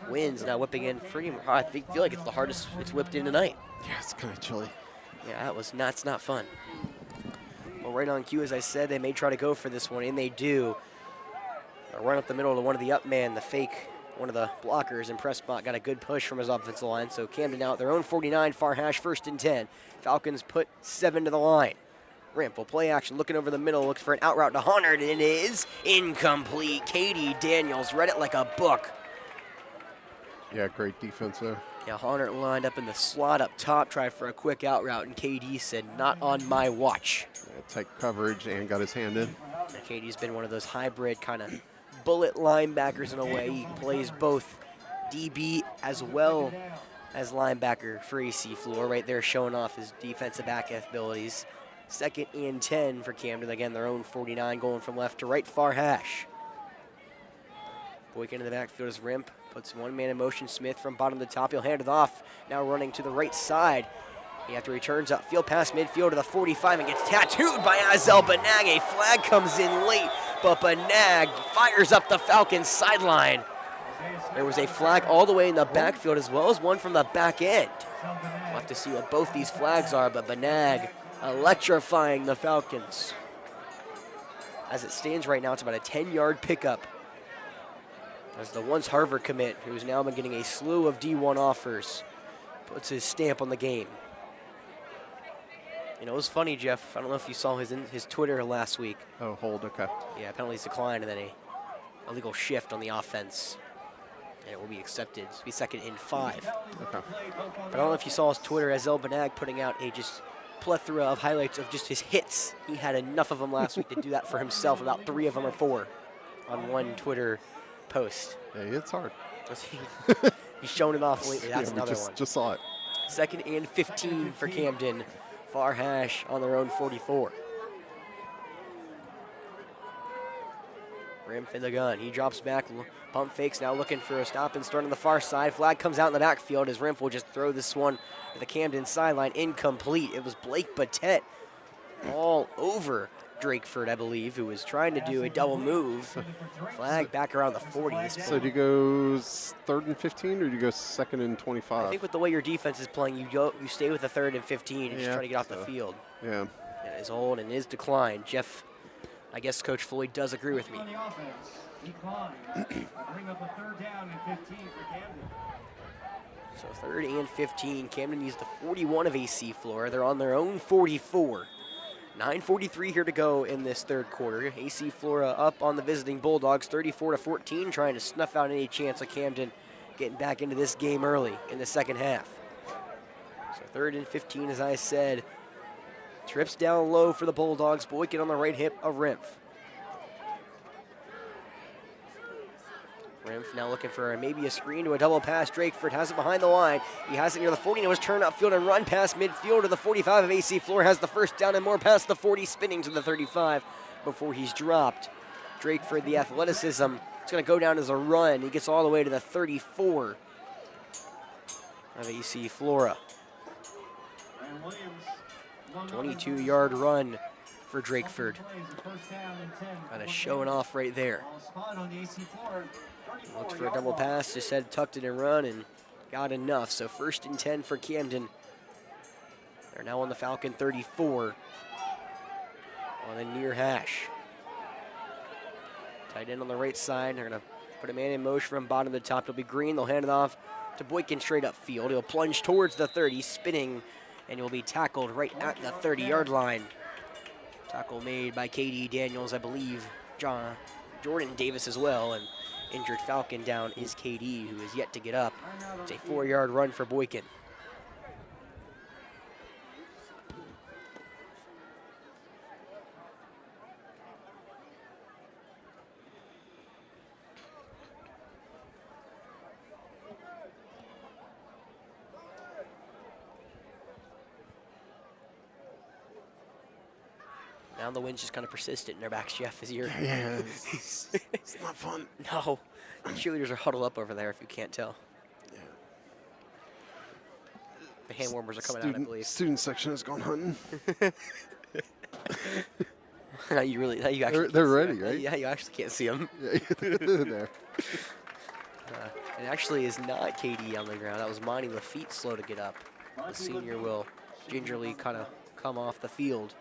Winds now whipping in pretty hard. I feel like it's the hardest it's whipped in tonight. Yeah, it's kind of chilly. Yeah, that's not fun. Well, right on cue, as I said, they may try to go for this one, and they do. A run up the middle to one of the up man, the fake, one of the blockers, and Prescott got a good push from his offensive line. So Camden now at their own 49, far hash, 1st and 10. Falcons put 7 to the line. Rimp will play action, looking over the middle, looks for an out route to Hunter, and it is incomplete. Katie Daniels read it like a book. Yeah, great defense there. Yeah, Hunter lined up in the slot up top, tried for a quick out route, and KD said, not on my watch. Yeah, tight coverage and got his hand in. And KD's been one of those hybrid kind of bullet linebackers in a way. He plays both DB as well as linebacker for AC Flora, right there showing off his defensive back abilities. 2nd and 10 for Camden. Again, their own 49 going from left to right, far hash. Boykin in the backfield is Rimp. Puts one man in motion. Smith from bottom to top. He'll hand it off. Now running to the right side. He after he turns up field past midfield to the 45 and gets tattooed by Azel Banag. A flag comes in late, but Banag fires up the Falcons sideline. There was a flag all the way in the backfield as well as one from the back end. We'll have to see what both these flags are, but Banag electrifying the Falcons. As it stands right now, it's about a 10-yard pickup. As the once Harvard commit, who's now been getting a slew of D1 offers, puts his stamp on the game. You know, it was funny, Jeff. I don't know if you saw his Twitter last week. Oh, hold, okay. Yeah, penalties declined, and then a illegal shift on the offense. And it will be accepted. It'll be 2nd and 5. Okay. But I don't know if you saw his Twitter, as El Banag putting out a just plethora of highlights of just his hits. He had enough of them last week to do that for himself, about 3 of them or 4 on one Twitter post. Yeah, it's hard. He's shown it off lately. That's yeah, another just, one. Just saw it. 2nd and 15 for Camden. Far hash on their own 44. Rimp in the gun. He drops back, pump fakes, now looking for a stop and start on the far side. Flag comes out in the backfield as Rimp will just throw this one to the Camden sideline. Incomplete. It was Blake Batet all over Drakeford, I believe, who was trying to do a double move. Flag back around the 40s. So do you go 3rd and 15 or do you go 2nd and 25? I think with the way your defense is playing, you stay with the 3rd and 15 and just try to get off the field. Yeah. It is old and is declined. Jeff, I guess Coach Floyd does agree with me. Bring up a 3rd down and 15 for Camden. So 3rd and 15. Camden used the 41 of AC Flora. They're on their own 44. 9:43 here to go in this 3rd quarter. AC Flora up on the visiting Bulldogs, 34-14, trying to snuff out any chance of Camden getting back into this game early in the 2nd half. So 3rd and 15, as I said. Trips down low for the Bulldogs. Boykin on the right hip of Rimpf. Rimpf now looking for maybe a screen to a double pass. Drakeford has it behind the line. He has it near the 40. And it was turned upfield and run past midfield to the 45 of AC Flora. Has the 1st down and more past the 40, spinning to the 35 before he's dropped. Drakeford, the athleticism. It's going to go down as a run. He gets all the way to the 34 of AC Flora. 22-yard run for Drakeford. Kind of showing off right there. Looks for a double pass, just said tucked it and run and got enough. So 1st and 10 for Camden. They're now on the Falcon 34 on the near hash. Tight end on the right side. They're going to put a man in motion from bottom to top. It'll be Green. They'll hand it off to Boykin straight up field. He'll plunge towards the 30, spinning, and he'll be tackled right at the 30-yard line. Tackle made by KD Daniels, I believe. Jordan Davis as well, and injured Falcon down is KD, who is yet to get up. It's a 4-yard run for Boykin. Now the wind's just kind of persistent in their backs, Jeff, as you're... Yeah, it's not fun. No, the cheerleaders are huddled up over there, if you can't tell. Yeah. The hand warmers are coming out, I believe. Student section has gone hunting. Now you actually They're ready, right? Yeah, you actually can't see them. Yeah, there. It actually is not KD on the ground. That was Monty Lafitte slow to get up. The senior will gingerly kind of come off the field.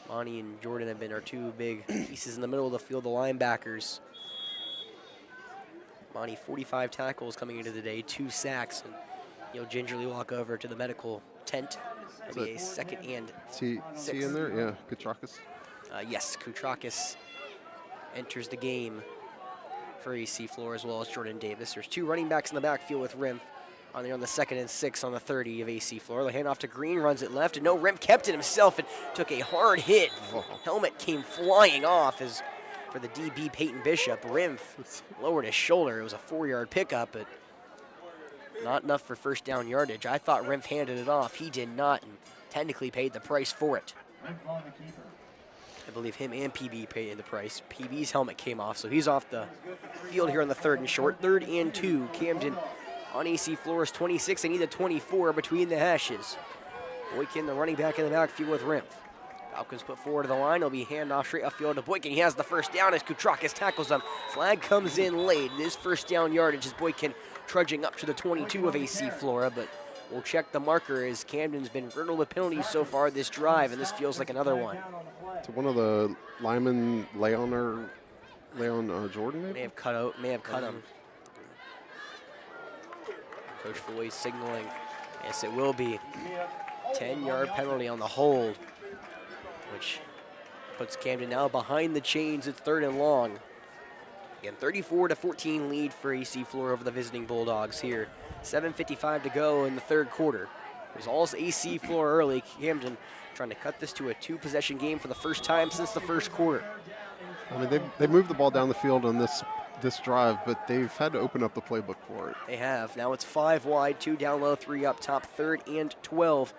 Monty and Jordan have been our two big pieces in the middle of the field, the linebackers. Monty, 45 tackles coming into the day, 2 sacks, and he'll gingerly walk over to the medical tent. That'll be a second and See in there? Yeah, Kutrakis. yes, Kutrakis enters the game for AC Flora as well as Jordan Davis. There's 2 running backs in the backfield with Rimpf on the 2nd and 6 on the 30 of AC Flora. The handoff to Green, runs it left, and no, Rimpf kept it himself and took a hard hit. Helmet came flying off as for the DB Peyton Bishop. Rimpf lowered his shoulder. It was a 4-yard pickup, but not enough for first down yardage. I thought Rimpf handed it off. He did not, and technically paid the price for it. I believe him and PB paid the price. PB's helmet came off, so he's off the field here on the 3rd and short. 3rd and 2. Camden on AC Flora's 26. They need the 24 between the hashes. Boykin, the running back in the backfield with Rimpf. Falcons put forward to the line. It'll be handoff straight upfield to Boykin. He has the first down as Kutrakis tackles him. Flag comes in late. It is first down yardage as Boykin trudging up to the 22 of AC Flora, but we'll check the marker as Camden's been riddled with penalties so far this drive, and this feels like another one. To one of the linemen, Leon Jordan, maybe? May have cut him. Coach Floyd signaling. Yes, it will be. 10-yard penalty on the hold, which puts Camden now behind the chains. It's 3rd and long. Again, 34-14 lead for AC Flora over the visiting Bulldogs here. 7:55 to go in the 3rd quarter. It was all AC Flora early. Camden trying to cut this to a 2-possession game for the first time since the 1st quarter. I mean, they moved the ball down the field on this drive, but they've had to open up the playbook for it. They have. Now it's 5 wide, 2 down low, 3 up top, 3rd and 12.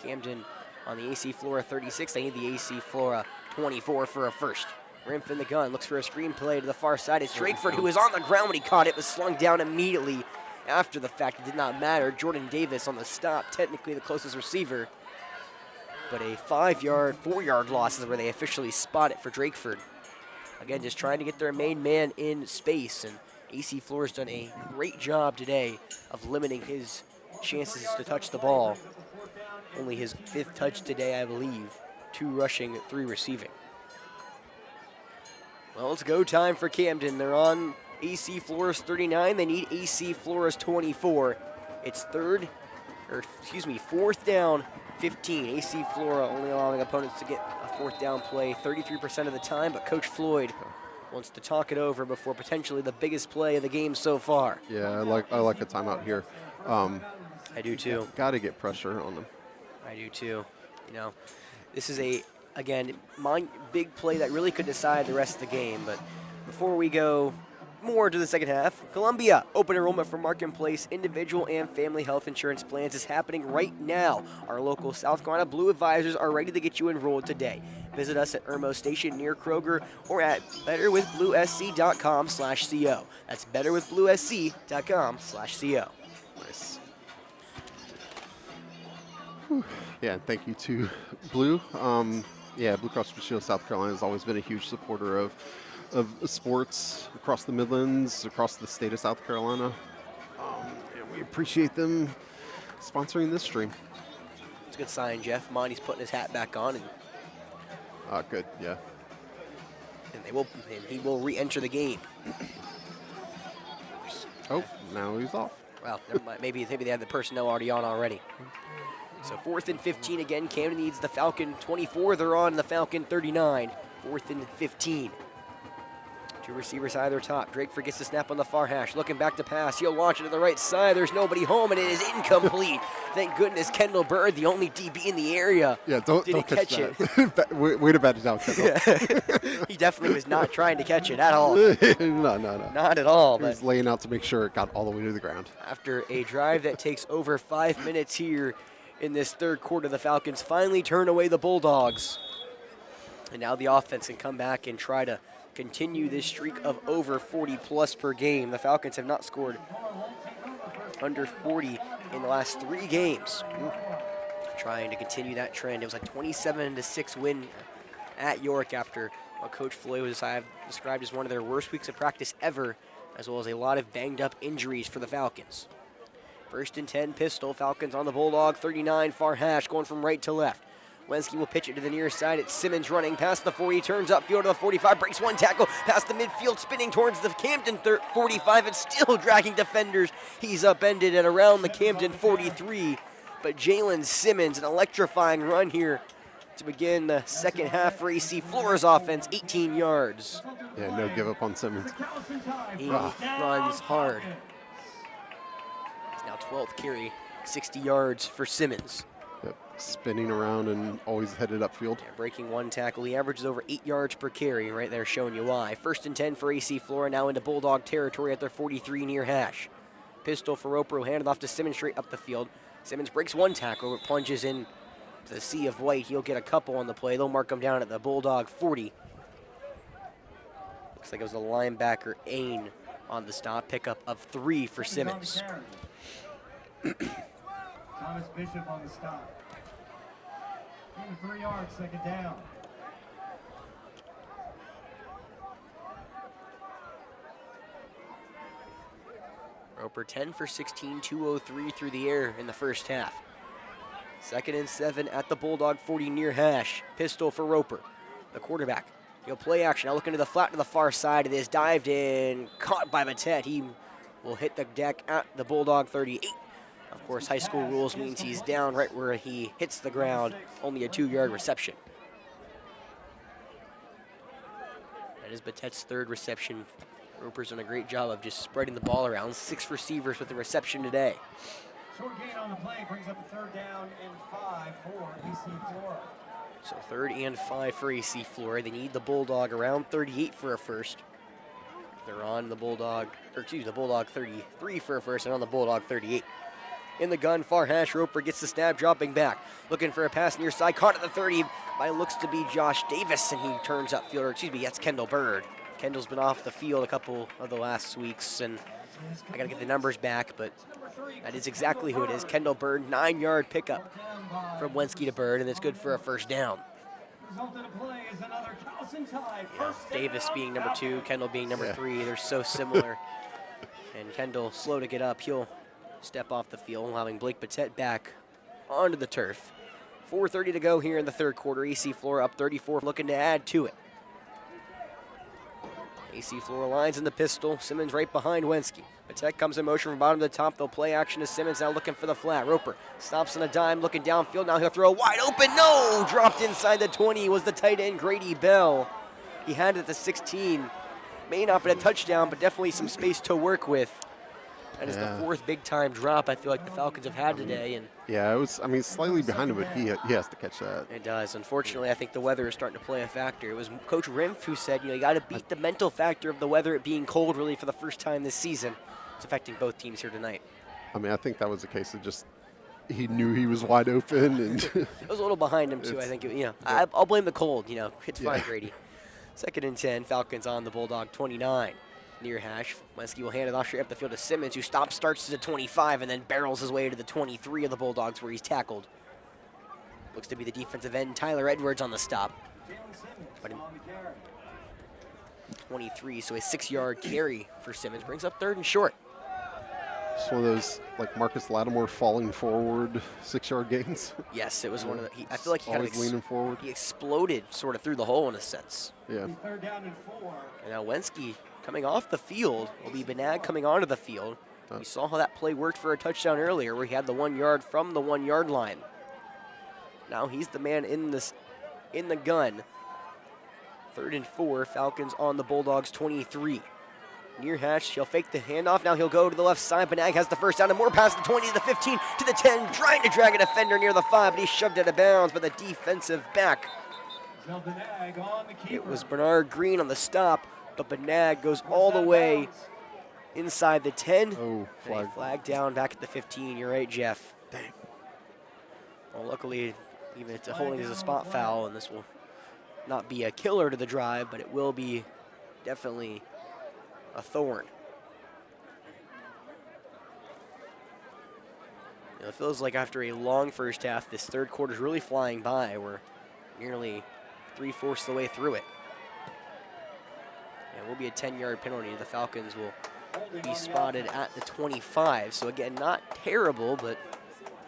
Camden on the AC Flora 36. They need the AC Flora 24 for a first. Rimpf in the gun, looks for a screen play to the far side. It's Drakeford, who was on the ground when he caught it, was slung down immediately after the fact. It did not matter. Jordan Davis on the stop, technically the closest receiver. But a 4-yard loss is where they officially spot it for Drakeford. Again, just trying to get their main man in space, and AC Flora's done a great job today of limiting his chances to touch the ball. Only his 5th touch today, I believe. 2 rushing, 3 receiving. Well, it's go time for Camden. They're on AC Flora's 39. They need AC Flora's 24. It's 4th down, 15. AC Flora only allowing opponents to get a 4th down play 33% of the time, but Coach Floyd wants to talk it over before potentially the biggest play of the game so far. Yeah, I like a timeout here. I do too. Got to get pressure on them. I do too. You know, this is again, big play that really could decide the rest of the game. But before we go more to the second half, Columbia open enrollment for Marketplace individual and family health insurance plans is happening right now. Our local South Carolina Blue advisors are ready to get you enrolled today. Visit us at Irmo Station near Kroger or at betterwithbluesc.com/co. That's betterwithbluesc.com/co. Nice. Whew. Yeah, thank you to Blue. Blue Cross Blue Shield South Carolina has always been a huge supporter of sports across the Midlands, across the state of South Carolina. And we appreciate them sponsoring this stream. It's a good sign, Jeff. Monty's putting his hat back on, and good, yeah. And he will re-enter the game. Oh, now he's off. Well, never mind. Maybe they have the personnel already on already. So 4th and 15 again. Camden needs the Falcon 24. They're on the Falcon 39. 4th and 15. 2 receivers either top. Drake forgets to snap on the far hash. Looking back to pass. He'll launch it to the right side. There's nobody home, and it is incomplete. Thank goodness Kendall Bird, the only DB in the area, didn't catch it. Way to bat it down, Kendall. Yeah. He definitely was not trying to catch it at all. No. Not at all. He was laying out to make sure it got all the way to the ground. After a drive that takes over 5 minutes here in this 3rd quarter, the Falcons finally turn away the Bulldogs. And now the offense can come back and try to continue this streak of over 40+ per game. The Falcons have not scored under 40 in the last 3 games. Trying to continue that trend. It was a 27-6 win at York after what Coach Floyd has described as one of their worst weeks of practice ever as well as a lot of banged-up injuries for the Falcons. 1st and 10 pistol. Falcons on the Bulldog 39, far hash, going from right to left. Wenski will pitch it to the near side. It's Simmons running past the 40, turns upfield to the 45, breaks one tackle, past the midfield, spinning towards the Camden 45, and still dragging defenders. He's upended and around the Camden 43. But Jalen Simmons, an electrifying run here to begin the second half for AC Flora's offense, 18 yards. Yeah, no give up on Simmons. He runs hard. He's now 12th carry, 60 yards for Simmons. Yep. Spinning around and always headed upfield. Yeah, breaking one tackle. He averages over 8 yards per carry, right there showing you why. 1st and 10 for AC Flora, now into Bulldog territory at their 43 near hash. Pistol for Roper, will hand it off to Simmons straight up the field. Simmons breaks one tackle, but plunges in to the sea of white. He'll get a couple on the play. They'll mark him down at the Bulldog 40. Looks like it was a linebacker, Ain, on the stop. Pickup of 3 for Simmons. Thomas Bishop on the stop. 3 yards, 2nd down. Roper 10 for 16, 203 through the air in the first half. 2nd and 7 at the Bulldog 40 near hash. Pistol for Roper, the quarterback. He'll play action. Now looking to the flat to the far side. It is dived in, caught by Mattet. He will hit the deck at the Bulldog 38. Of course, high school rules means he's down right where he hits the ground. Only a 2-yard reception. That is Mattet's 3rd reception. Roper's done a great job of just spreading the ball around. 6 receivers with the reception today. Short gain on the play brings up a 3rd down and 5 for AC Flora. So 3rd and 5 for AC Flora. They need the Bulldog around 38 for a first. They're on the Bulldog, the Bulldog 33 for a first and on the Bulldog 38. In the gun, far hash, Roper gets the snap, dropping back. Looking for a pass near side, caught at the 30 by looks to be Josh Davis, and he turns upfield, that's Kendall Bird. Kendall's been off the field a couple of the last weeks, and I gotta get the numbers back, but that is exactly who it is. Kendall Bird, 9-yard pickup from Wenski to Bird, and it's good for a 1st down. Yeah, Davis being number 2, Kendall being number 3, they're so similar. And Kendall slow to get up. He'll step off the field, allowing Blake Mattet back onto the turf. 4:30 to go here in the 3rd quarter. AC Flora up 34, looking to add to it. AC Flora lines in the pistol. Simmons right behind Wenski. Mattet comes in motion from bottom to the top. They'll play action to Simmons, now looking for the flat. Roper stops on a dime, looking downfield. Now he'll throw wide open. No! Dropped inside the 20 was the tight end, Grady Bell. He had it at the 16. May not be a touchdown, but definitely some space to work with. That is the 4th big-time drop I feel like the Falcons have had today. And yeah, it was, slightly behind him, but he has to catch that. it does. Unfortunately, I think the weather is starting to play a factor. It was Coach Rimpf who said, you got to beat the mental factor of the weather, it being cold really for the first time this season. It's affecting both teams here tonight. I think that was a case of just he knew he was wide open. And it was a little behind him, too. I think, I'll blame the cold. It's fine, Grady. 2nd and 10, Falcons on the Bulldog 29. Near hash, Wenski will hand it off straight up the field to Simmons, who starts to the 25 and then barrels his way to the 23 of the Bulldogs where he's tackled. Looks to be the defensive end, Tyler Edwards, on the stop. But 23, so a 6-yard carry for Simmons. Brings up 3rd and short. Just one of those, like Marcus Lattimore falling forward 6-yard gains. Yes, it was one of the, I feel like he always leaning forward. He exploded sort of through the hole in a sense. Yeah. 3rd down and 4. And now Wenski coming off the field will be Benag coming onto the field. We saw how that play worked for a touchdown earlier where he had the 1 yard from the 1-yard line. Now he's the man in the gun. 3rd and 4, Falcons on the Bulldogs 23. Near hash, he'll fake the handoff. Now he'll go to the left side. Benag has the 1st down and more past the 20 to the 15 to the 10, trying to drag a defender near the 5, but he's shoved out of bounds by the defensive back. It was Bernard Green on the stop, but Benag goes all the way inside the 10. Oh, flag down back at the 15. You're right, Jeff. Dang. Well, luckily, even it's a holding is a spot foul, and this will not be a killer to the drive, but it will be definitely a thorn. It feels like after a long first half, this 3rd quarter is really flying by. We're nearly 3/4 of the way through it. It will be a 10-yard penalty. The Falcons will be spotted at the 25. So again, not terrible, but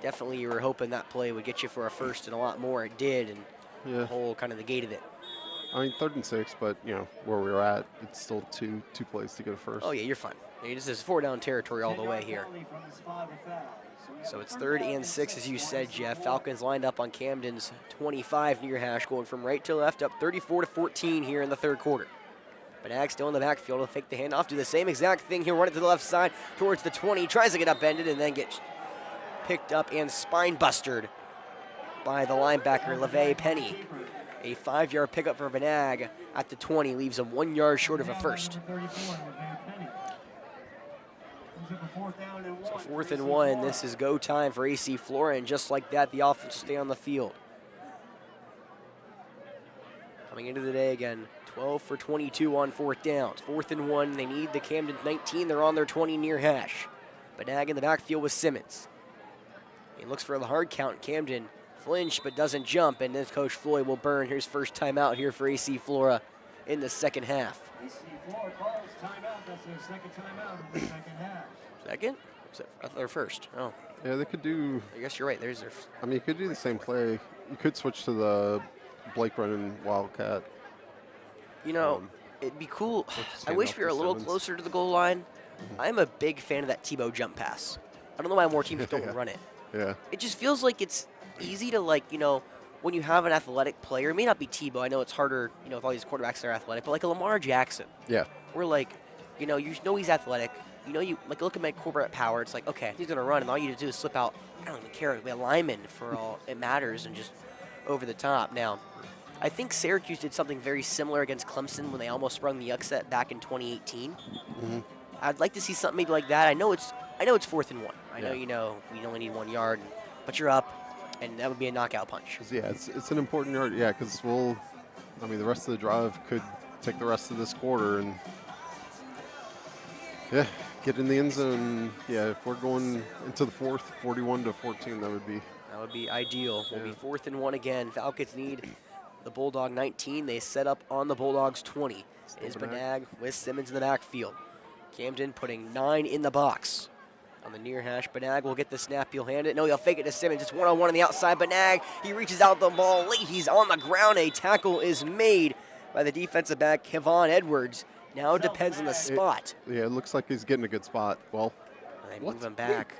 definitely you were hoping that play would get you for a first, and a lot more it did, and the whole kind of negated it. I mean, 3rd and 6, but where we were at, it's still two plays to get a first. Oh yeah, you're fine. This is 4-down territory all the way here. So it's 3rd and 6, as you said, Jeff. Falcons lined up on Camden's 25 near hash, going from right to left, up 34-14 here in the 3rd quarter. Benag still in the backfield. He'll fake the handoff, do the same exact thing. He'll run it to the left side towards the 20. Tries to get upended and then gets picked up and spine-bustered by the linebacker, LeVay Penny. A 5-yard pickup for Benag at the 20 leaves him 1 yard short of a first. So 4th and 1, this is go time for AC Flora, and just like that, the offense will stay on the field. Coming into the day again, 12 for 22 on 4th downs. 4th and 1, they need the Camden 19, they're on their 20 near hash. Benag in the backfield with Simmons. He looks for the hard count. Camden flinch but doesn't jump, and then Coach Floyd will burn his first timeout here for AC Flora in the 2nd half. AC Flora calls timeout. That's their 2nd timeout in the 2nd half. Second? Or first? Oh. Yeah, they could do. I guess you're right. There's their. I mean, you could do the same play. You could switch to the Blake running Wildcat. It'd be cool. Just I hand wish off we were to a little Simmons. closer to the goal line. I'm a big fan of that Tebow jump pass. I don't know why more teams don't run it. Yeah. It just feels like it's easy to, when you have an athletic player. It may not be Tebow. I know it's harder, with all these quarterbacks that are athletic, but like a Lamar Jackson. Yeah. We're like, you know he's athletic. Look at my corporate power. It's like, okay, he's going to run, and all you do is slip out. I don't even care. The lineman for all it matters, and just over the top. Now, I think Syracuse did something very similar against Clemson when they almost sprung the upset back in 2018. Mm-hmm. I'd like to see something maybe like that. I know it's 4th and 1. I know we only need 1 yard, but you're up, and that would be a knockout punch. Yeah, it's an important yard. Yeah, because the rest of the drive could take the rest of this quarter and get in the end zone. Yeah, if we're going into the 4th, 41-14, that would be ideal. We'll be 4th and 1 again. Falcons need the Bulldog 19. They set up on the Bulldogs 20. Is Benag with Simmons in the backfield. Camden putting 9 in the box. On the near hash, Benag will get the snap. He'll hand it. No, he'll fake it to Simmons. It's one-on-one on the outside. Benag, he reaches out the ball late. He's on the ground. A tackle is made by the defensive back, Kevon Edwards. Now it depends on the spot. It looks like he's getting a good spot. Well, they move him back.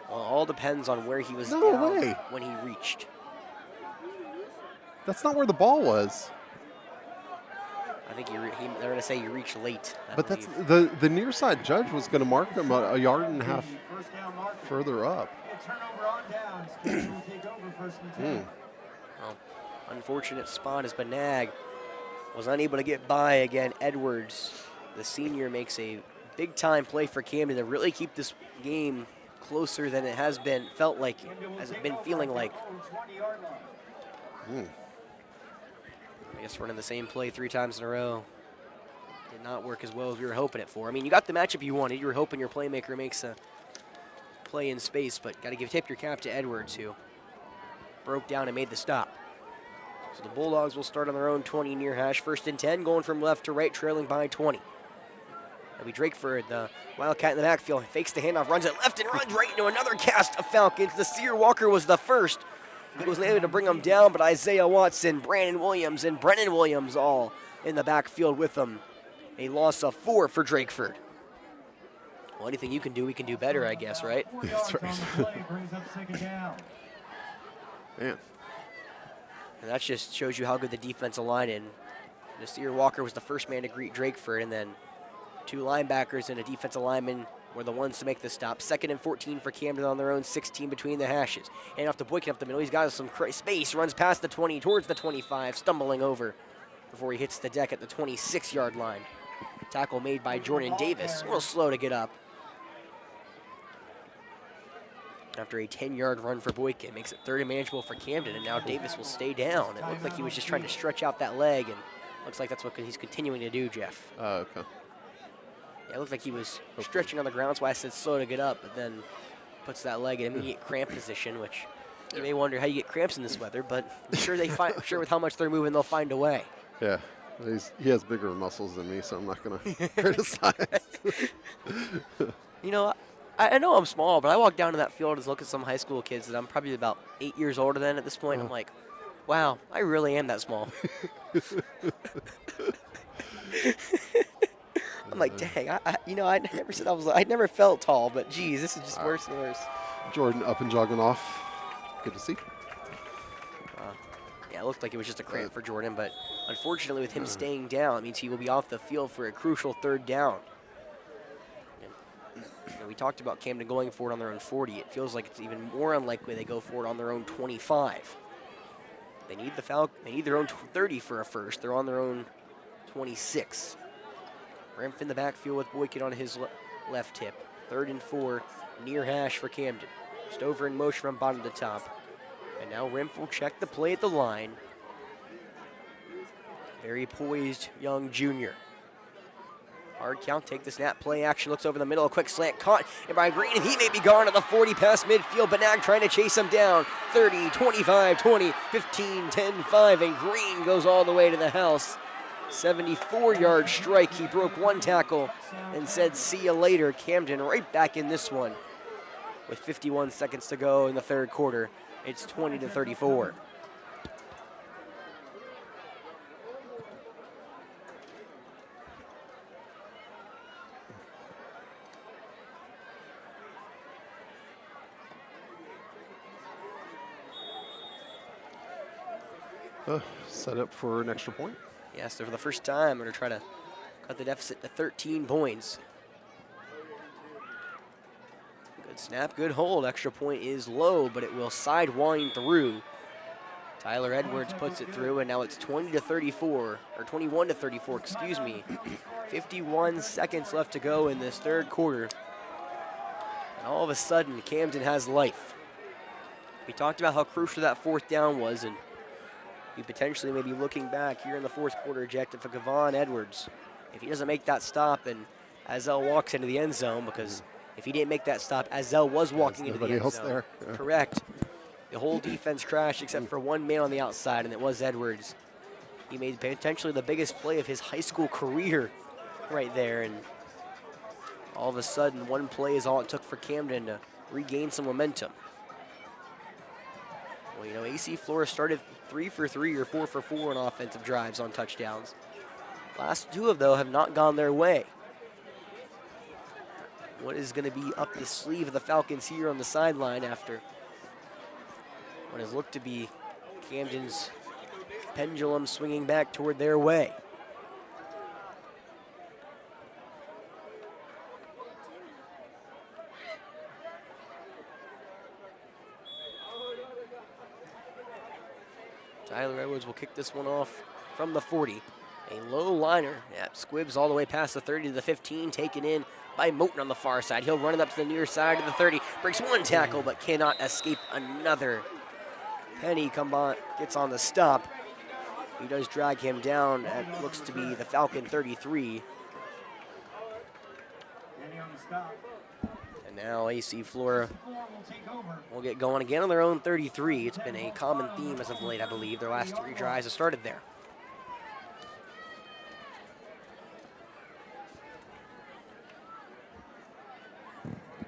Well, it all depends on where he was when he reached. That's not where the ball was. I think they're going to say you reached late. But that's the near side judge was going to mark him a yard and a half further up. Turnover on downs. Camden will take over 1st and 10. Well, unfortunate spot as Benag was unable to get by again. Edwards, the senior, makes a big-time play for Camden to really keep this game closer than it has been, feeling like. I guess running the same play 3 times in a row did not work as well as we were hoping it for. I mean, you got the matchup you wanted. You were hoping your playmaker makes a play in space, but got to tip your cap to Edwards, who broke down and made the stop. So the Bulldogs will start on their own 20 near hash. 1st and 10, going from left to right, trailing by 20. That'll be Drakeford, the Wildcat in the backfield. Fakes the handoff, runs it left, and runs right into another cast of Falcons. The Sear Walker was the first. He was able to bring him down, but Isaiah Watson, Brandon Williams, and Brennan Williams all in the backfield with him. A loss of 4 for Drakeford. Well, anything you can do, we can do better, I guess, right? That's right. Brings up 2nd down. Man. And that just shows you how good the defensive line is. Nasir Walker was the first man to greet Drakeford, and then 2 linebackers and a defensive lineman were the ones to make the stop. 2nd and 14 for Camden on their own 16 between the hashes. And off to Boykin up the middle. He's got some space, runs past the 20 towards the 25, stumbling over before he hits the deck at the 26-yard line. Tackle made by Jordan Davis. A little slow to get up. After a 10-yard run for Boykin, makes it 3rd and manageable for Camden, and now Davis will stay down. It looked like he was just trying to stretch out that leg, and looks like that's what he's continuing to do, Jeff. Okay. Yeah, it looked like he was stretching on the ground. That's why I said slow to get up, but then puts that leg in immediate cramp position, which you may wonder how you get cramps in this weather, but I'm sure with how much they're moving, they'll find a way. Yeah. He has bigger muscles than me, so I'm not going to criticize. You know, I know I'm small, but I walk down to that field and look at some high school kids that I'm probably about 8 years older than at this point. I'm like, wow, I really am that small. I'm like, dang, I never said I never felt tall, but geez, this is just worse and worse. Jordan up and jogging off. Good to see. Yeah, it looked like it was just a cramp for Jordan, but unfortunately with him staying down, it means he will be off the field for a crucial 3rd down. And we talked about Camden going for it on their own 40. It feels like it's even more unlikely they go for it on their own 25. They need they need their own 30 for a first. They're on their own 26. Remph in the backfield with Boykin on his left hip. 3rd and 4, near hash for Camden. Stover in motion from bottom to top. And now Remph will check the play at the line. Very poised young junior. Hard count, take the snap, play action, looks over the middle, a quick slant, caught and by Green, and he may be gone at the 40 past midfield, but Nag trying to chase him down. 30, 25, 20, 15, 10, 5, and Green goes all the way to the house. 74-yard strike. He broke one tackle and said, see you later. Camden right back in this one with 51 seconds to go in the 3rd quarter. It's 20-34. Set up for an extra point. Yes, so for the first time, we're going to try to cut the deficit to 13 points. Good snap, good hold. Extra point is low, but it will sidewind through. Tyler Edwards puts it through, and now it's 20-34, or 21-34, excuse me. 51 seconds left to go in this 3rd quarter. And all of a sudden, Camden has life. We talked about how crucial that 4th down was, and we potentially may be looking back here in the 4th quarter objective for Kevon Edwards. If he doesn't make that stop and Azell walks into the end zone, because if he didn't make that stop, Azell was walking into the end zone. There. Yeah. Correct. The whole defense crashed except for one man on the outside, and it was Edwards. He made potentially the biggest play of his high school career right there, and all of a sudden, one play is all it took for Camden to regain some momentum. Well, you know, AC Flora started 3 for 3 or 4 for 4 on offensive drives on touchdowns. Last 2 of those have not gone their way. What is going to be up the sleeve of the Falcons here on the sideline after what has looked to be Camden's pendulum swinging back toward their way? Tyler Edwards will kick this one off from the 40. A low liner. Yeah, squibs all the way past the 30 to the 15, taken in by Moten on the far side. He'll run it up to the near side of the 30. Breaks one tackle, but cannot escape another. Penny gets on the stop. He does drag him down at looks to be the Falcon 33. And now AC Flora will get going again on their own 33. It's been a common theme as of late, I believe. Their last 3 drives have started there.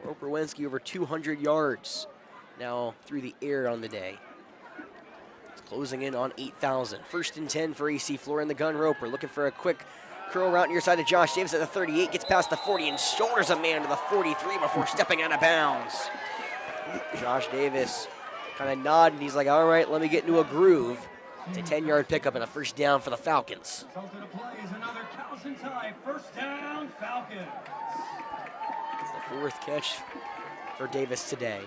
Roper-Wensky over 200 yards now through the air on the day. It's closing in on 8,000. 1st and 10 for AC Flora in the gun. Roper looking for a quick curl route near side of Josh Davis at the 38, gets past the 40 and shoulders a man to the 43 before stepping out of bounds. Josh Davis kind of nodding. He's like, all right, let me get into a groove. It's a 10-yard pickup and a 1st down for the Falcons. Result of the play is another Carlson tie. 1st down, Falcons. It's the 4th catch for Davis today.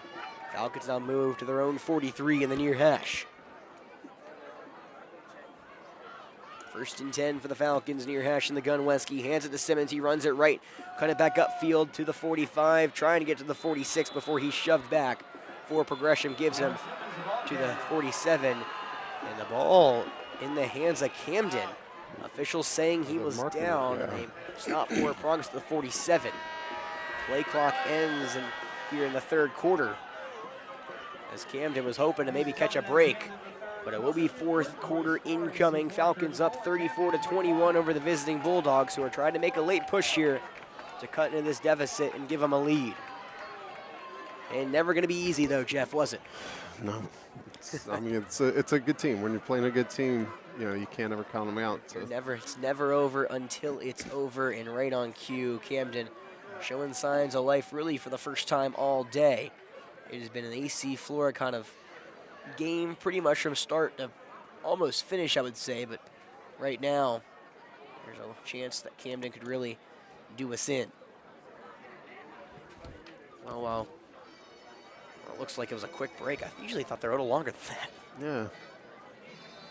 Falcons now move to their own 43 in the near hash. 1st and 10 for the Falcons, near hash in the gun. Wesky hands it to Simmons. He runs it right, cut it back upfield to the 45, trying to get to the 46 before he's shoved back. Forward progression gives him to the 47, and the ball in the hands of Camden. Officials saying he was down, and they stop forward progress to the 47. Play clock ends here in the 3rd quarter, as Camden was hoping to maybe catch a break. But it will be fourth quarter incoming. Falcons up 34-21 over the visiting Bulldogs, who are trying to make a late push here to cut into this deficit and give them a lead. And never going to be easy, though, Jeff, was it? No. I mean, it's a good team. When you're playing a good team, you know, you can't ever count them out. So. It's never over until it's over, and right on cue, Camden showing signs of life really for the first time all day. It has been an AC Flora kind of game pretty much from start to almost finish, I would say, but right now there's a chance that Camden could really do us in. Oh, wow. Well, it looks like it was a quick break. I usually thought they were a little longer than that. Yeah.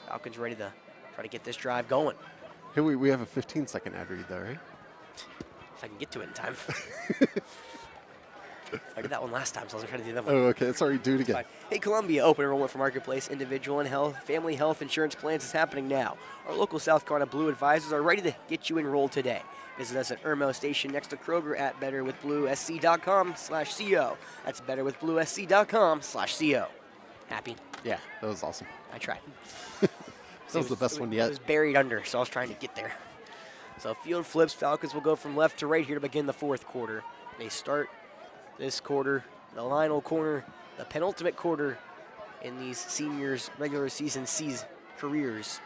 Falcons ready to try to get this drive going. Hey, we have a 15-second ad read, though, right? If I can get to it in time. I did that one last time, so I was trying to do that one. Oh, okay. Sorry, do it again. Fine. Hey, Columbia, open enrollment for Marketplace, individual and family health insurance plans is happening now. Our local South Carolina Blue advisors are ready to get you enrolled today. Visit us at Irmo Station next to Kroger at betterwithbluesc.com/co. That's betterwithbluesc.com/co. Happy? Yeah, that was awesome. I tried. That was the best one yet. It was buried under, so I was trying to get there. So field flips. Falcons will go from left to right here to begin the fourth quarter. They start this quarter, the final quarter, the penultimate quarter in these seniors' regular season careers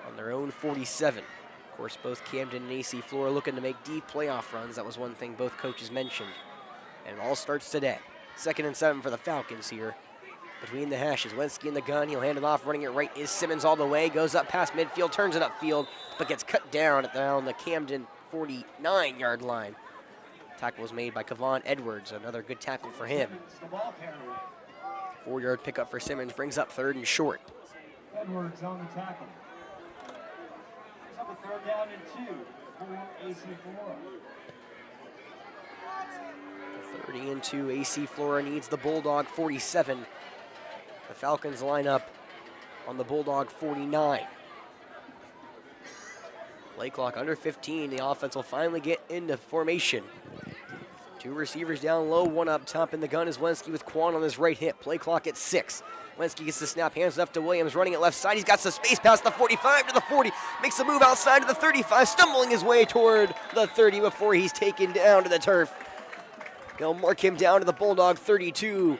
on their own 47. Of course, both Camden and AC Flora looking to make deep playoff runs. That was one thing both coaches mentioned. And it all starts today. 2nd and 7 for the Falcons here. Between the hashes, Wensky in the gun. He'll hand it off. Running it right is Simmons all the way. Goes up past midfield, turns it upfield, but gets cut down on the Camden 49-yard line. Tackle was made by Kevon Edwards. Another good tackle for him. 4-yard pickup for Simmons. Brings up 3rd and short. Edwards on the tackle. It's up a 3rd down and 2 for AC Flora. 30 and 2. AC Flora needs the Bulldog 47. The Falcons line up on the Bulldog 49. Play clock under 15. The offense will finally get into formation. 2 receivers down low, 1 up top in the gun is Wensky with Quan on his right hip. Play clock at 6. Wensky gets the snap, hands left to Williams, running it left side. He's got some space past the 45 to the 40. Makes a move outside to the 35, stumbling his way toward the 30 before he's taken down to the turf. They'll mark him down to the Bulldog 32.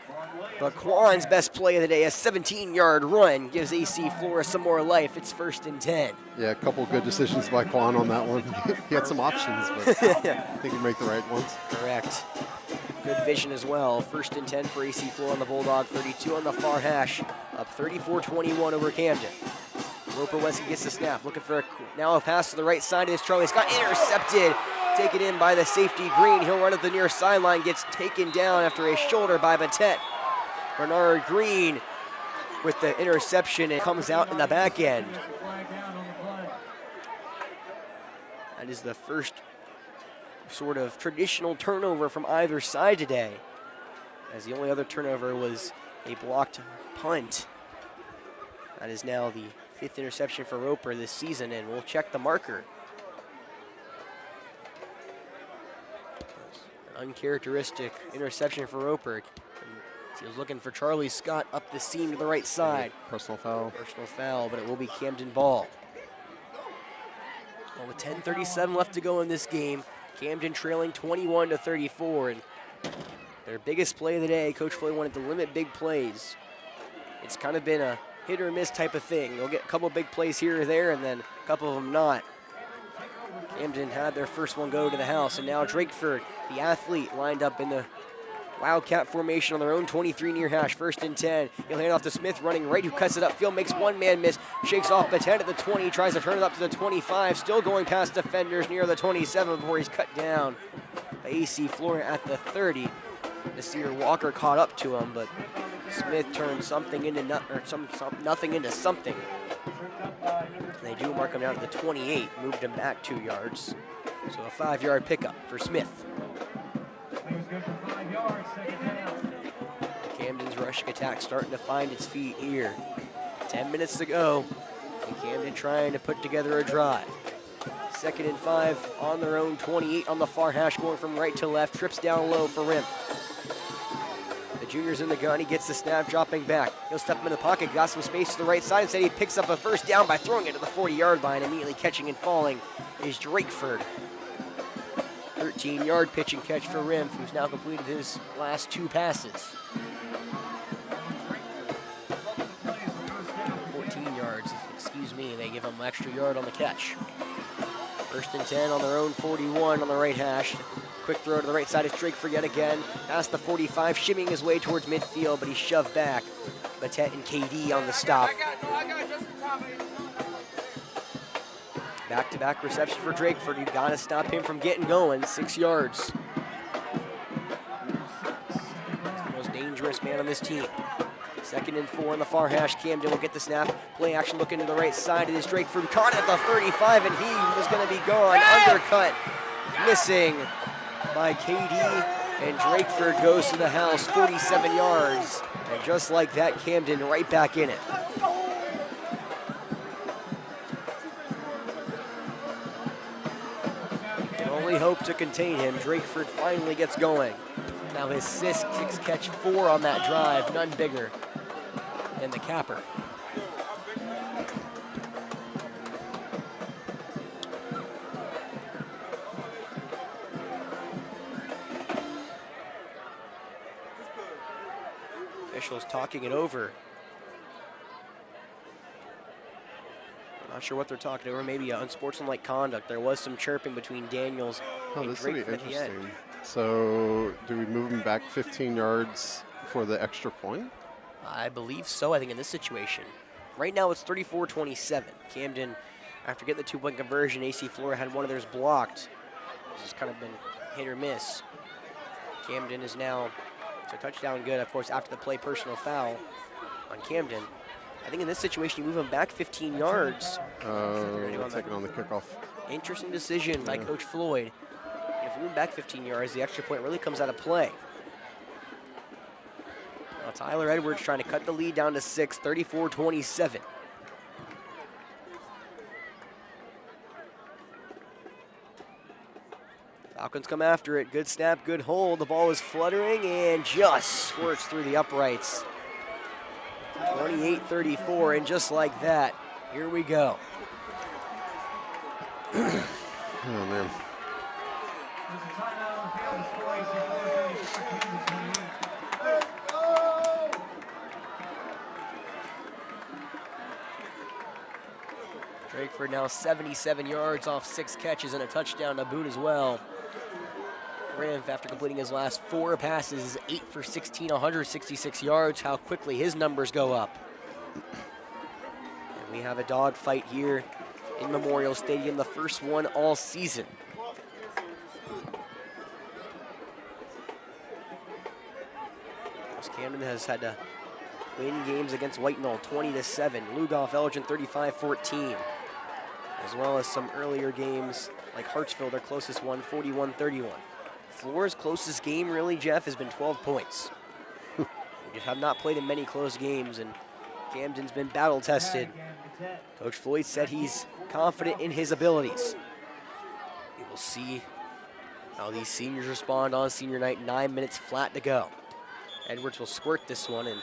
But Quan's best play of the day, a 17-yard run, gives AC Flora some more life. It's 1st and 10. Yeah, a couple good decisions by Quan on that one. He had some options, but I think he'd make the right ones. Correct. Good vision as well. 1st and 10 for AC Flora on the Bulldog 32 on the far hash. Up 34-21 over Camden. Roper Weston gets the snap, looking for now a pass to the right side of this Charlie Scott. Intercepted. Taken in by the safety Green. He'll run at the near sideline, gets taken down after a shoulder by Batet. Bernard Green with the interception and comes out in the back end. That is the first sort of traditional turnover from either side today, as the only other turnover was a blocked punt. That is now the 5th interception for Roper this season, and we'll check the marker. Uncharacteristic interception for Roper. He was looking for Charlie Scott up the seam to the right side. Personal foul. Personal foul, but it will be Camden ball. Well, with 10:37 left to go in this game, Camden trailing 21-34, and their biggest play of the day, Coach Floyd wanted to limit big plays. It's kind of been a hit or miss type of thing. They'll get a couple big plays here or there, and then a couple of them not. Camden had their first one go to the house, and now Drakeford, the athlete, lined up in the Wildcat formation on their own 23 near hash. 1st and 10. He'll hand off to Smith, running right, who cuts it upfield, makes one man miss, shakes off Batet at the 20, tries to turn it up to the 25, still going past defenders near the 27 before he's cut down by AC Flora at the 30. Nasir Walker caught up to him, but Smith turned something into nothing into something. They do mark him down to the 28, moved him back 2 yards. So a 5-yard pickup for Smith. He was good for 5 yards, 2nd down. Camden's rushing attack starting to find its feet here. 10 minutes to go, and Camden trying to put together a drive. 2nd and 5 on their own 28 on the far hash, going from right to left. Trips down low for Rim. The junior's in the gun. He gets the snap, dropping back. He'll step into the pocket, got some space to the right side. Instead, he picks up a first down by throwing it to the 40-yard line. Immediately catching and falling is Drakeford. 13-yard pitch and catch for Rim, who's now completed his last 2 passes. 14 yards, excuse me. They give him an extra yard on the catch. 1st and 10 on their own 41 on the right hash. Quick throw to the right side is Drakeford yet again. Past the 45, shimmying his way towards midfield, but he's shoved back. Batet and KD on the stop. Back-to-back reception for Drakeford. You've got to stop him from getting going. 6 yards. He's the most dangerous man on this team. 2nd and 4 on the far hash. Camden will get the snap. Play action looking to the right side. It is Drakeford caught at the 35, and he was going to be gone. Undercut. Missing by KD, and Drakeford goes to the house, 47 yards. And just like that, Camden right back in it. Can only hope to contain him. Drakeford finally gets going. Now his 6 catch 4 on that drive, none bigger than the capper. Officials talking it over. I'm not sure what they're talking over. Maybe unsportsmanlike conduct. There was some chirping between Daniels and this will be Drakeford at the end. interesting. So, do we move him back 15 yards for the extra point? I believe so. I think in this situation. Right now it's 34-27. Camden, after getting the 2-point conversion, AC Flora had one of theirs blocked. It's kind of been hit or miss. Camden is now, it's a touchdown good, of course, after the play personal foul on Camden. I think in this situation, you move him back 15 yards. Taking on the kickoff. Interesting decision by Coach Floyd. If we move back 15 yards, the extra point really comes out of play. Now Tyler Edwards trying to cut the lead down to 6, 34-27. Falcons come after it. Good snap, good hold. The ball is fluttering and just squirts through the uprights. 28-34, and just like that, here we go. Oh, man. Drakeford now 77 yards off 6 catches and a touchdown to boot as well. Riv, after completing his last 4 passes, is 8 for 16, 166 yards. How quickly his numbers go up. And we have a dogfight here in Memorial Stadium, the first one all season. Camden has had to win games against White Knoll 20-7, Lugoff Elgin 35-14, as well as some earlier games like Hartsville, their closest one, 41-31. Flora's closest game, really, Jeff, has been 12 points. We just have not played in many close games, and Camden's been battle-tested. Coach Floyd said he's confident in his abilities. We will see how these seniors respond on senior night. 9 minutes flat to go. Edwards will squirt this one, and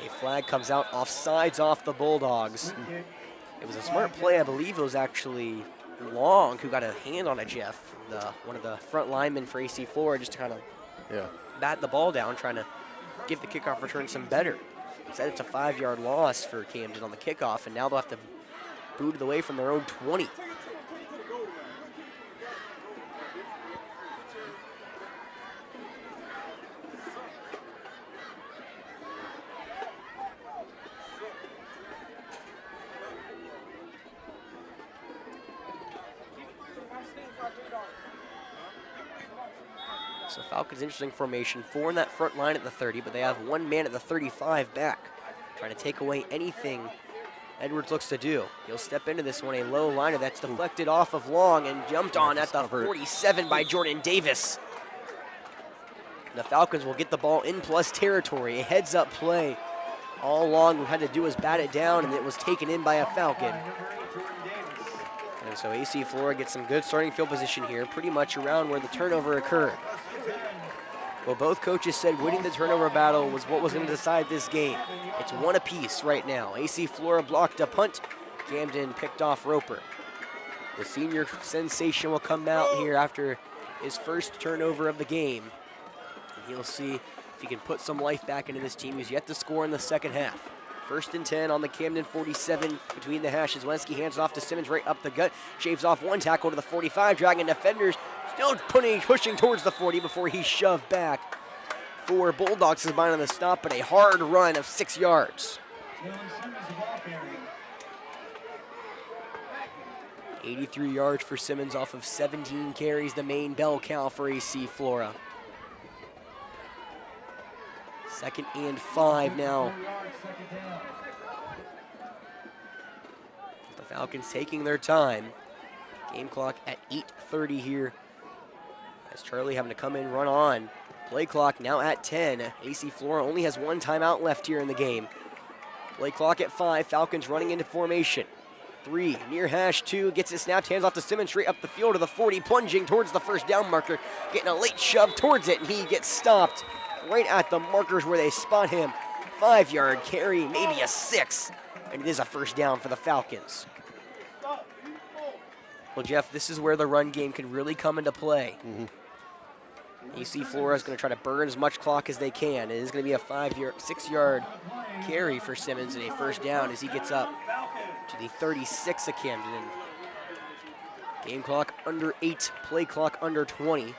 a flag comes out offsides off the Bulldogs. It was a smart play. I believe it was actually Long who got a hand on it, Jeff. One of the front linemen for AC Flora just to kind of bat the ball down, trying to give the kickoff return some better. Instead, it's a 5-yard loss for Camden on the kickoff, and now they'll have to boot it away from their own 20. So Falcons, interesting formation. 4 in that front line at the 30, but they have 1 man at the 35 back, trying to take away anything Edwards looks to do. He'll step into this one, a low liner that's deflected off of Long and jumped on at the 47 by Jordan Davis. The Falcons will get the ball in plus territory, a heads-up play. All Long had to do was bat it down, and it was taken in by a Falcon. And so AC Flora gets some good starting field position here, pretty much around where the turnover occurred. Well, both coaches said winning the turnover battle was what was going to decide this game. It's one apiece right now. AC Flora blocked a punt. Camden picked off Roper. The senior sensation will come out here after his first turnover of the game. And he'll see if he can put some life back into this team. He's yet to score in the second half. 1st and 10 on the Camden 47 between the hashes. Wenski hands it off to Simmons right up the gut. Shaves off one tackle to the 45. Dragon defenders still pushing towards the 40 before he's shoved back. For Bulldogs is behind on the stop, but a hard run of 6 yards. 83 yards for Simmons off of 17 carries, the main bell cow for AC Flora. 2nd and 5 now. The Falcons taking their time. Game clock at 8:30 here. As Charlie having to come in, run on. Play clock now at 10. AC Flora only has 1 timeout left here in the game. Play clock at 5. Falcons running into formation. 3, near hash 2, gets it snapped, hands off to Simmons, straight up the field to the 40, plunging towards the first down marker, getting a late shove towards it, and he gets stopped right at the markers where they spot him. 5-yard carry, maybe a 6, and it is a first down for the Falcons. Well, Jeff, this is where the run game can really come into play. AC Flora is going to try to burn as much clock as they can. It is going to be a 6-yard carry for Simmons and a first down as he gets up to the 36 of Camden. Game clock under 8, play clock under 20.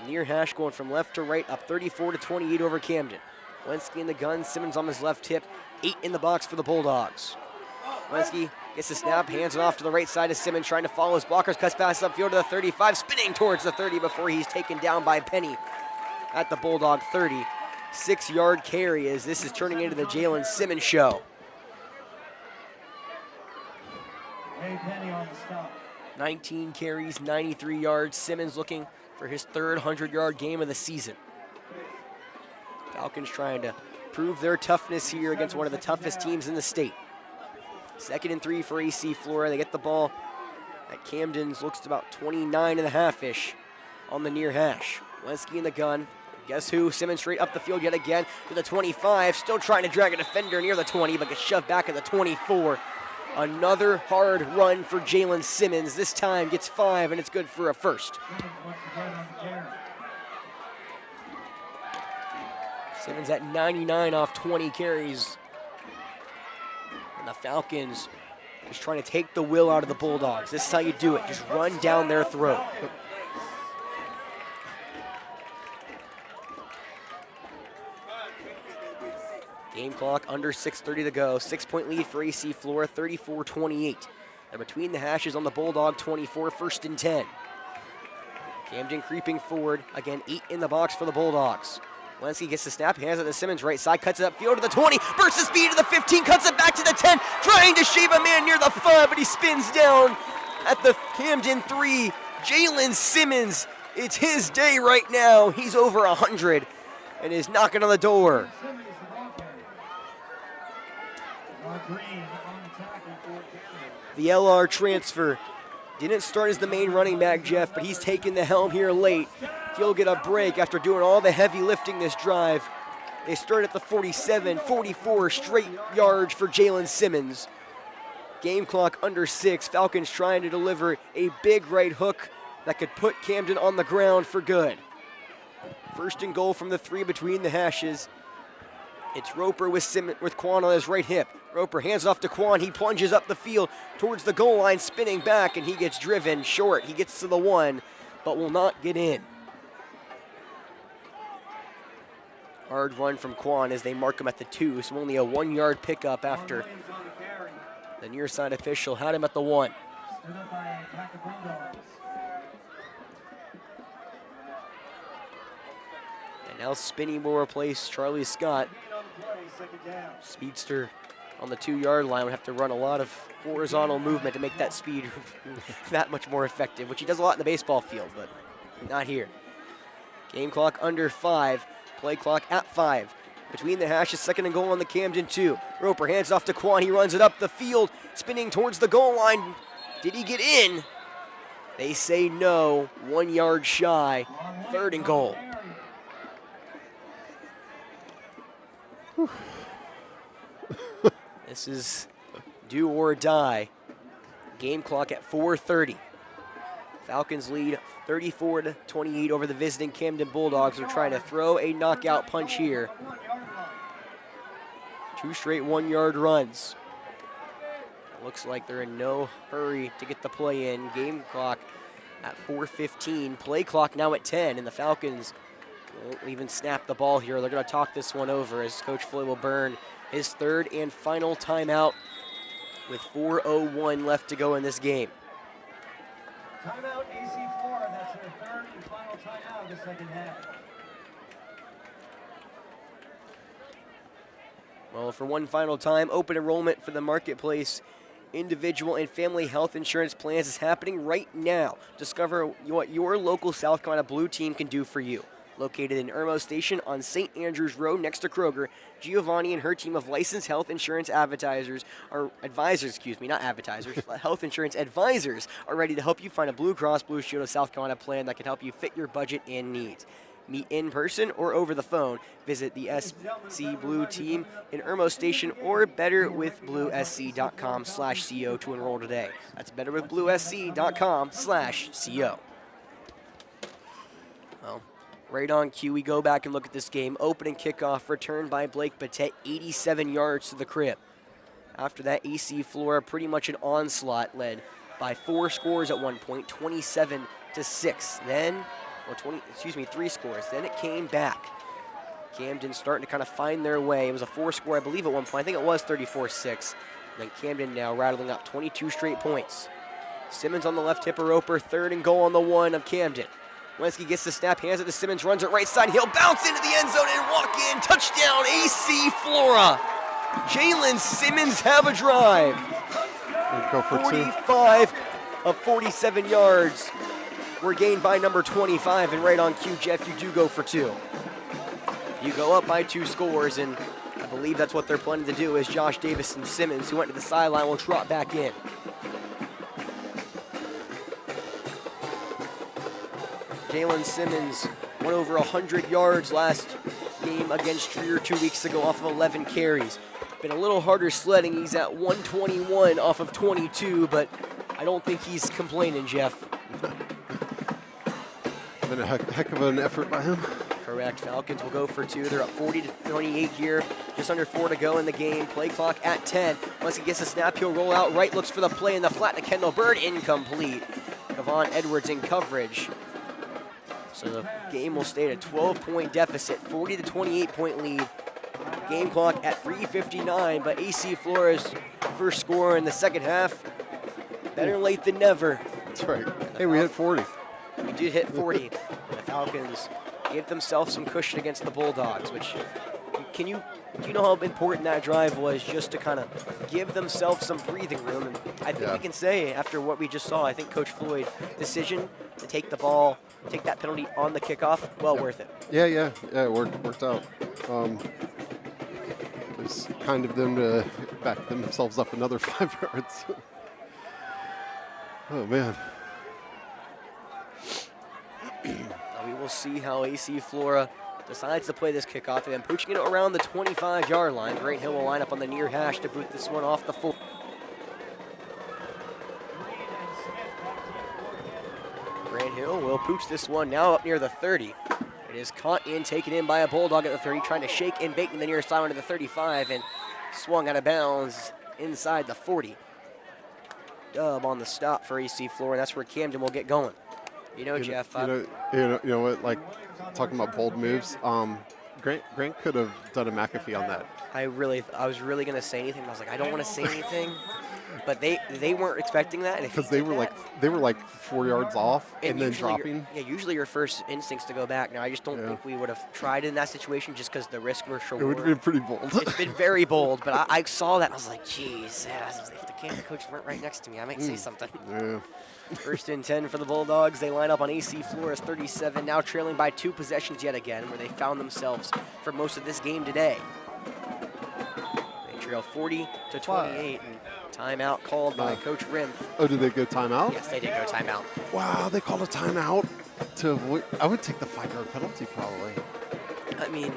Near hash going from left to right, up 34-28 over Camden. Wenski in the gun, Simmons on his left hip, 8 in the box for the Bulldogs. Wenski gets the snap, hands it off to the right side of Simmons, trying to follow his blockers, cuts pass upfield to the 35, spinning towards the 30 before he's taken down by Penny at the Bulldog 30. 6-yard carry as this is turning into the Jalen Simmons show. Penny on the stop. 19 carries, 93 yards. Simmons looking for his 3rd 100-yard game of the season. Falcons trying to prove their toughness here against one of the toughest teams in the state. 2nd and 3 for AC Flora. They get the ball at Camden's, looks to about 29.5-ish on the near hash. Wenski in the gun. Guess who? Simmons straight up the field yet again to the 25. Still trying to drag a defender near the 20, but gets shoved back at the 24. Another hard run for Jalen Simmons. This time gets 5, and it's good for a first. Simmons at 99 off 20 carries. And the Falcons just trying to take the will out of the Bulldogs. This is how you do it. Just run down their throat. Game clock under 6:30 to go. 6-point lead for AC Flora, 34-28. They're between the hashes on the Bulldog 24, 1st and 10. Camden creeping forward. Again, 8 in the box for the Bulldogs. Wenski gets the snap, hands it to Simmons, right side, cuts it upfield to the 20, bursts the speed to the 15, cuts it back to the 10, trying to shave a man near the 5, but he spins down at the Camden 3. Jalen Simmons, it's his day right now. He's over 100 and is knocking on the door. The LR transfer didn't start as the main running back, Jeff, but he's taken the helm here late. He'll get a break after doing all the heavy lifting this drive. They start at the 47, 44 straight yards for Jalen Simmons. Game clock under 6. Falcons trying to deliver a big right hook that could put Camden on the ground for good. 1st and goal from the 3 between the hashes. It's Roper with Quan on his right hip. Roper hands off to Quan. He plunges up the field towards the goal line, spinning back, and he gets driven short. He gets to the 1, but will not get in. Hard run from Quan as they mark him at the 2, so only a 1-yard pickup after the near side official had him at the 1. And now Spinney will replace Charlie Scott. Speedster on the 2-yard line would have to run a lot of horizontal movement to make that speed that much more effective, which he does a lot in the baseball field, but not here. Game clock under 5, play clock at 5. Between the hashes, 2nd and goal on the Camden 2. Roper hands off to Quan, he runs it up the field, spinning towards the goal line. Did he get in? They say no, 1 yard shy, 3rd and goal. This is do or die. Game clock at 4:30. Falcons lead 34-28 over the visiting Camden Bulldogs. They're trying to throw a knockout punch here. 2 straight 1-yard runs. Looks like they're in no hurry to get the play in. Game clock at 4:15. Play clock now at 10, and the Falcons won't even snap the ball here. They're going to talk this one over as Coach Floyd will burn his 3rd and final timeout with 4:01 left to go in this game. Timeout AC Flora. That's their 3rd and final timeout of the second half. Well, for one final time, open enrollment for the Marketplace individual and family health insurance plans is happening right now. Discover what your local South Carolina Blue team can do for you. Located in Irmo Station on St. Andrews Road next to Kroger, Giovanni and her team of licensed health insurance advisors, health insurance advisors are ready to help you find a Blue Cross Blue Shield of South Carolina plan that can help you fit your budget and needs. Meet in person or over the phone. Visit the SC Blue team in Irmo Station or betterwithbluesc.com/co to enroll today. That's betterwithbluesc.com/co. Well, right on cue, we go back and look at this game. Opening kickoff returned by Blake Batet, 87 yards to the crib. After that, AC Flora pretty much an onslaught, led by 4 scores at one point, 27-6. Then, 3 scores. Then it came back. Camden starting to kind of find their way. It was a 4-score, I believe, at one point. I think it was 34-6. Then Camden now rattling up 22 straight points. Simmons on the left, Tipper Roper, 3rd and goal on the 1 of Camden. Wensky gets the snap, hands it to Simmons, runs it right side. He'll bounce into the end zone and walk in. Touchdown, AC Flora. Jalen Simmons have a drive. Go for 45 of 47 yards were gained by number 25. And right on cue, Jeff, you do go for 2. You go up by 2 scores, and I believe that's what they're planning to do, is Josh Davis and Simmons, who went to the sideline, will trot back in. Jalen Simmons went over 100 yards last game against Trier 2 weeks ago off of 11 carries. Been a little harder sledding. He's at 121 off of 22, but I don't think he's complaining, Jeff. Been a heck of an effort by him. Correct. Falcons will go for 2. They're up 40-28 here. Just under 4 to go in the game. Play clock at 10. Once he gets a snap, he'll roll out right, looks for the play in the flat to Kendall Bird. Incomplete. Kavon Edwards in coverage. So the game will stay at a 12-point deficit, 40-28 point lead. Game clock at 3:59, but AC Flora's first score in the second half. Better late than never. That's right. Hey, we hit 40. We did hit 40. The Falcons gave themselves some cushion against the Bulldogs, which do you know how important that drive was, just to kind of give themselves some breathing room? And I think we can say, after what we just saw, I think Coach Floyd's decision to take the ball, take that penalty on the kickoff, well worth it. Yeah, it worked out. It was kind of them to back themselves up another 5 yards. Oh, man. Now we will see how AC Flora decides to play this kickoff. They've been pushing it around the 25-yard line. Grant Hill will line up on the near hash to boot this one off the 4. Grant Hill will pooch this one now up near the 30. It is caught in, taken in by a Bulldog at the 30, trying to shake and bake in the near sideline to the 35, and swung out of bounds inside the 40. Dub on the stop for AC Flora, and that's where Camden will get going. Jeff. You know what? Like, talking about bold moves. Grant could have done a McAfee on that. I was really gonna say anything, but I was like, I don't want to say anything. But they weren't expecting that, because they were like 4 yards off and then dropping. Usually your first instinct's to go back. Now I just don't think we would have tried in that situation, just because the risk was so. It would have been pretty bold. It's been very bold, but I saw that and I was like, geez, if the Camden coach weren't right next to me, I might say something. Yeah. First and 10 for the Bulldogs. They line up on AC Flora's 37, now trailing by 2 possessions yet again, where they found themselves for most of this game today. They trail 40-28, and timeout called by Coach Rimpf. Oh, did they go timeout? Yes, they did go timeout. Wow, they called a timeout to avoid. I would take the 5-yard penalty probably. I mean,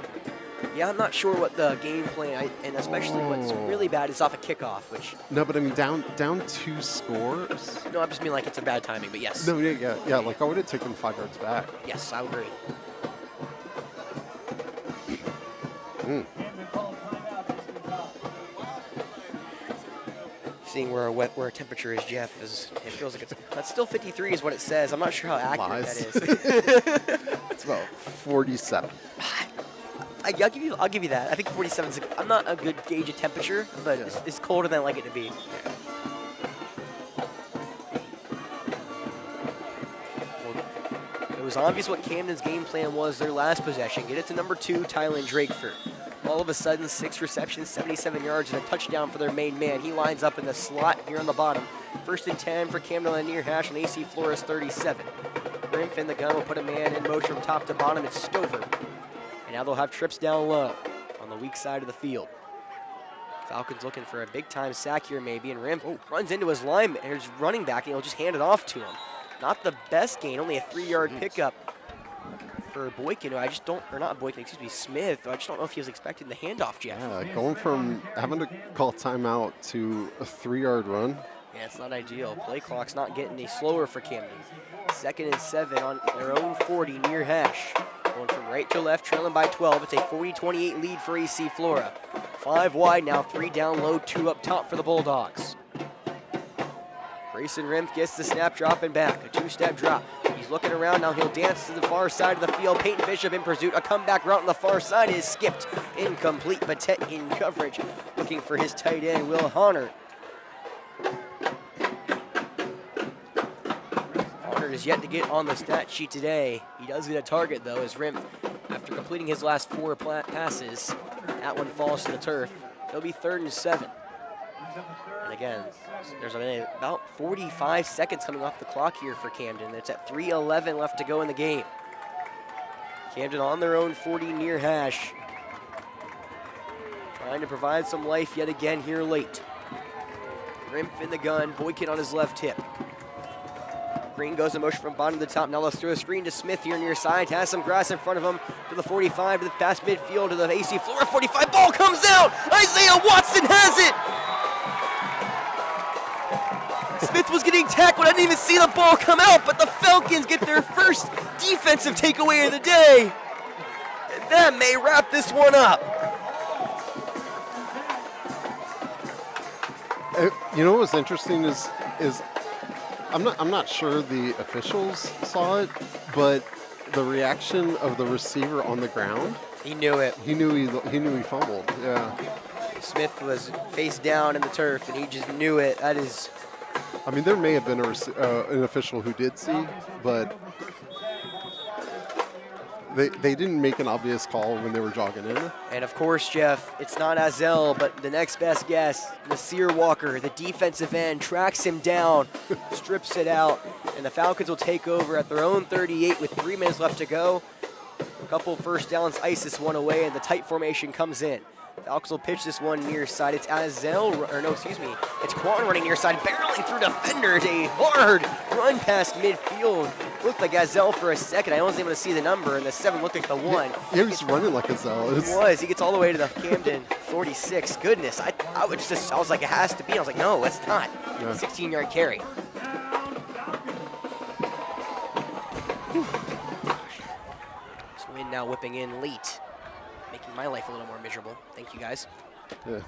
Yeah, I'm not sure what the game plan, and especially what's really bad is off a kickoff, which... No, but I mean, down 2 scores. No, I just mean like it's a bad timing, but yes. No, yeah. Like I would have taken 5 yards back. Yes, I agree. Seeing where temperature is, Jeff, it feels like that's still 53 is what it says. I'm not sure how accurate Lies. that is. It's about 47. I'll give you that. I think 47 is. I'm not a good gauge of temperature, but it's colder than I like it to be. Well, it was obvious what Camden's game plan was their last possession. Get it to number 2, Tylen Drakeford. All of a sudden, 6 receptions, 77 yards, and a touchdown for their main man. He lines up in the slot here on the bottom. 1st and 10 for Camden on the near hash on AC Flora's 37. Rimpf in the gun will put a man in motion from top to bottom. It's Stover. And now they'll have trips down low on the weak side of the field. Falcons looking for a big-time sack here maybe, and Rimpf runs into his lineman, and his running back, and he'll just hand it off to him. Not the best gain, only a 3-yard pickup for Boykin, who I just don't, or not Boykin, excuse me, Smith. I just don't know if he was expecting the handoff, Jeff. Yeah, going from having to call timeout to a 3-yard run. Yeah, it's not ideal. Play clock's not getting any slower for Camden. 2nd and 7 on their own 40 near hash. Going from right to left, trailing by 12. It's a 40-28 lead for AC Flora. 5 wide now, 3 down low, 2 up top for the Bulldogs. Grayson Rimpf gets the snap, dropping back. A 2-step drop. He's looking around now. He'll dance to the far side of the field. Peyton Bishop in pursuit. A comeback route on the far side is skipped. Incomplete. Batet in coverage. Looking for his tight end, Will Honor. Honor is yet to get on the stat sheet today. He does get a target, though, as Rimpf, after completing his last 4 passes, that one falls to the turf. It'll be 3rd and 7. And again, there's about 45 seconds coming off the clock here for Camden. It's at 3:11 left to go in the game. Camden on their own 40 near hash. Trying to provide some life yet again here late. Rimpf in the gun, Boykin on his left hip. Green goes in motion from bottom to the top. Now let's throw a screen to Smith here near side. Has some grass in front of him to the 45, to the past midfield, to the AC Flora 45. Ball comes out. Isaiah Watson has it. Smith was getting tackled. I didn't even see the ball come out, but the Falcons get their first defensive takeaway of the day. And that may wrap this one up. You know what was interesting is I'm not sure the officials saw it, but the reaction of the receiver on the ground. He knew it. He knew he fumbled. Yeah. Smith was face down in the turf, and he just knew it. That is. I mean, there may have been an official who did see, but they didn't make an obvious call when they were jogging in. And of course, Jeff, it's not Azell, but the next best guess, Nasir Walker, the defensive end, tracks him down, strips it out, and the Falcons will take over at their own 38 with 3 minutes left to go. A couple first downs, ice this one away, and the tight formation comes in. Falcons will pitch this one near side. It's it's Quan running near side, barreling through defenders. A hard run past midfield. Looked like Azell for a second. I wasn't able to see the number, and the 7 looked like the 1. Yeah, he was running like Azell. He was. He gets all the way to the Camden 46. Goodness, I was like, it has to be. I was like, no, it's not. Yeah. 16-yard carry. This wind now whipping in late, making my life a little more miserable. Thank you, guys. Yeah.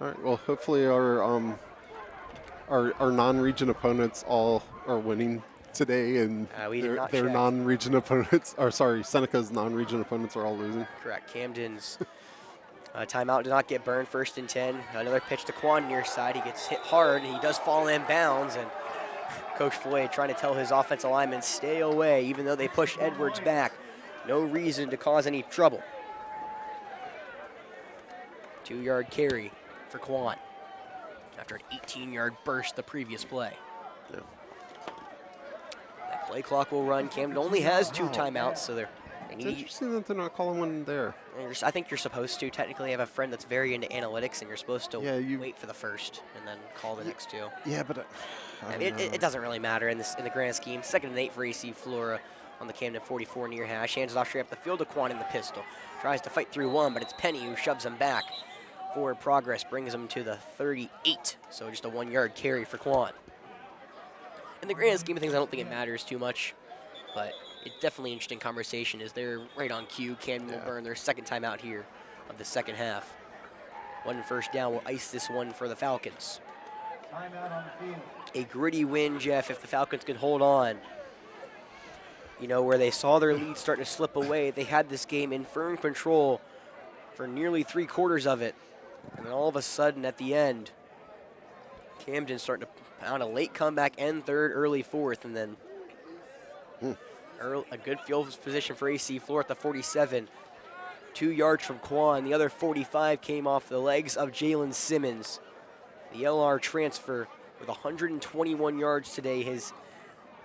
All right. Well, hopefully our non-region opponents all are winning today, and we did not their check. non-region opponents, or sorry, Seneca's non-region opponents are all losing. Correct. Camden's timeout did not get burned. 1st and 10. Another pitch to Quan near side. He gets hit hard, and he does fall in bounds. And Coach Floyd trying to tell his offensive linemen stay away, even though they pushed Edwards back. No reason to cause any trouble. 2-yard carry for Quan after an 18-yard burst the previous play. Yeah. That play clock will run. Camden only has 2 timeouts, so they It's need. interesting that they're not calling one there. I think you're supposed to. Technically, I have a friend that's very into analytics, and you're supposed to Yeah, wait for the first and then call the next 2. Yeah, but I mean, it doesn't really matter in the grand scheme. 2nd and 8 for AC Flora on the Camden 44 near hash. Hands it off straight up the field to Quan in the pistol. Tries to fight through one, but it's Penny who shoves him back. Forward progress brings him to the 38, so just a 1-yard carry for Quan. In the grand scheme of things, I don't think it matters too much, but it's definitely an interesting conversation as they're right on cue. Camden will burn their second time out here of the second half. 1 first down will ice this one for the Falcons. Timeout on the field. A gritty win, Jeff, if the Falcons can hold on. You know, where they saw their lead starting to slip away, they had this game in firm control for nearly 3/4 of it. And then all of a sudden at the end, Camden starting to pound a late comeback and third, early fourth, and then a good field position for AC Flora at the 47. 2 yards from Quan. The other 45 came off the legs of Jalen Simmons. The LR transfer with 121 yards today. His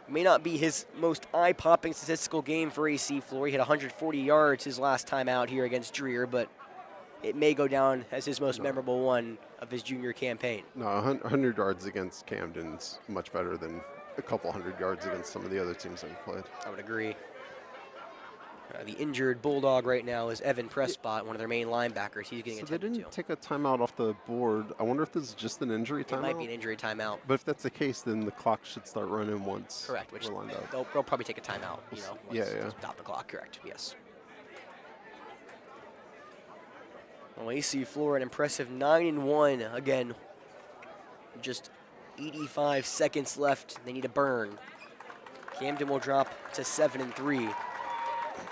may not be his most eye-popping statistical game for AC Flora. He had 140 yards his last time out here against Dreer, but it may go down as his most memorable one of his junior campaign. No, 100 yards against Camden's much better than a couple 100 yards against some of the other teams that we played. I would agree. The injured Bulldog right now is Evan Prescott, one of their main linebackers. He's getting So they attended didn't to. take a timeout off the board. I wonder if this is just an injury It timeout. might be an injury timeout. But if that's the case, then the clock should start running once. Correct, which we're lined up. they'll probably take a timeout, you know, once Yeah. to stop the clock. Correct, yes. Well, AC Flora, an impressive 9-1. Again, just 85 seconds left. They need a burn. Camden will drop to 7-3.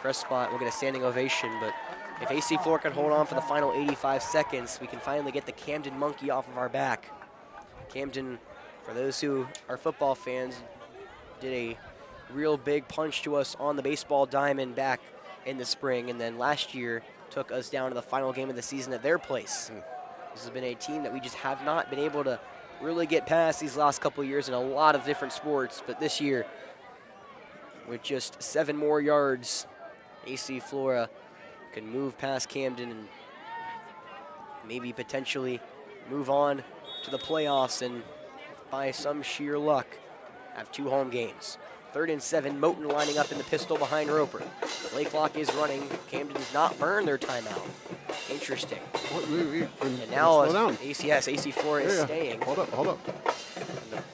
Prescott will get a standing ovation, but if AC Flora can hold on for the final 85 seconds, we can finally get the Camden monkey off of our back. Camden, for those who are football fans, did a real big punch to us on the baseball diamond back in the spring, and then last year took us down to the final game of the season at their place. This has been a team that we just have not been able to really get past these last couple of years in a lot of different sports, but this year, with just 7 more yards, AC Flora can move past Camden and maybe potentially move on to the playoffs and by some sheer luck have 2 home games. 3rd and 7, Moten lining up in the pistol behind Roper. Play clock is running. Camden does not burn their timeout. Interesting. Wait, And now slow down. AC Flora is staying. Hold up.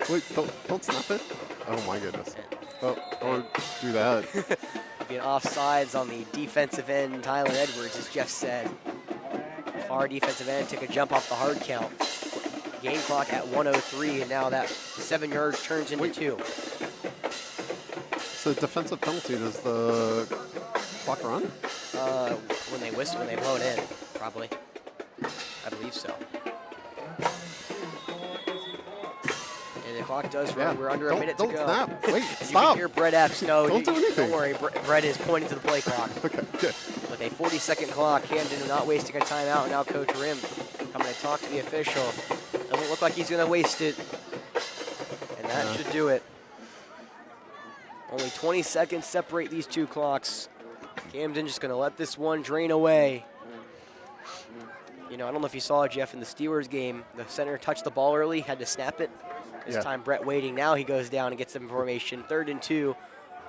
Wait, don't snap it. Oh my goodness. Oh, don't do that. Being offsides on the defensive end, Tyler Edwards, as Jeff said. Far defensive end took a jump off the hard count. Game clock at 1:03, and now that 7 yards turns into 2. So defensive penalty, does the clock run? When they whistle, when they blow it in, probably. I believe so. And the clock does run. We're under a minute to go. Don't snap. Wait, You stop. can hear Brett Epps. No, Don't do anything. Don't worry. Brett is pointing to the play clock. Okay, good. With a 40-second clock, Camden not wasting a timeout. Now Coach Rim coming to talk to the official. Doesn't look like he's going to waste it. And that should do it. Only 20 seconds separate these 2 clocks. Camden just going to let this one drain away. You know, I don't know if you saw, Jeff, in the Steelers game, the center touched the ball early, had to snap it. This time Brett waiting. Now he goes down and gets some formation. 3rd and 2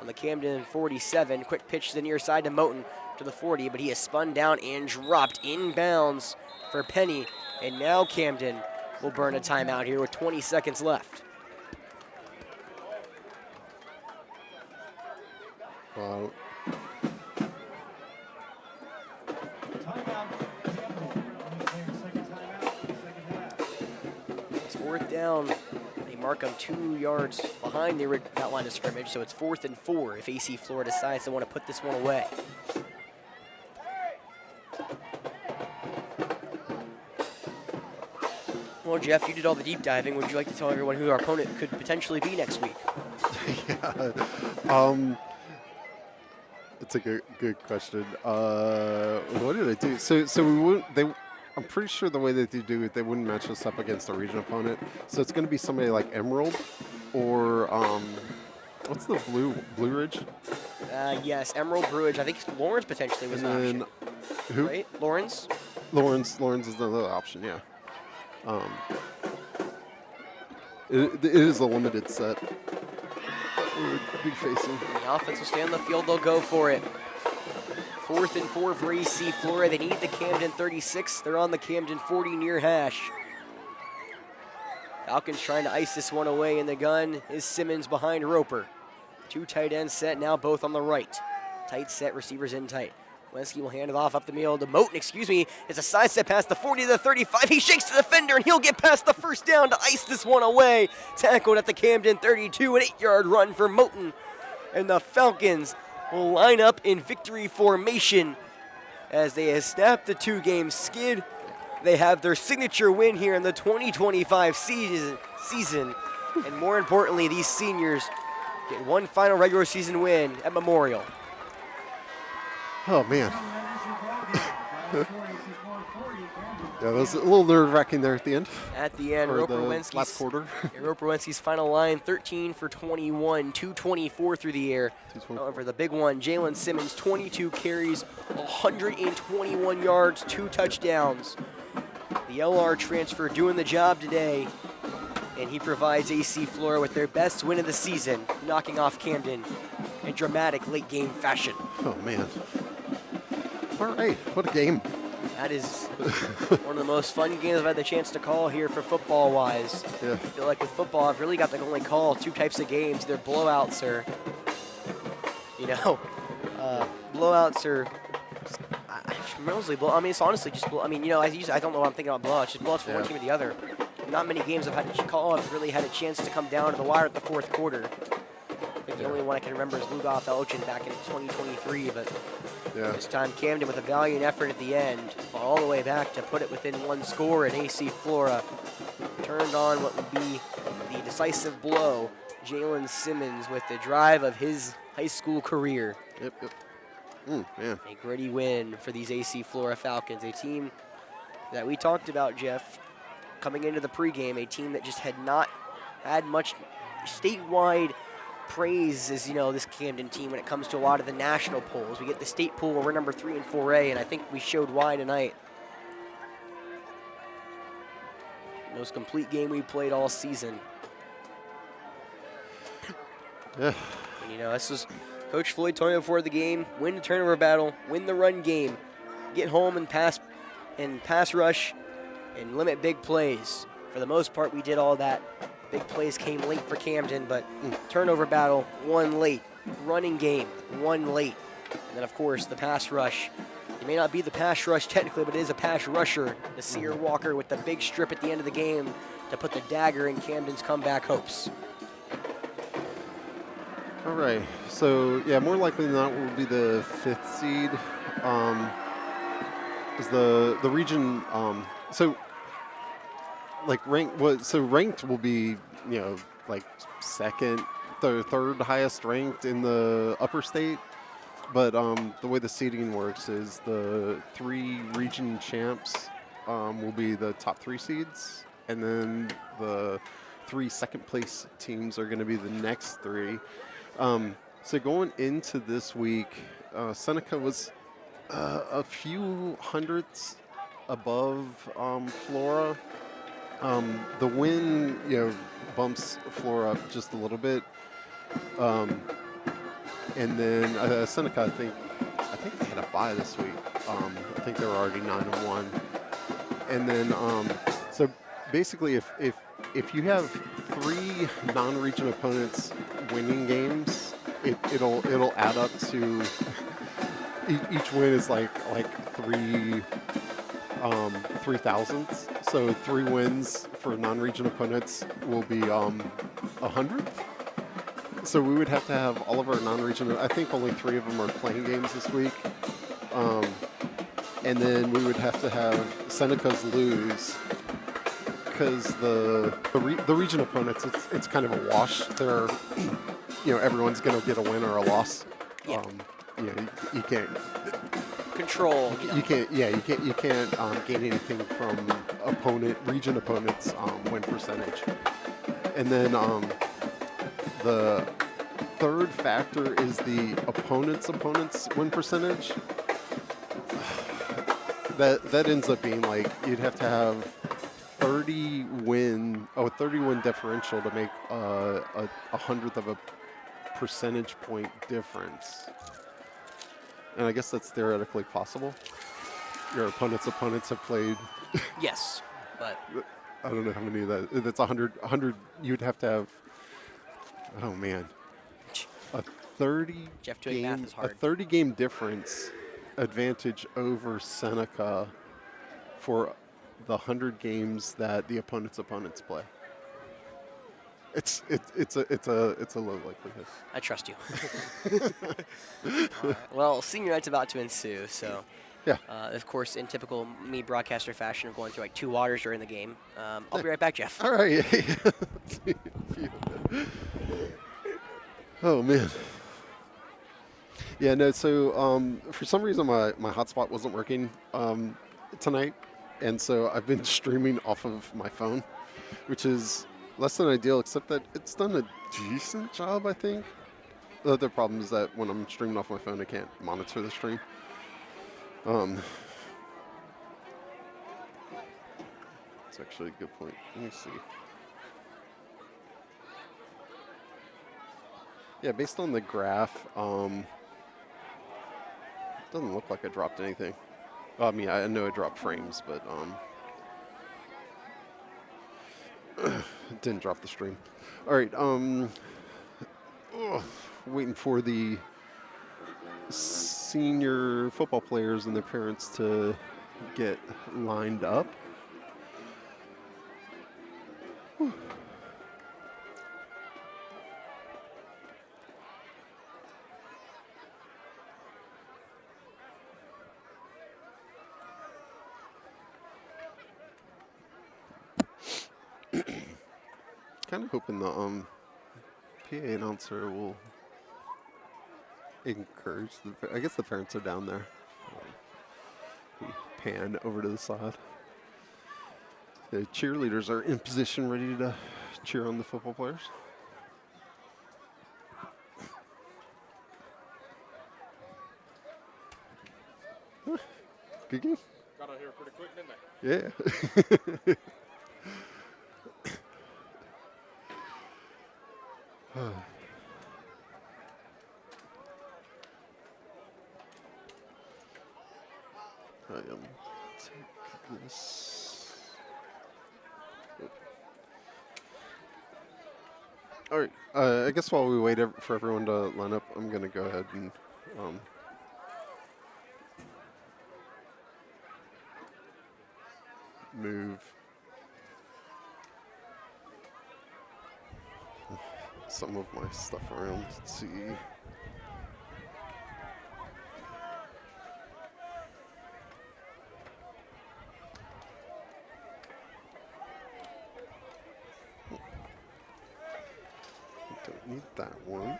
on the Camden 47. Quick pitch to the near side to Moten to the 40, but he is spun down and dropped inbounds for Penny. And now Camden will burn a timeout here with 20 seconds left. Wow. Timeout. Second timeout, second half. It's 4th down. They mark them 2 yards behind that line of scrimmage, so it's 4th and 4 if AC Flora decides they want to put this one away. Well, Jeff, you did all the deep diving. Would you like to tell everyone who our opponent could potentially be next week? It's a good question. What did I do? So we wouldn't. I'm pretty sure the way that they do it, they wouldn't match us up against a region opponent. So it's going to be somebody like Emerald, or what's the Blue Ridge? Yes, Emerald Brewage. I think Lawrence potentially was an option. Who? Right, Lawrence. Lawrence is another option. Yeah. It is a limited set. Big facing. The offense will stay on the field. They'll go for it. 4th and 4 for AC Flora. They need the Camden 36. They're on the Camden 40 near hash. Falcons trying to ice this one away in the gun is Simmons behind Roper. 2 tight ends set now, both on the right. Tight set, receivers in tight. Wensky will hand it off up the middle to Moten, It's a side step past the 40 to the 35. He shakes the defender, and he'll get past the first down to ice this one away. Tackled at the Camden 32, an 8-yard run for Moten. And the Falcons will line up in victory formation as they have snapped the 2-game skid. They have their signature win here in the 2025 season. And more importantly, these seniors get one final regular season win at Memorial. Oh, man. Yeah, that was a little nerve-wracking there at the end. At the end, Roper Wensky's last quarter. Roper Wensky's final line, 13 for 21, 224 through the air. However, the big one, Jalen Simmons, 22 carries, 121 yards, 2 touchdowns. The LR transfer doing the job today, and he provides AC Flora with their best win of the season, knocking off Camden in dramatic late-game fashion. Oh, man. All right, what a game. That is one of the most fun games I've had the chance to call here for football-wise. Yeah. I feel like with football, I've really got to only call 2 types of games. Either blowouts or, blowouts or mostly blow. I mean, it's honestly just blow. I mean, I don't know what I'm thinking about blowouts. Just blowouts for one team or the other. Not many games I've had to call. I've really had a chance to come down to the wire at the 4th quarter. I think the only one I can remember is Lugoff Elgin back in 2023, but this time Camden with a valiant effort at the end, all the way back to put it within 1 score, and AC Flora turned on what would be the decisive blow. Jalen Simmons with the drive of his high school career. Yep. Man. A gritty win for these AC Flora Falcons, a team that we talked about, Jeff, coming into the pregame, a team that just had not had much statewide praise as, this Camden team when it comes to a lot of the national polls. We get the state poll where we're number 3 in 4A, and I think we showed why tonight. Most complete game we played all season. Yeah. And, this was Coach Floyd told me before the game, win the turnover battle, win the run game, get home and pass rush, and limit big plays. For the most part, we did all that. Big plays came late for Camden, but turnover battle, won late. Running game, won late. And then, of course, the pass rush. It may not be the pass rush technically, but it is a pass rusher. Nasir Walker with the big strip at the end of the game to put the dagger in Camden's comeback hopes. All right. So, more likely than not, we'll be the 5th seed. Is the region, ranked will be, second, third highest ranked in the upper state. But the way the seeding works is the 3 region champs will be the top 3 seeds, and then the 3 second place teams are going to be the next 3. So going into this week, Seneca was a few hundredths above Flora. The win, bumps Flora up just a little bit. And then Seneca, I think they had a bye this week. I think they were already 9-1. And then, so basically, if you have 3 non-region opponents winning games, it'll add up to each win is like 3 thousandths. So 3 wins for non-region opponents will be 100th. So we would have to have all of our non-region. I think only 3 of them are playing games this week. And then we would have to have Seneca's lose, because the region opponents, it's kind of a wash. They're, everyone's going to get a win or a loss. Yeah. You can't control. You can't gain anything from region opponents' win percentage. And then the third factor is the opponent's win percentage. That ends up being like you'd have to have 30 win differential to make a hundredth of a percentage point difference. And I guess that's theoretically possible. Your opponents have played, Yes, but I don't know how many of that. That's 100. You'd have to have, oh man, a 30 Jeff, doing math game, is hard. a 30 game difference advantage over Seneca for the 100 games that the opponents play. It's a low likelihood. I trust you. All right. Well, senior night's about to ensue, so Yeah. of course, in typical me broadcaster fashion of going through like 2 waters during the game, I'll be right back, Jeff. All right. Oh man. Yeah. No. So for some reason my hotspot wasn't working tonight, and so I've been streaming off of my phone, which is less than ideal, except that it's done a decent job, I think. The other problem is that when I'm streaming off my phone, I can't monitor the stream. It's actually a good point. Let me see. Yeah, based on the graph, it doesn't look like I dropped anything. I mean, I know I dropped frames, but it didn't drop the stream. All right, waiting for the senior football players and their parents to get lined up. Kind of hoping the PA announcer will encourage I guess the parents are down there. We pan over to the side. The cheerleaders are in position, ready to cheer on the football players. Good game. Got out here pretty quick, didn't they? Yeah. I take this. All right. I guess while we wait for everyone to line up, I'm gonna go ahead and move some of my stuff around. Let's see. Don't need that one.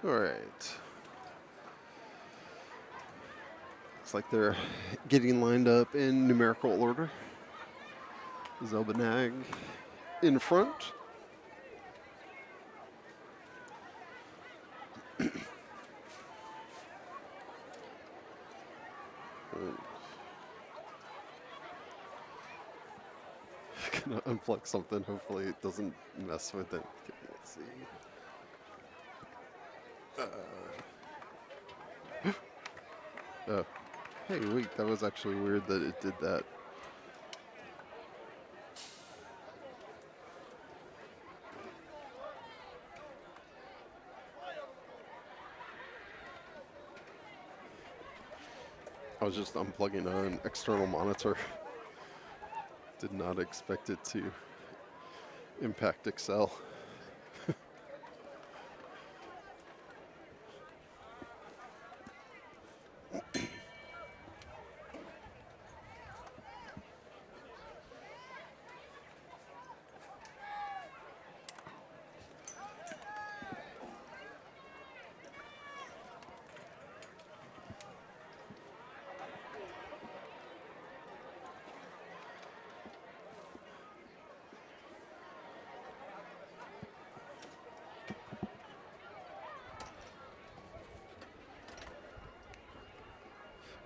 All right. Looks like they're getting lined up in numerical order. Zelbanag in front. Gonna unplug something. Hopefully it doesn't mess with it. Okay, let's see. Oh. Hey, wait, that was actually weird that it did that. I was just unplugging an external monitor. Did not expect it to impact Excel.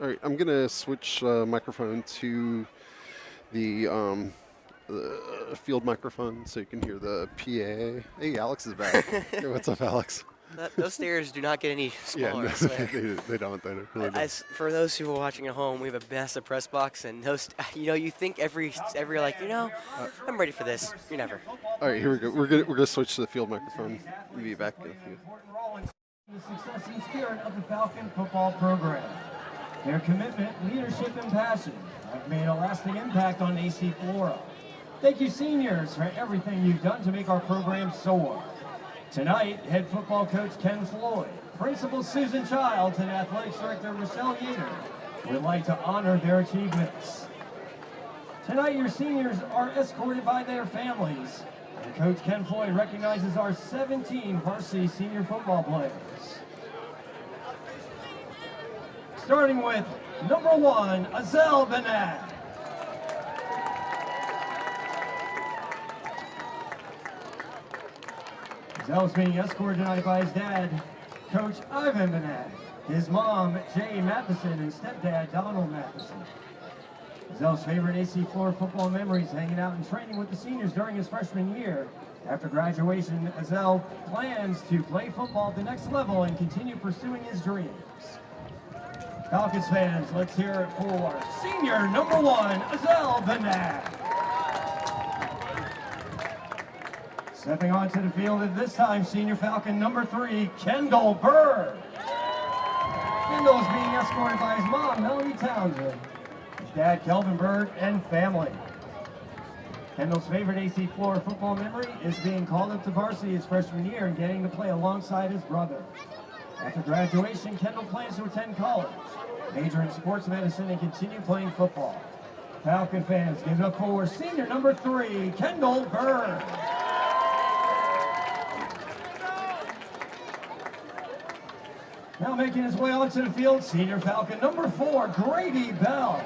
All right, I'm gonna switch microphone to the field microphone so you can hear the PA. Hey, Alex is back. Hey, what's up, Alex? Those stairs do not get any smaller. Yeah, I swear. they don't. They really don't. For those who are watching at home, we have a massive press box, and those, you think every like, I'm ready for this. You're never. All right, here we go. We're gonna switch to the field microphone. We'll be back in a few. The success and spirit of the Falcon football program. Their commitment, leadership, and passion have made a lasting impact on AC Flora. Thank you, seniors, for everything you've done to make our program soar. Tonight, head football coach Ken Floyd, principal Susan Childs, and athletics director Michelle Yater would like to honor their achievements. Tonight, your seniors are escorted by their families, and Coach Ken Floyd recognizes our 17 varsity senior football players. Starting with number 1, Azel Benat. Azel is being escorted tonight by his dad, Coach Ivan Benat, his mom, Jay Matheson, and stepdad, Donald Matheson. Azel's favorite AC Flora football memories hanging out and training with the seniors during his freshman year. After graduation, Azel plans to play football at the next level and continue pursuing his dreams. Falcons fans, let's hear it for senior number 1, Azel Benat. Stepping onto the field at this time, senior Falcon number 3, Kendall Bird. Kendall is being escorted by his mom, Melanie Townsend, his dad, Kelvin Bird, and family. Kendall's favorite AC Flora football memory is being called up to varsity his freshman year and getting to play alongside his brother. After graduation, Kendall plans to attend college, major in sports medicine, and continue playing football. Falcon fans, give it up for senior number 3, Kendall Bird. Now making his way onto the field, senior Falcon number 4, Grady Bell.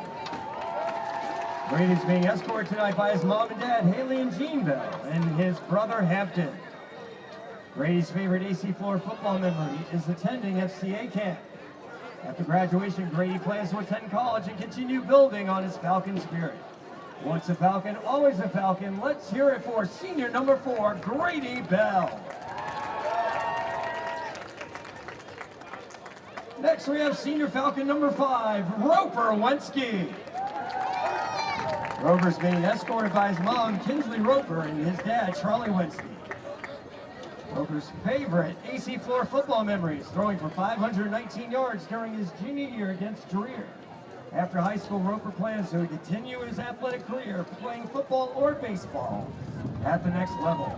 Grady's being escorted tonight by his mom and dad, Haley and Jean Bell, and his brother, Hampton. Grady's favorite AC Flora football memory is attending FCA camp. After graduation, Grady plans to attend college and continue building on his Falcon spirit. Once a Falcon, always a Falcon. Let's hear it for senior number 4, Grady Bell. Next, we have senior Falcon number 5, Roper Wensky. Roper's being escorted by his mom, Kinsley Roper, and his dad, Charlie Wensky. Roper's favorite AC Flora football memories, throwing for 519 yards during his junior year against Dreer. After high school, Roper plans to continue his athletic career playing football or baseball at the next level.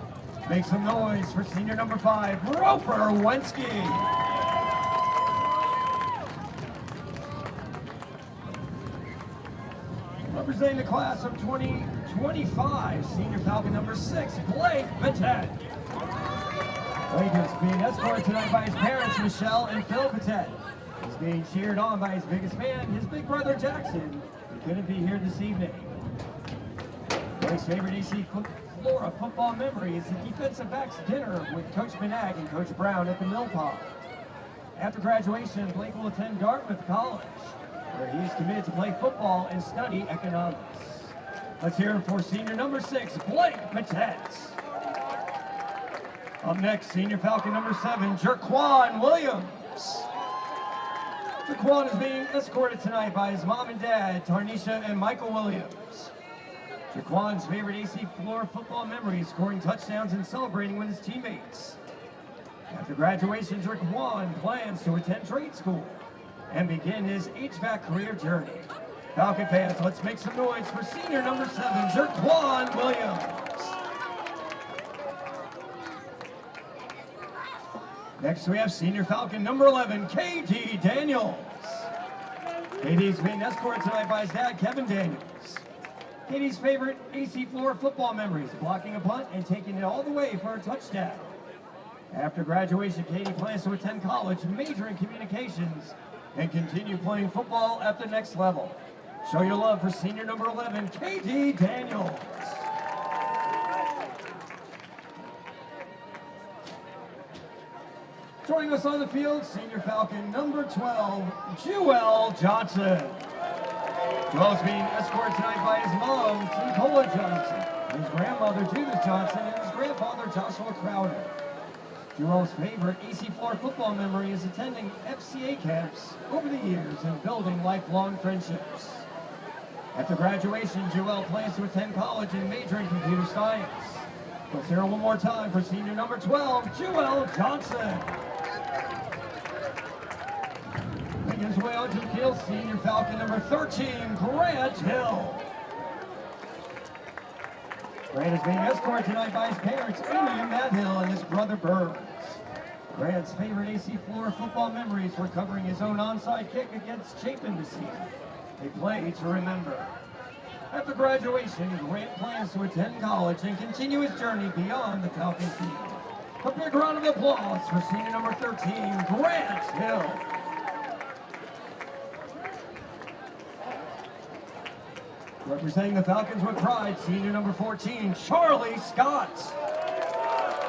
Make some noise for senior number 5, Roper Wensky. Representing the class of 2025, senior Falcon number 6, Blake Patet. Blake is being escorted tonight by his parents, Michelle and Phil Patet. He's being cheered on by his biggest fan, his big brother Jackson, who couldn't be here this evening. Blake's favorite AC Flora football memory is the defensive backs dinner with Coach Benag and Coach Brown at the Mill Pond. After graduation, Blake will attend Dartmouth College, where he is committed to play football and study economics. Let's hear it for senior number 6, Blake Patet. Up next, senior Falcon number 7, Jerquan Williams. Jerquan is being escorted tonight by his mom and dad, Tarnisha and Michael Williams. Jerquan's favorite AC Flora football memory is scoring touchdowns and celebrating with his teammates. After graduation, Jerquan plans to attend trade school and begin his HVAC career journey. Falcon fans, let's make some noise for senior number 7, Jerquan Williams. Next, we have senior Falcon number 11, K.D. Daniels. K.D. is being escorted tonight by his dad, Kevin Daniels. K.D.'s favorite AC Flora football memories, blocking a punt and taking it all the way for a touchdown. After graduation, K.D. plans to attend college, major in communications, and continue playing football at the next level. Show your love for senior number 11, K.D. Daniels. Joining us on the field, senior Falcon number 12, Jewel Johnson. Jewel's being escorted tonight by his mom, Nicola Johnson, his grandmother, Judith Johnson, and his grandfather, Joshua Crowder. Jewel's favorite AC floor football memory is attending FCA camps over the years and building lifelong friendships. After graduation, Jewel plans to attend college and major in computer science. Let's hear it one more time for senior number 12, Jewel Johnson. Making his way onto the field, senior Falcon number 13, Grant Hill. Grant is being escorted tonight by his parents, Amy and Matt Hill, and his brother Burns. Grant's favorite AC floor football memories were covering his own onside kick against Chapin this season. They play to remember. After graduation, Grant plans to attend college and continue his journey beyond the Falcon field. A big round of applause for senior number 13, Grant Hill. Representing the Falcons with pride, senior number 14, Charlie Scott.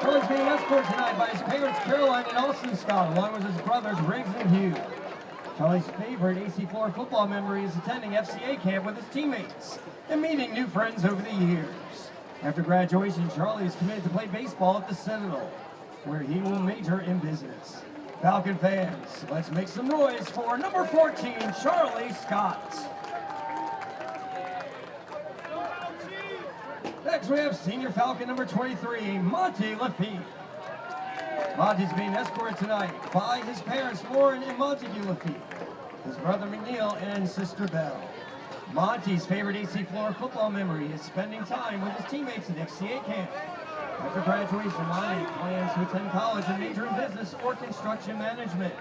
Charlie's being escorted tonight by his parents, Caroline and Austin Scott, along with his brothers, Riggs and Hugh. Charlie's favorite AC floor football memory is attending FCA camp with his teammates and meeting new friends over the years. After graduation, Charlie is committed to play baseball at the Citadel, where he will major in business. Falcon fans, let's make some noise for number 14, Charlie Scott. Next, we have senior Falcon number 23, Monty Lafitte. Monty's being escorted tonight by his parents, Lauren and Montague Lafitte, his brother McNeil, and sister Belle. Monty's favorite AC floor football memory is spending time with his teammates at FCA camp. After graduation, Monty plans to attend college and major in business or construction management.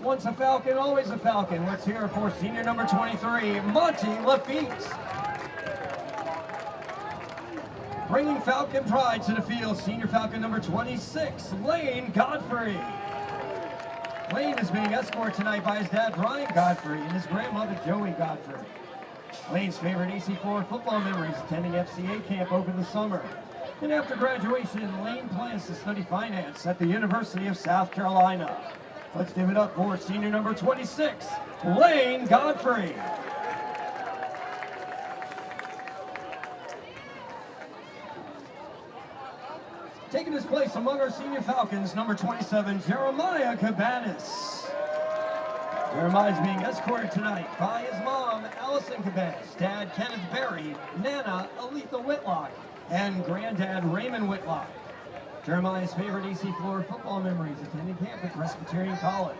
Once a Falcon, always a Falcon. Let's hear it for senior number 23, Monty Lafitte. Bringing Falcon pride to the field, senior Falcon number 26, Lane Godfrey. Lane is being escorted tonight by his dad, Brian Godfrey, and his grandmother, Joey Godfrey. Lane's favorite AC floor football memories attending FCA camp over the summer. And after graduation, Lane plans to study finance at the University of South Carolina. Let's give it up for senior number 26, Lane Godfrey. Taking his place among our senior Falcons, number 27, Jeremiah Cabanas. Jeremiah's being escorted tonight by his mom, Allison Cabanas, dad, Kenneth Berry, Nana, Aletha Whitlock, and granddad, Raymond Whitlock. Jeremiah's favorite AC floor football memories attending camp at Presbyterian College,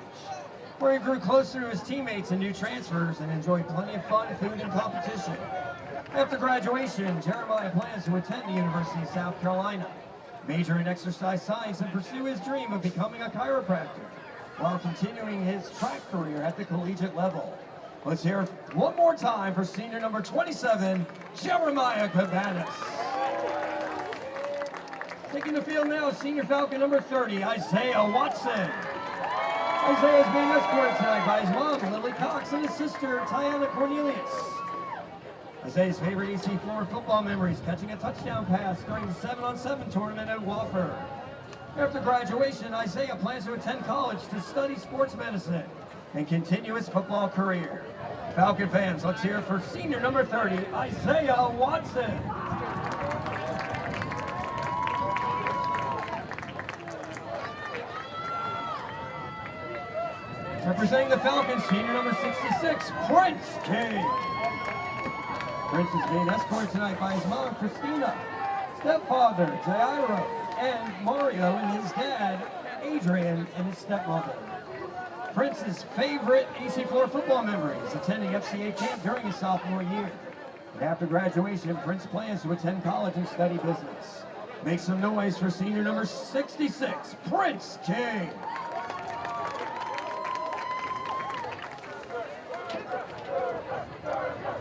where he grew closer to his teammates and new transfers and enjoyed plenty of fun, food, and competition. After graduation, Jeremiah plans to attend the University of South Carolina, major in exercise science, and pursue his dream of becoming a chiropractor while continuing his track career at the collegiate level. Let's hear it one more time for senior number 27, Jeremiah Cabanas. Taking the field now, senior Falcon number 30, Isaiah Watson. Isaiah is being escorted tonight by his mom, Lily Cox, and his sister, Tiana Cornelius. Isaiah's favorite AC floor football memories, catching a touchdown pass during the 7-on-7 tournament at Wofford. After graduation, Isaiah plans to attend college to study sports medicine and continue his football career. Falcon fans, let's hear it for senior number 30, Isaiah Watson. Representing the Falcons, senior number 66, Prince King. Prince is being escorted tonight by his mom, Christina, stepfather, Jairo, and Mario, and his dad, Adrian, and his stepmother. Prince's favorite AC floor football memories, attending FCA camp during his sophomore year. And after graduation, Prince plans to attend college and study business. Make some noise for senior number 66, Prince King.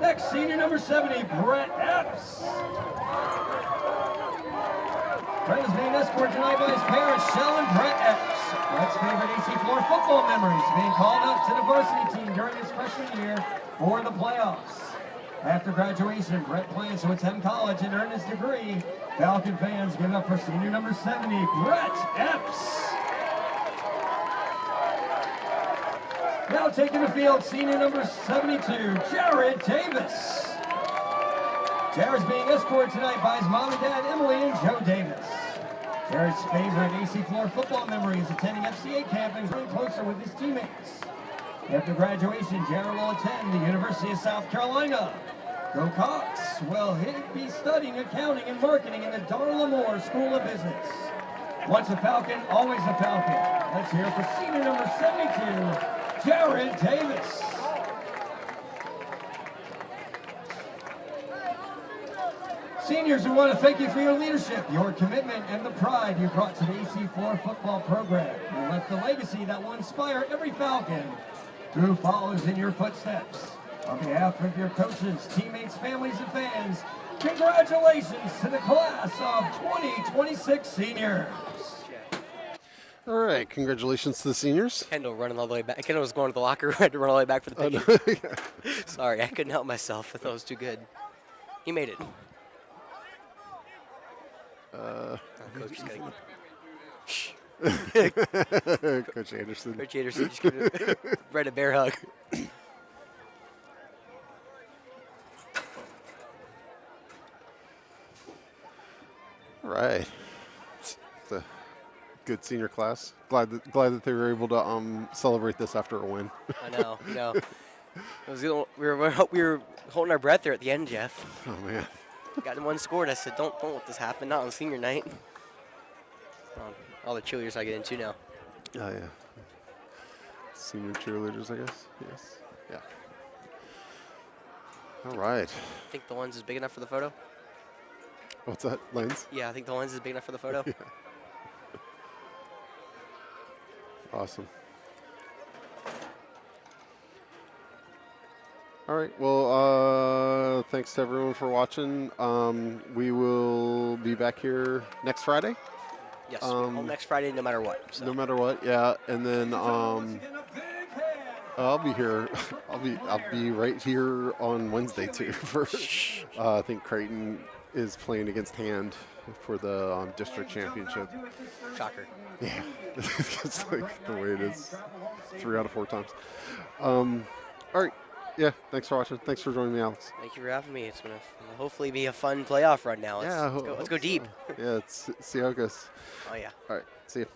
Next, senior number 70, Brett Epps. Brett is being escorted tonight by his parents, Shell and Brett Epps. Brett's favorite AC floor football memories, being called up to the varsity team during his freshman year for the playoffs. After graduation, Brett plans to attend college and earn his degree. Falcon fans, give up for senior number 70, Brett Epps. Now taking the field, senior number 72, Jared Davis. Jared's being escorted tonight by his mom and dad, Emily and Joe Davis. Jared's favorite AC Flora football memory is attending FCA camp and growing closer with his teammates. After graduation, Jared will attend the University of South Carolina. Go Cox! Will he be studying accounting and marketing in the Darla Moore School of Business? Once a Falcon, always a Falcon. Let's hear it for senior number 72, Jared Davis. Seniors, we want to thank you for your leadership, your commitment, and the pride you brought to the AC Flora football program. You left a legacy that will inspire every Falcon who follows in your footsteps. On behalf of your coaches, teammates, families, and fans, congratulations to the class of 2026 seniors. All right, congratulations to the seniors. Kendall running all the way back. Kendall was going to the locker room. I had to run all the way back for the picture. Sorry, I couldn't help myself. I thought it was too good. He made it. Coach is getting... Shh. Coach Anderson. Coach Anderson just giving Brett a bear hug. All right. It's a good senior class. Glad that they were able to celebrate this after a win. I know. You know, we were holding our breath there at the end, Jeff. Oh man. Got one scored. I said, don't let this happen. Not on senior night. All the cheerleaders I get into now. Oh yeah. Senior cheerleaders, I guess. Yes. Yeah. All right. I think the lens is big enough for the photo. What's that, lens? Yeah, I think the lens is big enough for the photo. Yeah. Awesome. All right. Well, thanks to everyone for watching. We will be back here next Friday. Yes. Home next Friday, no matter what. So. No matter what. Yeah. And then I'll be here. I'll be right here on Wednesday too. For I think Creighton is playing against Hand for the district championship. Shocker. Yeah. It's like the way it is 3 out of 4 times. All right. Yeah, thanks for watching. Thanks for joining me, Alex. Thank you for having me. It's going to hopefully be a fun playoff run now. Let's go deep. Yeah, let's see how it goes. Oh, yeah. All right, see you.